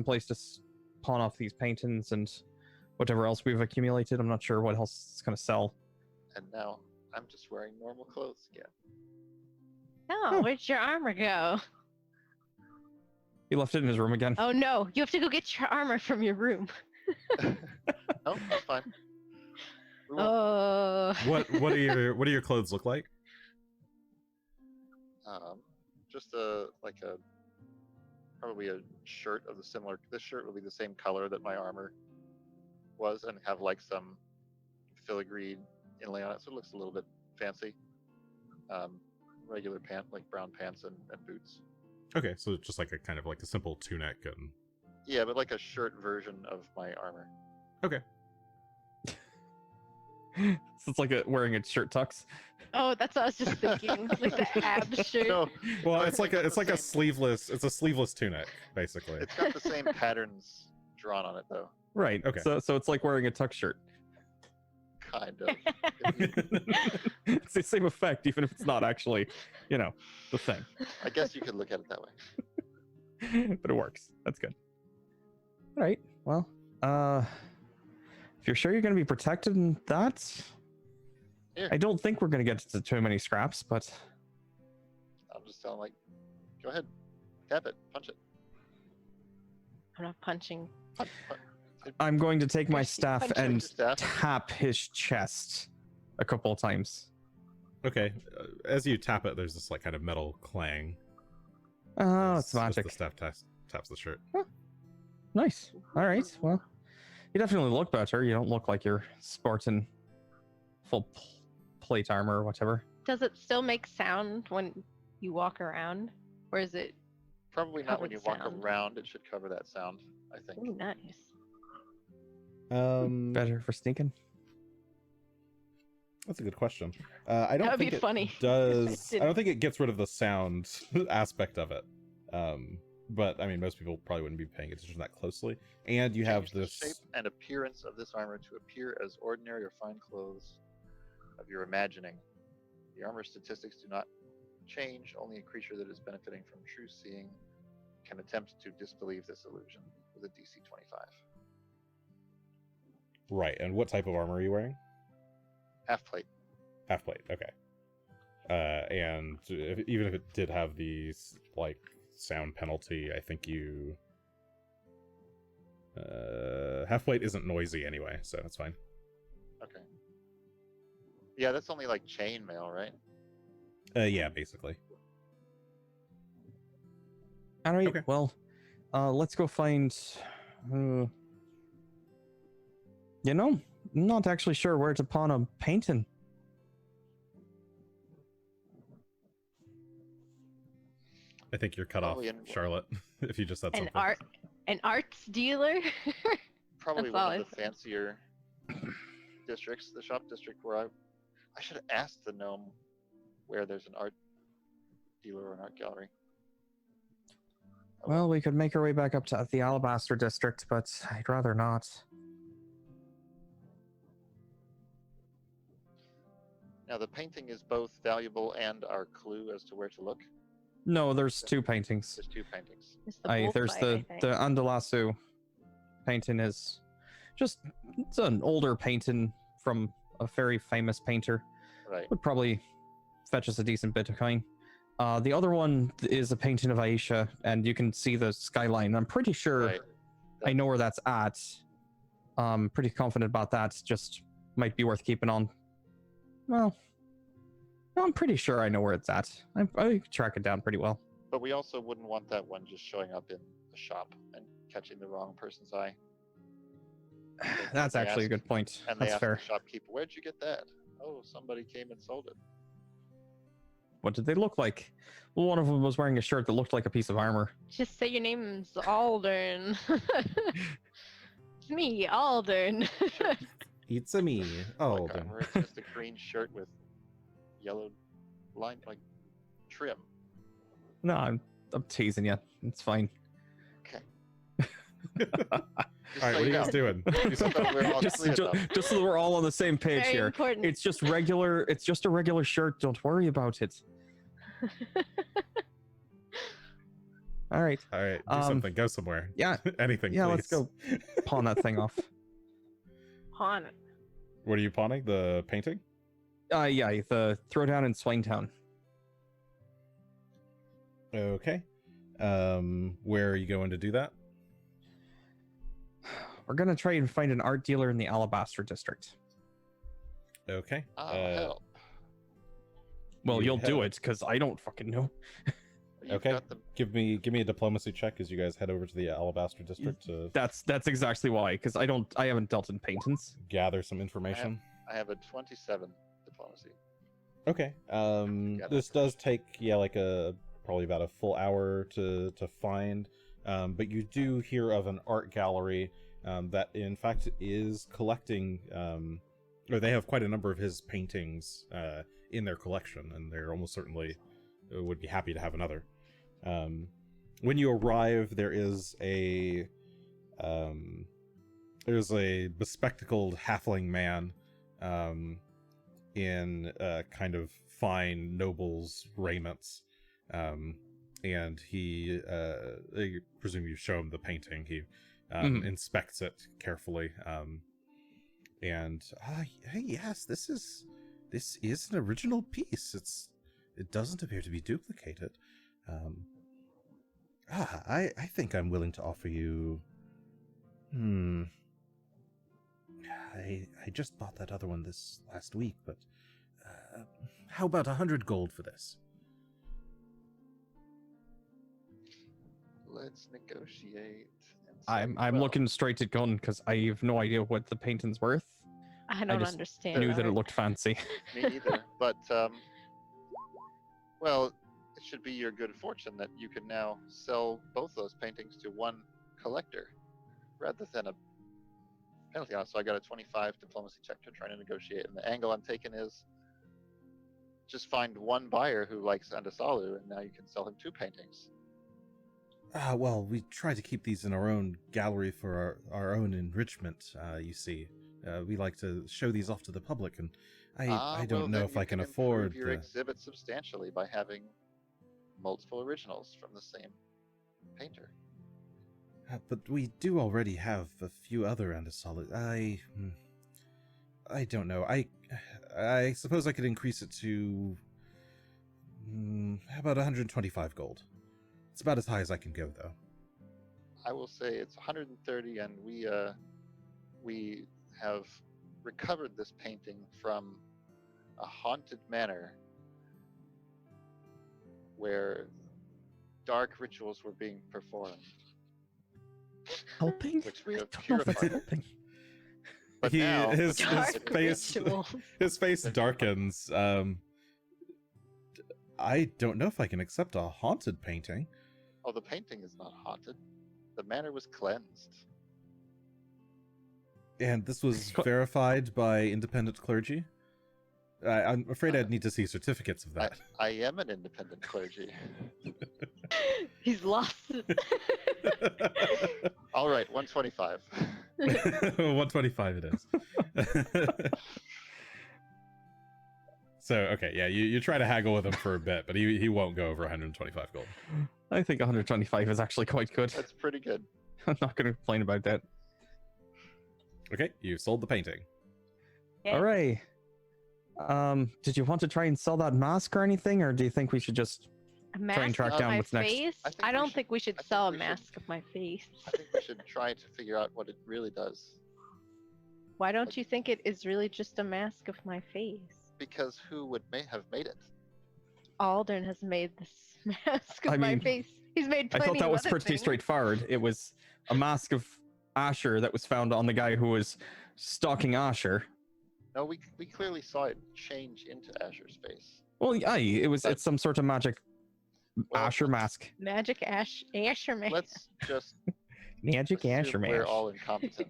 Speaker 3: place to pawn off these paintings and whatever else we've accumulated. I'm not sure what else it's going to sell.
Speaker 4: And now I'm just wearing normal clothes again.
Speaker 2: No, where'd your armor go?
Speaker 3: He left it in his room again.
Speaker 2: Oh no, you have to go get your armor from your room.
Speaker 4: No, that's fine. We won't-
Speaker 1: What do your clothes look like?
Speaker 4: Just probably a shirt of the similar. This shirt will be the same color that my armor was, and have like some filigree inlay on it, so it looks a little bit fancy. regular like brown pants and boots.
Speaker 1: Okay, so just like a kind of like a simple tunic and.
Speaker 4: Yeah, but like a shirt version of my armor.
Speaker 1: Okay.
Speaker 3: So it's like wearing a shirt tux.
Speaker 2: Oh, that's what I was just thinking. Like the ab shirt.
Speaker 4: No,
Speaker 1: Well,
Speaker 4: no,
Speaker 1: it's like
Speaker 4: got the
Speaker 1: a
Speaker 4: same-
Speaker 1: sleeveless. It's a sleeveless tunic, basically.
Speaker 4: It's got the same patterns drawn on it, though.
Speaker 3: Right.
Speaker 1: Okay.
Speaker 3: So it's like wearing a tux shirt.
Speaker 4: Kind of. If you-
Speaker 3: It's the same effect, even if it's not actually, the thing.
Speaker 4: I guess you could look at it that way.
Speaker 3: But it works. That's good. All right. Well, if you're sure you're going to be protected in that,
Speaker 4: Here.
Speaker 3: I don't think we're going to get to too many scraps, but
Speaker 4: I'll just tell him, like, go ahead, tap it, punch it.
Speaker 2: I'm not punching.
Speaker 4: Punch.
Speaker 3: I'm going to take my
Speaker 2: Greshy,
Speaker 3: staff
Speaker 2: punch
Speaker 3: and
Speaker 4: your staff.
Speaker 3: tap his chest a couple of times.
Speaker 1: Okay, as you tap it, there's this like kind of metal clang.
Speaker 3: Oh,
Speaker 1: as-
Speaker 3: it's
Speaker 1: as
Speaker 3: magic.
Speaker 1: the staff taps the shirt.
Speaker 3: Nice. All right. Well, you definitely look better. You don't look like you're sporting full plate armor or whatever.
Speaker 2: Does it still make sound when you walk around? Or is it
Speaker 4: Probably not when
Speaker 2: Covered
Speaker 4: you walk
Speaker 2: sound.
Speaker 4: around. It should cover that sound, I think.
Speaker 2: ooh, nice?
Speaker 3: Better for sneaking.
Speaker 1: That's a good question. I don't
Speaker 2: That would
Speaker 1: think
Speaker 2: be
Speaker 1: it
Speaker 2: funny.
Speaker 1: does.
Speaker 2: Didn't-
Speaker 1: I don't think it gets rid of the sound aspect of it. But I mean, most people probably wouldn't be paying attention that closely. And you have
Speaker 4: Change the
Speaker 1: this.
Speaker 4: shape and appearance of this armor to appear as ordinary or fine clothes of your imagining. The armor statistics do not change. Only a creature that is benefiting from true seeing can attempt to disbelieve this illusion with a DC 25.
Speaker 1: Right. And what type of armor are you wearing?
Speaker 4: Half plate.
Speaker 1: Half plate. Okay. And even if it did have these like sound penalty, I think you. Half plate isn't noisy anyway, so that's fine.
Speaker 4: Okay. Yeah, that's only like chainmail, right?
Speaker 1: Yeah, basically.
Speaker 3: All right.
Speaker 1: Okay.
Speaker 3: Well, let's go find. I'm not actually sure where to pawn a painting.
Speaker 1: I think you're cut off,
Speaker 4: Probably in-
Speaker 1: Charlotte. If you just said something.
Speaker 2: An arts dealer?
Speaker 4: Probably
Speaker 2: That's all
Speaker 4: one of
Speaker 2: I
Speaker 4: the fancier districts, the shop district where I should have asked the gnome where there's an art dealer or an art gallery. Oh,
Speaker 3: Well, we could make our way back up to the Alabaster district, but I'd rather not.
Speaker 4: Now the painting is both valuable and our clue as to where to look.
Speaker 3: No, there's two paintings.
Speaker 4: There's two paintings.
Speaker 2: It's the bullfight,
Speaker 3: There's
Speaker 2: I
Speaker 3: the
Speaker 2: think.
Speaker 3: Andalasu painting is just it's an older painting from a very famous painter.
Speaker 4: Right.
Speaker 3: Would probably fetch us a decent bit of coin. The other one is a painting of Aisha, and you can see the skyline. I'm pretty sure
Speaker 4: Right.
Speaker 3: I know where that's at. Pretty confident about that. Just might be worth keeping on. Well, no, I'm pretty sure I know where it's at. I track it down pretty well.
Speaker 4: But we also wouldn't want that one just showing up in the shop and catching the wrong person's eye.
Speaker 3: That's
Speaker 4: they
Speaker 3: actually a
Speaker 4: ask-
Speaker 3: good point.
Speaker 4: And they
Speaker 3: That's
Speaker 4: ask
Speaker 3: fair.
Speaker 4: the shopkeeper, "Where'd you get that?" "Oh, somebody came and sold it."
Speaker 3: What did they look like? Well, one of them was wearing a shirt that looked like a piece of armor.
Speaker 2: Just say your name's Aldern. It's me, Aldern.
Speaker 1: It's a me. Oh,
Speaker 4: Like armor, it's just a green shirt with yellow line, like trim.
Speaker 3: No, I'm teasing you. It's fine.
Speaker 4: Okay.
Speaker 1: all right. What are you guys doing?
Speaker 4: So that we're all
Speaker 3: just,
Speaker 4: clear,
Speaker 3: ju-
Speaker 4: though.
Speaker 3: just so that we're all on the same page
Speaker 2: Very
Speaker 3: here.
Speaker 2: important.
Speaker 3: It's just regular. It's just a regular shirt. Don't worry about it. All right.
Speaker 1: All right. Do something. Go somewhere.
Speaker 3: Yeah.
Speaker 1: Anything.
Speaker 3: Yeah.
Speaker 1: Please.
Speaker 3: Let's go pawn that thing off.
Speaker 2: Pawn.
Speaker 1: What are you pawning? The painting?
Speaker 3: Yeah. The throwdown in Swinetown.
Speaker 1: Okay. Where are you going to do that?
Speaker 3: We're gonna try and find an art dealer in the Alabaster district.
Speaker 1: Okay.
Speaker 4: I'll help.
Speaker 3: Well,
Speaker 1: You
Speaker 3: you'll do
Speaker 1: have-
Speaker 3: it because I don't fucking know.
Speaker 4: You've
Speaker 1: Okay.
Speaker 4: got the-
Speaker 1: Give me a diplomacy check as you guys head over to the Alabaster district to
Speaker 3: That's exactly why. Because I haven't dealt in paintings.
Speaker 1: gather some information.
Speaker 4: I have a 27 diplomacy.
Speaker 1: Okay. This does take like probably about a full hour to find. But you do hear of an art gallery that in fact is collecting or they have quite a number of his paintings in their collection, and they're almost certainly would be happy to have another. When you arrive, there's a bespectacled halfling man in kind of fine noble's raiments, and he I presume you show him the painting. He inspects it carefully, and hey, yes, this is an original piece. It doesn't appear to be duplicated. I think I'm willing to offer you. I just bought that other one this last week, but how about 100 gold for this?
Speaker 4: Let's negotiate. And
Speaker 3: I'm
Speaker 4: say, well,
Speaker 3: looking straight at Gunn because I have no idea what the painting's worth.
Speaker 2: I don't
Speaker 3: just
Speaker 2: understand.
Speaker 3: Knew that it
Speaker 2: art.
Speaker 3: looked fancy.
Speaker 4: Me either. But well, it should be your good fortune that you can now sell both those paintings to one collector, rather than a penalty on it. So I got a 25 diplomacy check to try to negotiate, and the angle I'm taking is just find one buyer who likes Andasalu, and now you can sell him 2 paintings.
Speaker 1: Well, we try to keep these in our own gallery for our own enrichment, you see. We like to show these off to the public, and I don't know if I can afford
Speaker 4: your exhibit substantially by having multiple originals from the same painter.
Speaker 1: But we do already have a few other Andasalu. I don't know. I suppose I could increase it to how about 125 gold? It's about as high as I can go, though.
Speaker 4: I will say it's 130, and we have recovered this painting from a haunted manor where dark rituals were being performed,
Speaker 3: Helping?
Speaker 4: which we have
Speaker 3: I don't know if that's
Speaker 4: purified.
Speaker 3: helping.
Speaker 4: But now,
Speaker 1: his
Speaker 2: Dark
Speaker 1: face
Speaker 2: rituals.
Speaker 1: his face darkens. I don't know if I can accept a haunted painting.
Speaker 4: oh, the painting is not haunted. The manor was cleansed.
Speaker 1: And this was verified by independent clergy? I'm afraid I'd need to see certificates of that.
Speaker 4: I am an independent clergy.
Speaker 2: He's lost it.
Speaker 4: All right, 125.
Speaker 1: 125 it is. So, okay, yeah, you try to haggle with him for a bit, but he won't go over 125 gold.
Speaker 3: I think 125 is actually quite good.
Speaker 4: That's pretty good.
Speaker 3: I'm not going to complain about that.
Speaker 1: Okay, you've sold the painting.
Speaker 2: Yeah.
Speaker 3: All right. Did you want to try and sell that mask or anything, or do you think we should just
Speaker 2: A
Speaker 3: and
Speaker 2: mask
Speaker 3: track
Speaker 2: of
Speaker 3: down
Speaker 2: my
Speaker 3: what's next?
Speaker 2: face?
Speaker 4: I think
Speaker 2: I
Speaker 4: we
Speaker 2: don't
Speaker 4: should-
Speaker 2: think we should
Speaker 4: I think
Speaker 2: sell a
Speaker 4: we should-
Speaker 2: mask of my face.
Speaker 4: I think we should try to figure out what it really does.
Speaker 2: Why don't you think it is really just a mask of my face?
Speaker 4: Because who would have made it?
Speaker 2: Aldern has made this mask of
Speaker 3: I
Speaker 2: my
Speaker 3: mean,
Speaker 2: face. He's made
Speaker 3: I
Speaker 2: plenty
Speaker 3: thought that
Speaker 2: of
Speaker 3: was
Speaker 2: other
Speaker 3: pretty
Speaker 2: things.
Speaker 3: straightforward. It was a mask of Asher that was found on the guy who was stalking Asher.
Speaker 4: No, we clearly saw it change into Asher's face.
Speaker 3: Well, aye, it's some sort of magic
Speaker 4: Well,
Speaker 3: Asher mask.
Speaker 2: Magic Asher man.
Speaker 4: Let's just
Speaker 3: Magic
Speaker 4: assume
Speaker 3: Asher
Speaker 4: we're
Speaker 3: mask.
Speaker 4: all incompetent.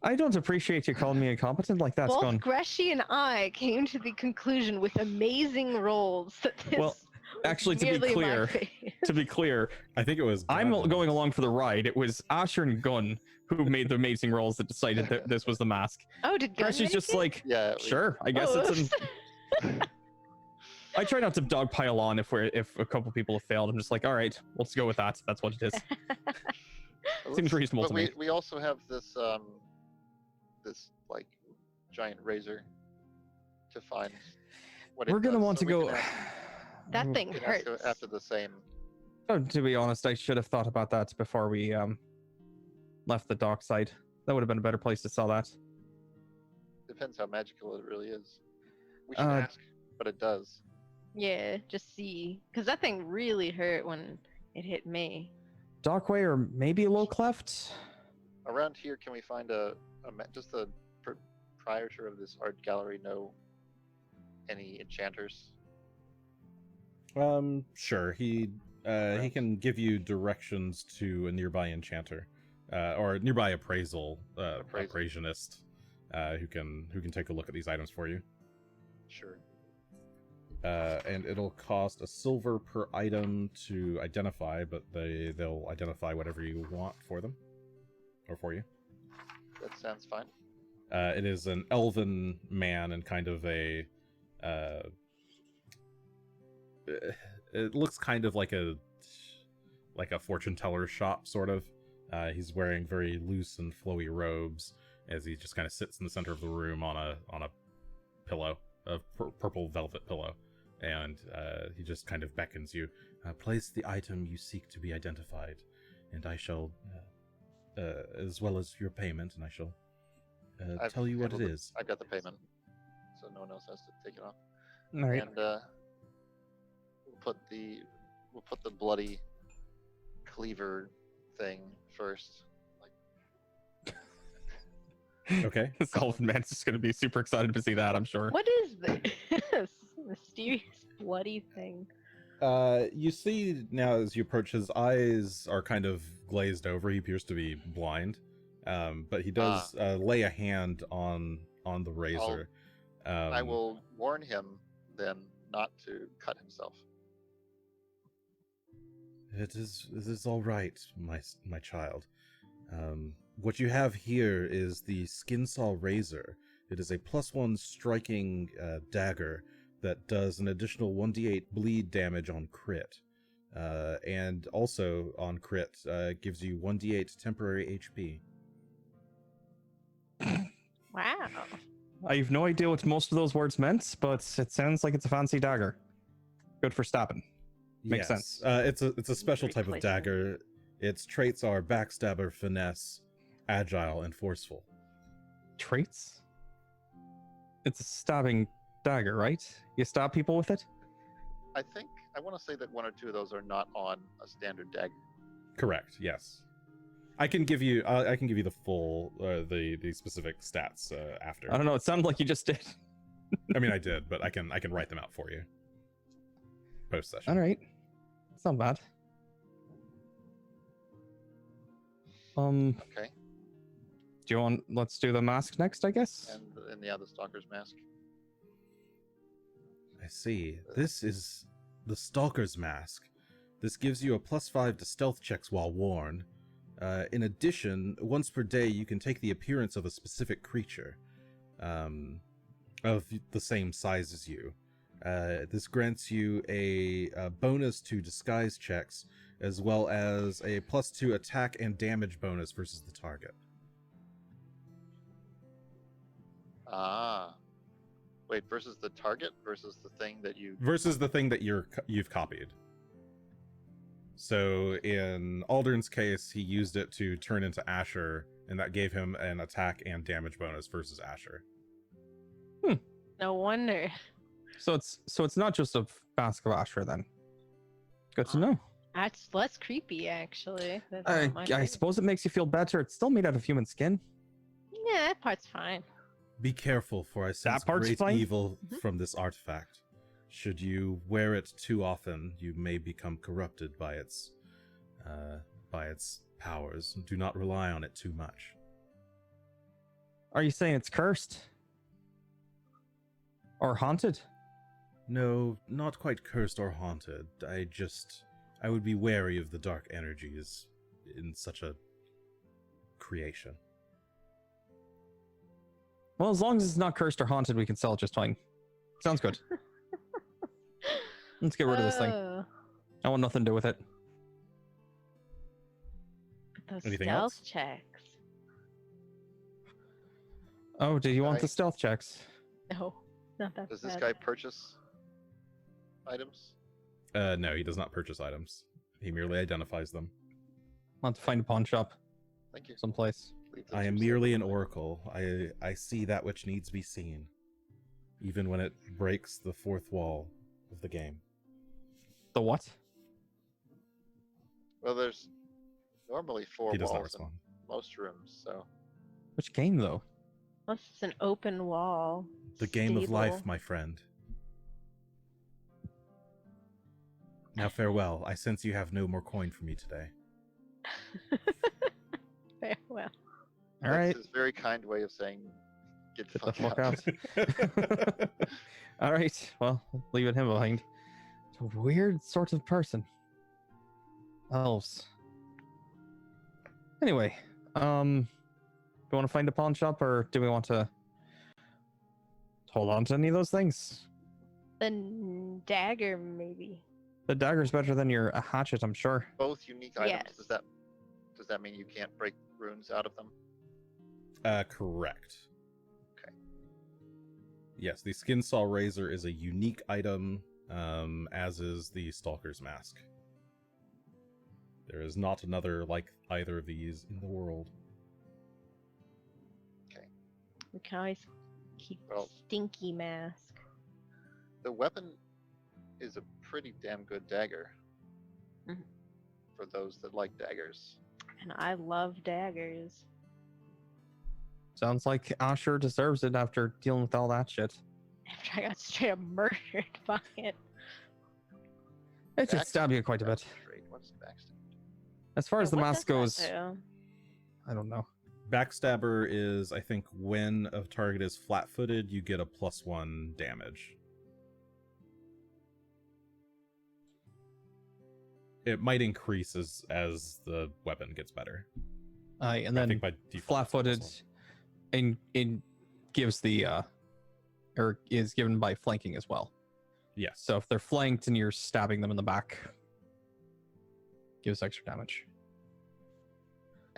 Speaker 3: I don't appreciate you calling me incompetent like that,
Speaker 2: Both
Speaker 3: Gunn.
Speaker 2: Greshy and I came to the conclusion with amazing rolls that this
Speaker 3: Well, actually, to be
Speaker 2: merely my
Speaker 3: clear,
Speaker 2: face.
Speaker 3: to be clear,
Speaker 1: I think it was.
Speaker 3: I'm
Speaker 1: Gunn.
Speaker 3: going along for the ride. It was Asher and Gunn who made the amazing rolls that decided that this was the mask.
Speaker 2: Oh, did Gunn
Speaker 3: Greshy's
Speaker 2: make
Speaker 3: just
Speaker 2: it?
Speaker 3: like,
Speaker 4: Yeah.
Speaker 3: sure, I guess
Speaker 2: Oh,
Speaker 3: it's an. I try not to dogpile on if a couple people have failed. I'm just like, all right, let's go with that. That's what it is. Seems reasonable
Speaker 4: but
Speaker 3: to me.
Speaker 4: we also have this this like giant razor to find what it
Speaker 3: We're gonna
Speaker 4: does,
Speaker 3: want
Speaker 4: so
Speaker 3: to
Speaker 4: we
Speaker 3: go.
Speaker 4: can
Speaker 2: That thing
Speaker 4: we can ask
Speaker 2: hurts.
Speaker 4: after the same.
Speaker 3: Oh, to be honest, I should have thought about that before we left the dock side. That would have been a better place to sell that.
Speaker 4: Depends how magical it really is. We should
Speaker 3: Uh,
Speaker 4: ask, but it does.
Speaker 2: Yeah, just see. Because that thing really hurt when it hit me.
Speaker 3: Dockway or maybe a low cleft?
Speaker 4: Around here, can we find just the proprietor of this art gallery know any enchanters?
Speaker 1: Sure. He can give you directions to a nearby enchanter, or a nearby appraisionist, who can take a look at these items for you.
Speaker 4: Sure.
Speaker 1: And it'll cost a silver per item to identify, but they'll identify whatever you want for them, or for you.
Speaker 4: That sounds fine.
Speaker 1: It is an elven man and kind of a. It looks kind of like a fortune teller shop, sort of. He's wearing very loose and flowy robes as he just kind of sits in the center of the room on a pillow, a purple velvet pillow, and he just kind of beckons you. Place the item you seek to be identified, and I shall, as well as your payment, and I shall tell you what it is.
Speaker 4: I've got the payment, so no one else has to take it off.
Speaker 3: All right.
Speaker 4: And we'll put the bloody cleaver thing first.
Speaker 1: Okay.
Speaker 3: This elven man's just going to be super excited to see that, I'm sure.
Speaker 2: What is this mysterious bloody thing?
Speaker 1: You see now as you approach, his eyes are kind of glazed over. He appears to be blind, but he does lay a hand on the razor.
Speaker 4: I will warn him then not to cut himself.
Speaker 1: It is all right, my child. What you have here is the skin saw razor. It is a +1 striking dagger that does an additional 1d8 bleed damage on crit, and also on crit gives you 1d8 temporary HP.
Speaker 2: Wow.
Speaker 3: I have no idea what most of those words meant, but it sounds like it's a fancy dagger. Good for stabbing. Makes sense.
Speaker 1: It's a special
Speaker 2: Great
Speaker 1: type of
Speaker 2: placement.
Speaker 1: dagger. Its traits are backstabber, finesse, agile, and forceful.
Speaker 3: Traits? It's a stabbing dagger, right? You stab people with it?
Speaker 4: I want to say that one or two of those are not on a standard dagger.
Speaker 1: Correct. Yes. I can give you the full the specific stats after.
Speaker 3: I don't know. It sounded like you just did.
Speaker 1: I mean, I did, but I can write them out for you post session.
Speaker 3: All right. It's not bad.
Speaker 4: Okay.
Speaker 3: Do you want? Let's do the mask next, I guess.
Speaker 4: And the stalker's mask.
Speaker 1: I see. This is the Stalker's Mask. This gives you a +5 to stealth checks while worn. In addition, once per day, you can take the appearance of a specific creature of the same size as you. This grants you a bonus to disguise checks, as well as a +2 attack and damage bonus versus the target.
Speaker 4: Wait, versus the target versus the thing that you...
Speaker 1: Versus the thing that you've copied. So in Aldern's case, he used it to turn into Asher, and that gave him an attack and damage bonus versus Asher.
Speaker 2: No wonder.
Speaker 3: So it's not just a mask of Asher then. Good to know.
Speaker 2: That's less creepy, actually. That's
Speaker 3: I
Speaker 2: not my favorite.
Speaker 3: suppose it makes you feel better. It's still made out of human skin.
Speaker 2: Yeah, that part's fine.
Speaker 1: Be careful, for I sense
Speaker 3: part's
Speaker 1: great
Speaker 3: fine?
Speaker 1: evil from this artifact. Should you wear it too often, you may become corrupted by its powers. Do not rely on it too much.
Speaker 3: Are you saying it's cursed? Or haunted?
Speaker 1: No, not quite cursed or haunted. I would be wary of the dark energies in such a creation.
Speaker 3: Well, as long as it's not cursed or haunted, we can sell it just fine. Sounds good. Let's get rid of this thing.
Speaker 2: Oh,
Speaker 3: I want nothing to do with it.
Speaker 2: those
Speaker 1: Anything
Speaker 2: stealth
Speaker 1: else?
Speaker 2: checks.
Speaker 3: Oh, did you want
Speaker 4: Right.
Speaker 3: the stealth checks?
Speaker 2: No, not that
Speaker 4: Does this
Speaker 2: bad.
Speaker 4: guy purchase items?
Speaker 1: No, he does not purchase items. He merely identifies them.
Speaker 3: I'll have to find a pawn shop
Speaker 4: Thank you.
Speaker 3: someplace.
Speaker 4: Leave the
Speaker 1: I am
Speaker 4: two
Speaker 1: merely an
Speaker 4: separate.
Speaker 1: oracle. I see that which needs to be seen, even when it breaks the fourth wall of the game.
Speaker 3: The what?
Speaker 4: Well, there's normally 4
Speaker 1: He does not
Speaker 4: walls in
Speaker 1: respond.
Speaker 4: most rooms, so...
Speaker 3: Which game, though?
Speaker 2: Unless it's an open wall.
Speaker 1: The game of life,
Speaker 2: stable.
Speaker 1: my friend. Now farewell. I sense you have no more coin for me today.
Speaker 2: Farewell.
Speaker 3: All
Speaker 4: That's
Speaker 3: right.
Speaker 4: his very kind way of saying, get
Speaker 3: Get the
Speaker 4: fuck
Speaker 3: fuck
Speaker 4: out.
Speaker 3: out. All right. Well, leaving him behind. A weird sort of person. Elves. Anyway, do we want to find a pawn shop, or do we want to hold on to any of those things?
Speaker 2: The dagger, maybe.
Speaker 3: The dagger's better than your hatchet, I'm sure.
Speaker 4: Both unique items.
Speaker 2: Yes.
Speaker 4: Does that mean you can't break runes out of them?
Speaker 1: Correct.
Speaker 4: Okay.
Speaker 1: Yes, the skin saw razor is a unique item, as is the stalker's mask. There is not another like either of these in the world.
Speaker 2: We can always keep
Speaker 4: Well-
Speaker 2: stinky mask.
Speaker 4: The weapon is a pretty damn good dagger.
Speaker 2: Mhm.
Speaker 4: For those that like daggers.
Speaker 2: And I love daggers.
Speaker 3: Sounds like Asher deserves it after dealing with all that shit.
Speaker 2: After I got straight up murdered by it.
Speaker 3: It did stab you quite a bit.
Speaker 4: What's backstab?
Speaker 3: As far as the
Speaker 2: What
Speaker 3: mask
Speaker 2: does that
Speaker 3: goes,
Speaker 2: do?
Speaker 3: I don't know.
Speaker 1: Backstabber is, I think, when a target is flat-footed, you get a +1 damage. It might increase as the weapon gets better.
Speaker 3: And
Speaker 1: I
Speaker 3: then
Speaker 1: think by default,
Speaker 3: flat-footed,
Speaker 1: it's
Speaker 3: and it gives the or is given by flanking as well.
Speaker 1: Yes.
Speaker 3: So if they're flanked and you're stabbing them in the back, gives extra damage.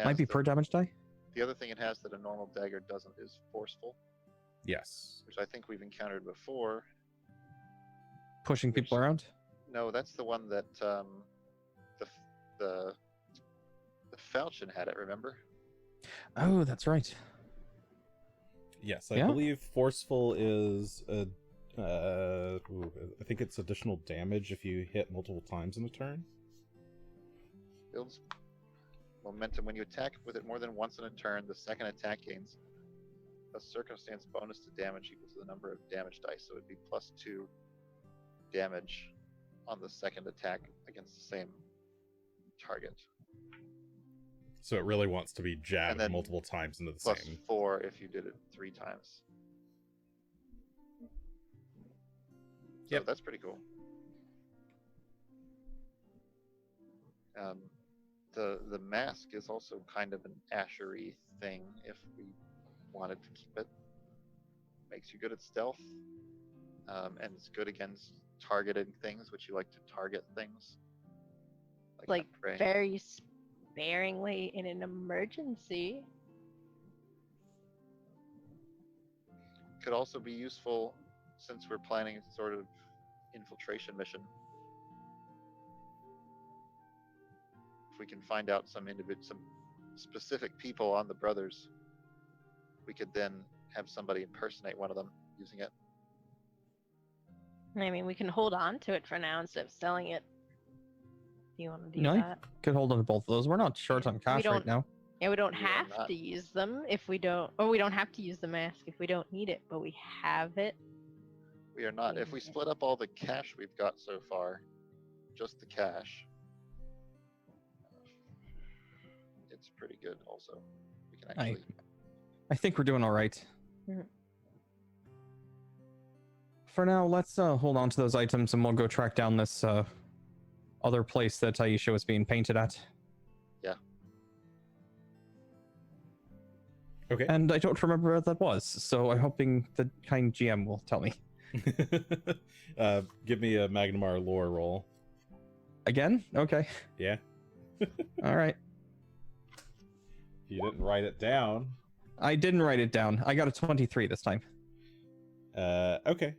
Speaker 3: Might be per damage die.
Speaker 4: The other thing it has that a normal dagger doesn't is forceful,
Speaker 1: Yes.
Speaker 4: which I think we've encountered before.
Speaker 3: Pushing people
Speaker 4: Which-
Speaker 3: around.
Speaker 4: No, that's the one that the falchion had it. Remember?
Speaker 3: Oh, that's right.
Speaker 1: Yes, I
Speaker 3: Yeah?
Speaker 1: believe forceful is a. I think it's additional damage if you hit multiple times in a turn.
Speaker 4: Builds momentum when you attack with it more than once in a turn. The second attack gains a circumstance bonus to damage equal to the number of damage dice. So it'd be +2 damage on the second attack against the same target.
Speaker 1: So it really wants to be jabbed
Speaker 4: And then
Speaker 1: multiple times into the same.
Speaker 4: +4 if you did it 3 times. So
Speaker 1: Yep.
Speaker 4: that's pretty cool. The mask is also kind of an Ashery thing if we wanted to keep it. Makes you good at stealth, and it's good against targeted things, which you like to target things.
Speaker 2: Like
Speaker 4: on prey.
Speaker 2: very sparingly in an emergency.
Speaker 4: Could also be useful since we're planning a sort of infiltration mission. If we can find out some specific people on the brothers, we could then have somebody impersonate one of them using it.
Speaker 2: I mean, we can hold on to it for now instead of selling it. Do you want to do
Speaker 3: No,
Speaker 2: that?
Speaker 3: could hold on to both of those. We're not short on cash right
Speaker 2: don't-
Speaker 3: now.
Speaker 2: Yeah, we don't
Speaker 4: We are
Speaker 2: have
Speaker 4: not.
Speaker 2: to use them if we don't, or we don't have to use the mask if we don't need it, but we have it.
Speaker 4: We are not. If we split up all the cash we've got so far, just the cash, it's pretty good also. We can actually...
Speaker 3: I think we're doing all right.
Speaker 2: Mhm.
Speaker 3: For now, let's hold on to those items and we'll go track down this other place that Aisha was being painted at.
Speaker 1: Okay.
Speaker 3: And I don't remember where that was, so I'm hoping the kind GM will tell me.
Speaker 1: Give me a Magnamar lore roll.
Speaker 3: Again? Okay.
Speaker 1: Yeah.
Speaker 3: All right.
Speaker 1: You didn't write it down.
Speaker 3: I didn't write it down. I got a 23 this time.
Speaker 1: Okay.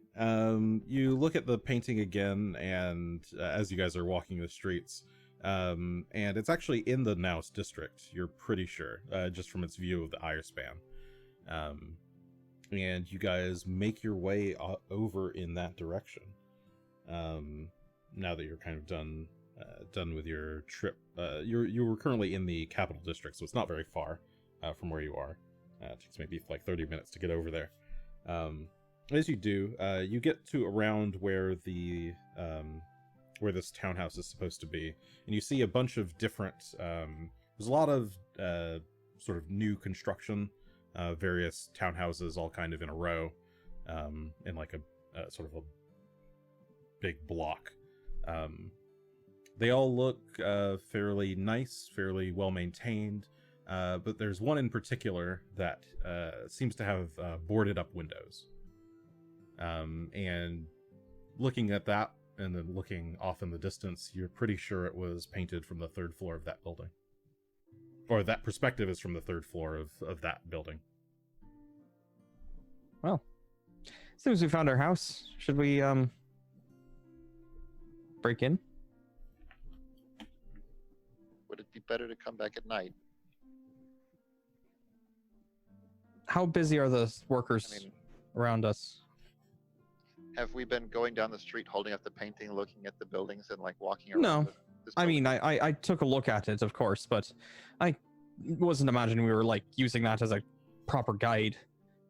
Speaker 1: You look at the painting again, and as you guys are walking the streets, and it's actually in the Naus district. You're pretty sure, just from its view of the Irespan. And you guys make your way over in that direction. Now that you're kind of done with your trip, you were currently in the capital district, so it's not very far from where you are. It takes maybe like 30 minutes to get over there. As you do, you get to around where the where this townhouse is supposed to be, and you see a bunch of different. There's a lot of sort of new construction, various townhouses all kind of in a row, in like a sort of a big block. They all look fairly nice, fairly well maintained, but there's one in particular that seems to have boarded up windows. And looking at that and then looking off in the distance, you're pretty sure it was painted from the third floor of that building. Or that perspective is from the third floor of that building.
Speaker 3: Well, as soon as we found our house, should we break in?
Speaker 4: Would it be better to come back at night?
Speaker 3: How busy are the workers
Speaker 4: I mean,
Speaker 3: around us?
Speaker 4: have we been going down the street holding up the painting, looking at the buildings, and like walking around?
Speaker 3: No.
Speaker 4: This
Speaker 3: I mean,
Speaker 4: building?
Speaker 3: I took a look at it, of course, but I wasn't imagining we were like using that as a proper guide.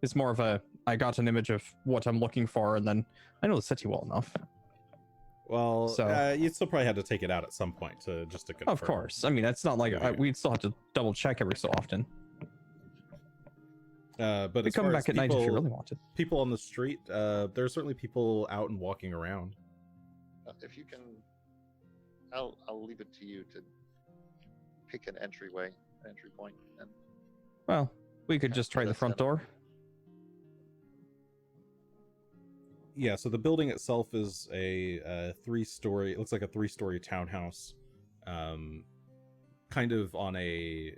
Speaker 3: It's more of a, I got an image of what I'm looking for, and then I know the city well enough.
Speaker 1: Well,
Speaker 3: So-
Speaker 1: you still probably had to take it out at some point to confirm.
Speaker 3: Of course. I mean, it's not like
Speaker 1: Yeah.
Speaker 3: we'd still have to double check every so often.
Speaker 1: But
Speaker 3: We
Speaker 1: as
Speaker 3: come
Speaker 1: far
Speaker 3: back
Speaker 1: as
Speaker 3: at night if you really wanted.
Speaker 1: people on the street, there are certainly people out and walking around.
Speaker 4: If you can, I'll leave it to you to pick an entry point, and
Speaker 3: Well, we could
Speaker 4: Yeah,
Speaker 3: just try the
Speaker 4: that's
Speaker 3: front
Speaker 4: kinda-
Speaker 3: door.
Speaker 1: Yeah, so the building itself is a 3-story. It looks like a 3-story townhouse, kind of on a,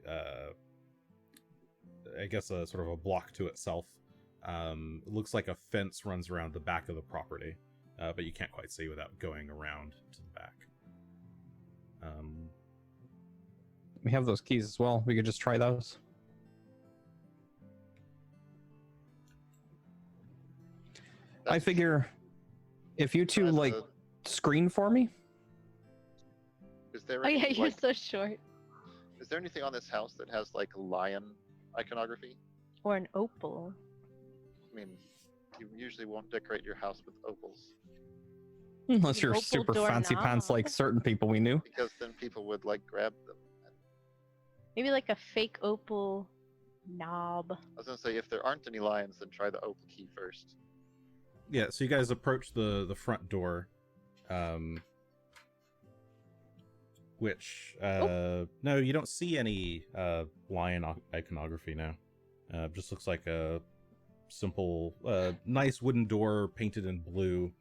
Speaker 1: I guess a sort of a block to itself. It looks like a fence runs around the back of the property, but you can't quite see without going around to the back.
Speaker 3: We have those keys as well. We could just try those. I
Speaker 4: that's-
Speaker 3: figure if you two
Speaker 4: that's
Speaker 3: like
Speaker 4: a-
Speaker 3: screen for me.
Speaker 4: Is there
Speaker 2: Oh yeah,
Speaker 4: any,
Speaker 2: you're
Speaker 4: like,
Speaker 2: so short.
Speaker 4: is there anything on this house that has like lion iconography?
Speaker 2: Or an opal.
Speaker 4: I mean, you usually won't decorate your house with opals
Speaker 3: Unless
Speaker 2: An
Speaker 3: you're
Speaker 2: opal
Speaker 3: super fancy pants like
Speaker 2: doorknob.
Speaker 3: certain people we knew.
Speaker 4: because then people would like grab them.
Speaker 2: Maybe like a fake opal knob.
Speaker 4: I was gonna say if there aren't any lions, then try the opal key first.
Speaker 1: Yeah, so you guys approach the front door, which no, you don't see any lion iconography now. Just looks like a simple, nice wooden door painted in blue,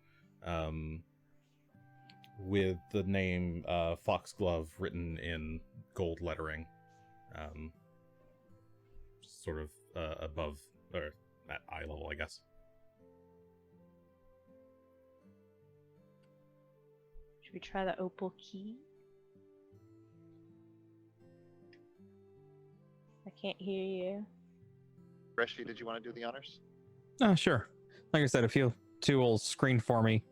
Speaker 1: with the name Foxglove written in gold lettering, sort of above or at eye level, I guess.
Speaker 2: Should we try the opal key? I can't hear you.
Speaker 4: Greshy, did you want to do the honors?
Speaker 3: Sure. Like I said, if you two will screen for me,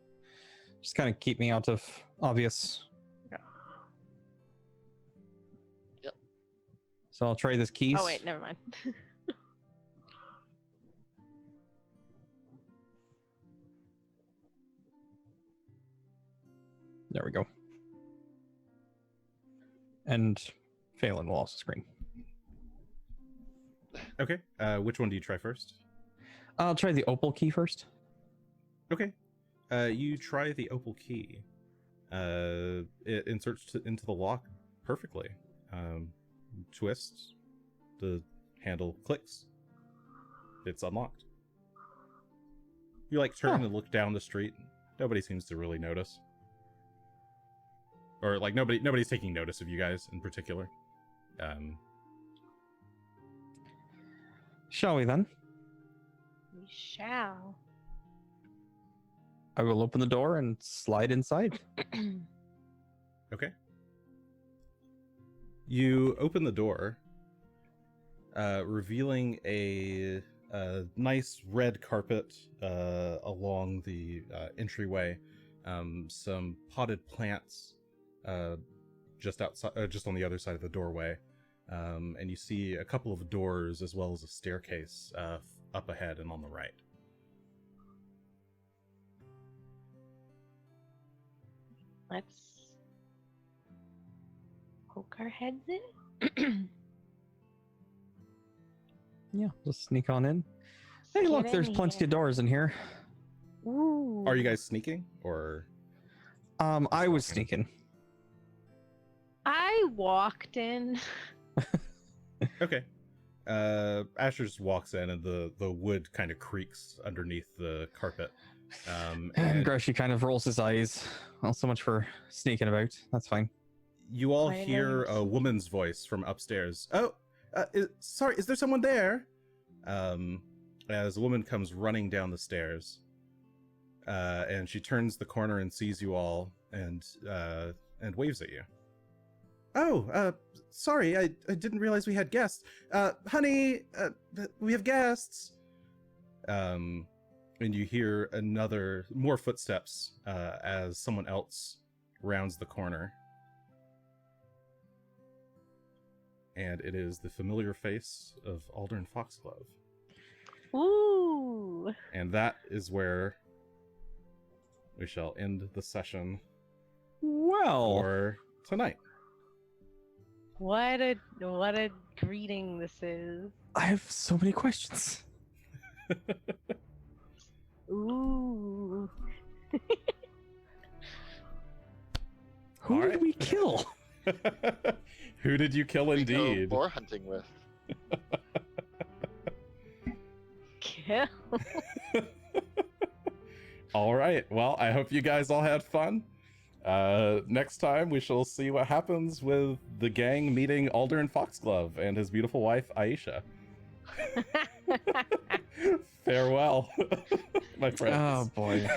Speaker 3: just kind of keep me out of obvious.
Speaker 4: Yep.
Speaker 3: So I'll try this keys.
Speaker 2: Oh wait, never mind.
Speaker 3: There we go. And Phelan will also screen.
Speaker 1: Okay, which one do you try first?
Speaker 3: I'll try the opal key first.
Speaker 1: Okay. You try the opal key. It inserts into the lock perfectly. Twist. The handle clicks. It's unlocked. You like turn and look down the street. Nobody seems to really notice. Or like nobody's taking notice of you guys in particular.
Speaker 3: Shall we then?
Speaker 2: We shall.
Speaker 3: I will open the door and slide inside.
Speaker 1: Okay. You open the door, revealing a nice red carpet along the entryway, some potted plants just outside, just on the other side of the doorway, and you see a couple of doors as well as a staircase up ahead and on the right.
Speaker 2: Let's poke our heads in.
Speaker 3: Yeah, just sneak on in. Hey, look,
Speaker 2: Get
Speaker 3: there's
Speaker 2: in
Speaker 3: plenty
Speaker 2: here.
Speaker 3: of doors in here.
Speaker 2: Ooh.
Speaker 1: Are you guys sneaking or?
Speaker 3: I was sneaking.
Speaker 2: I walked in.
Speaker 1: Okay. Asher just walks in, and the wood kind of creaks underneath the carpet.
Speaker 3: And
Speaker 1: And
Speaker 3: Greshy kind of rolls his eyes. Well, so much for sneaking about. That's fine.
Speaker 1: you all
Speaker 2: I didn't know you
Speaker 1: hear
Speaker 2: were
Speaker 1: a
Speaker 2: sneaking.
Speaker 1: woman's voice from upstairs. Oh, sorry, is there someone there? As a woman comes running down the stairs, and she turns the corner and sees you all, and waves at you. Oh, sorry, I didn't realize we had guests. Honey, we have guests. And you hear more footsteps as someone else rounds the corner. And it is the familiar face of Aldern Foxglove.
Speaker 2: Ooh.
Speaker 1: And that is where we shall end the session
Speaker 3: Well,
Speaker 1: for tonight.
Speaker 2: What a greeting this is.
Speaker 3: I have so many questions.
Speaker 2: Ooh.
Speaker 3: Who
Speaker 1: All
Speaker 3: did
Speaker 1: right.
Speaker 3: we kill?
Speaker 1: Who did you kill
Speaker 4: We go
Speaker 1: indeed?
Speaker 4: boar hunting with.
Speaker 2: Kill.
Speaker 1: All right. Well, I hope you guys all had fun. Next time we shall see what happens with the gang meeting Aldern Foxglove and his beautiful wife Aisha. Farewell, my friends.
Speaker 3: Oh boy.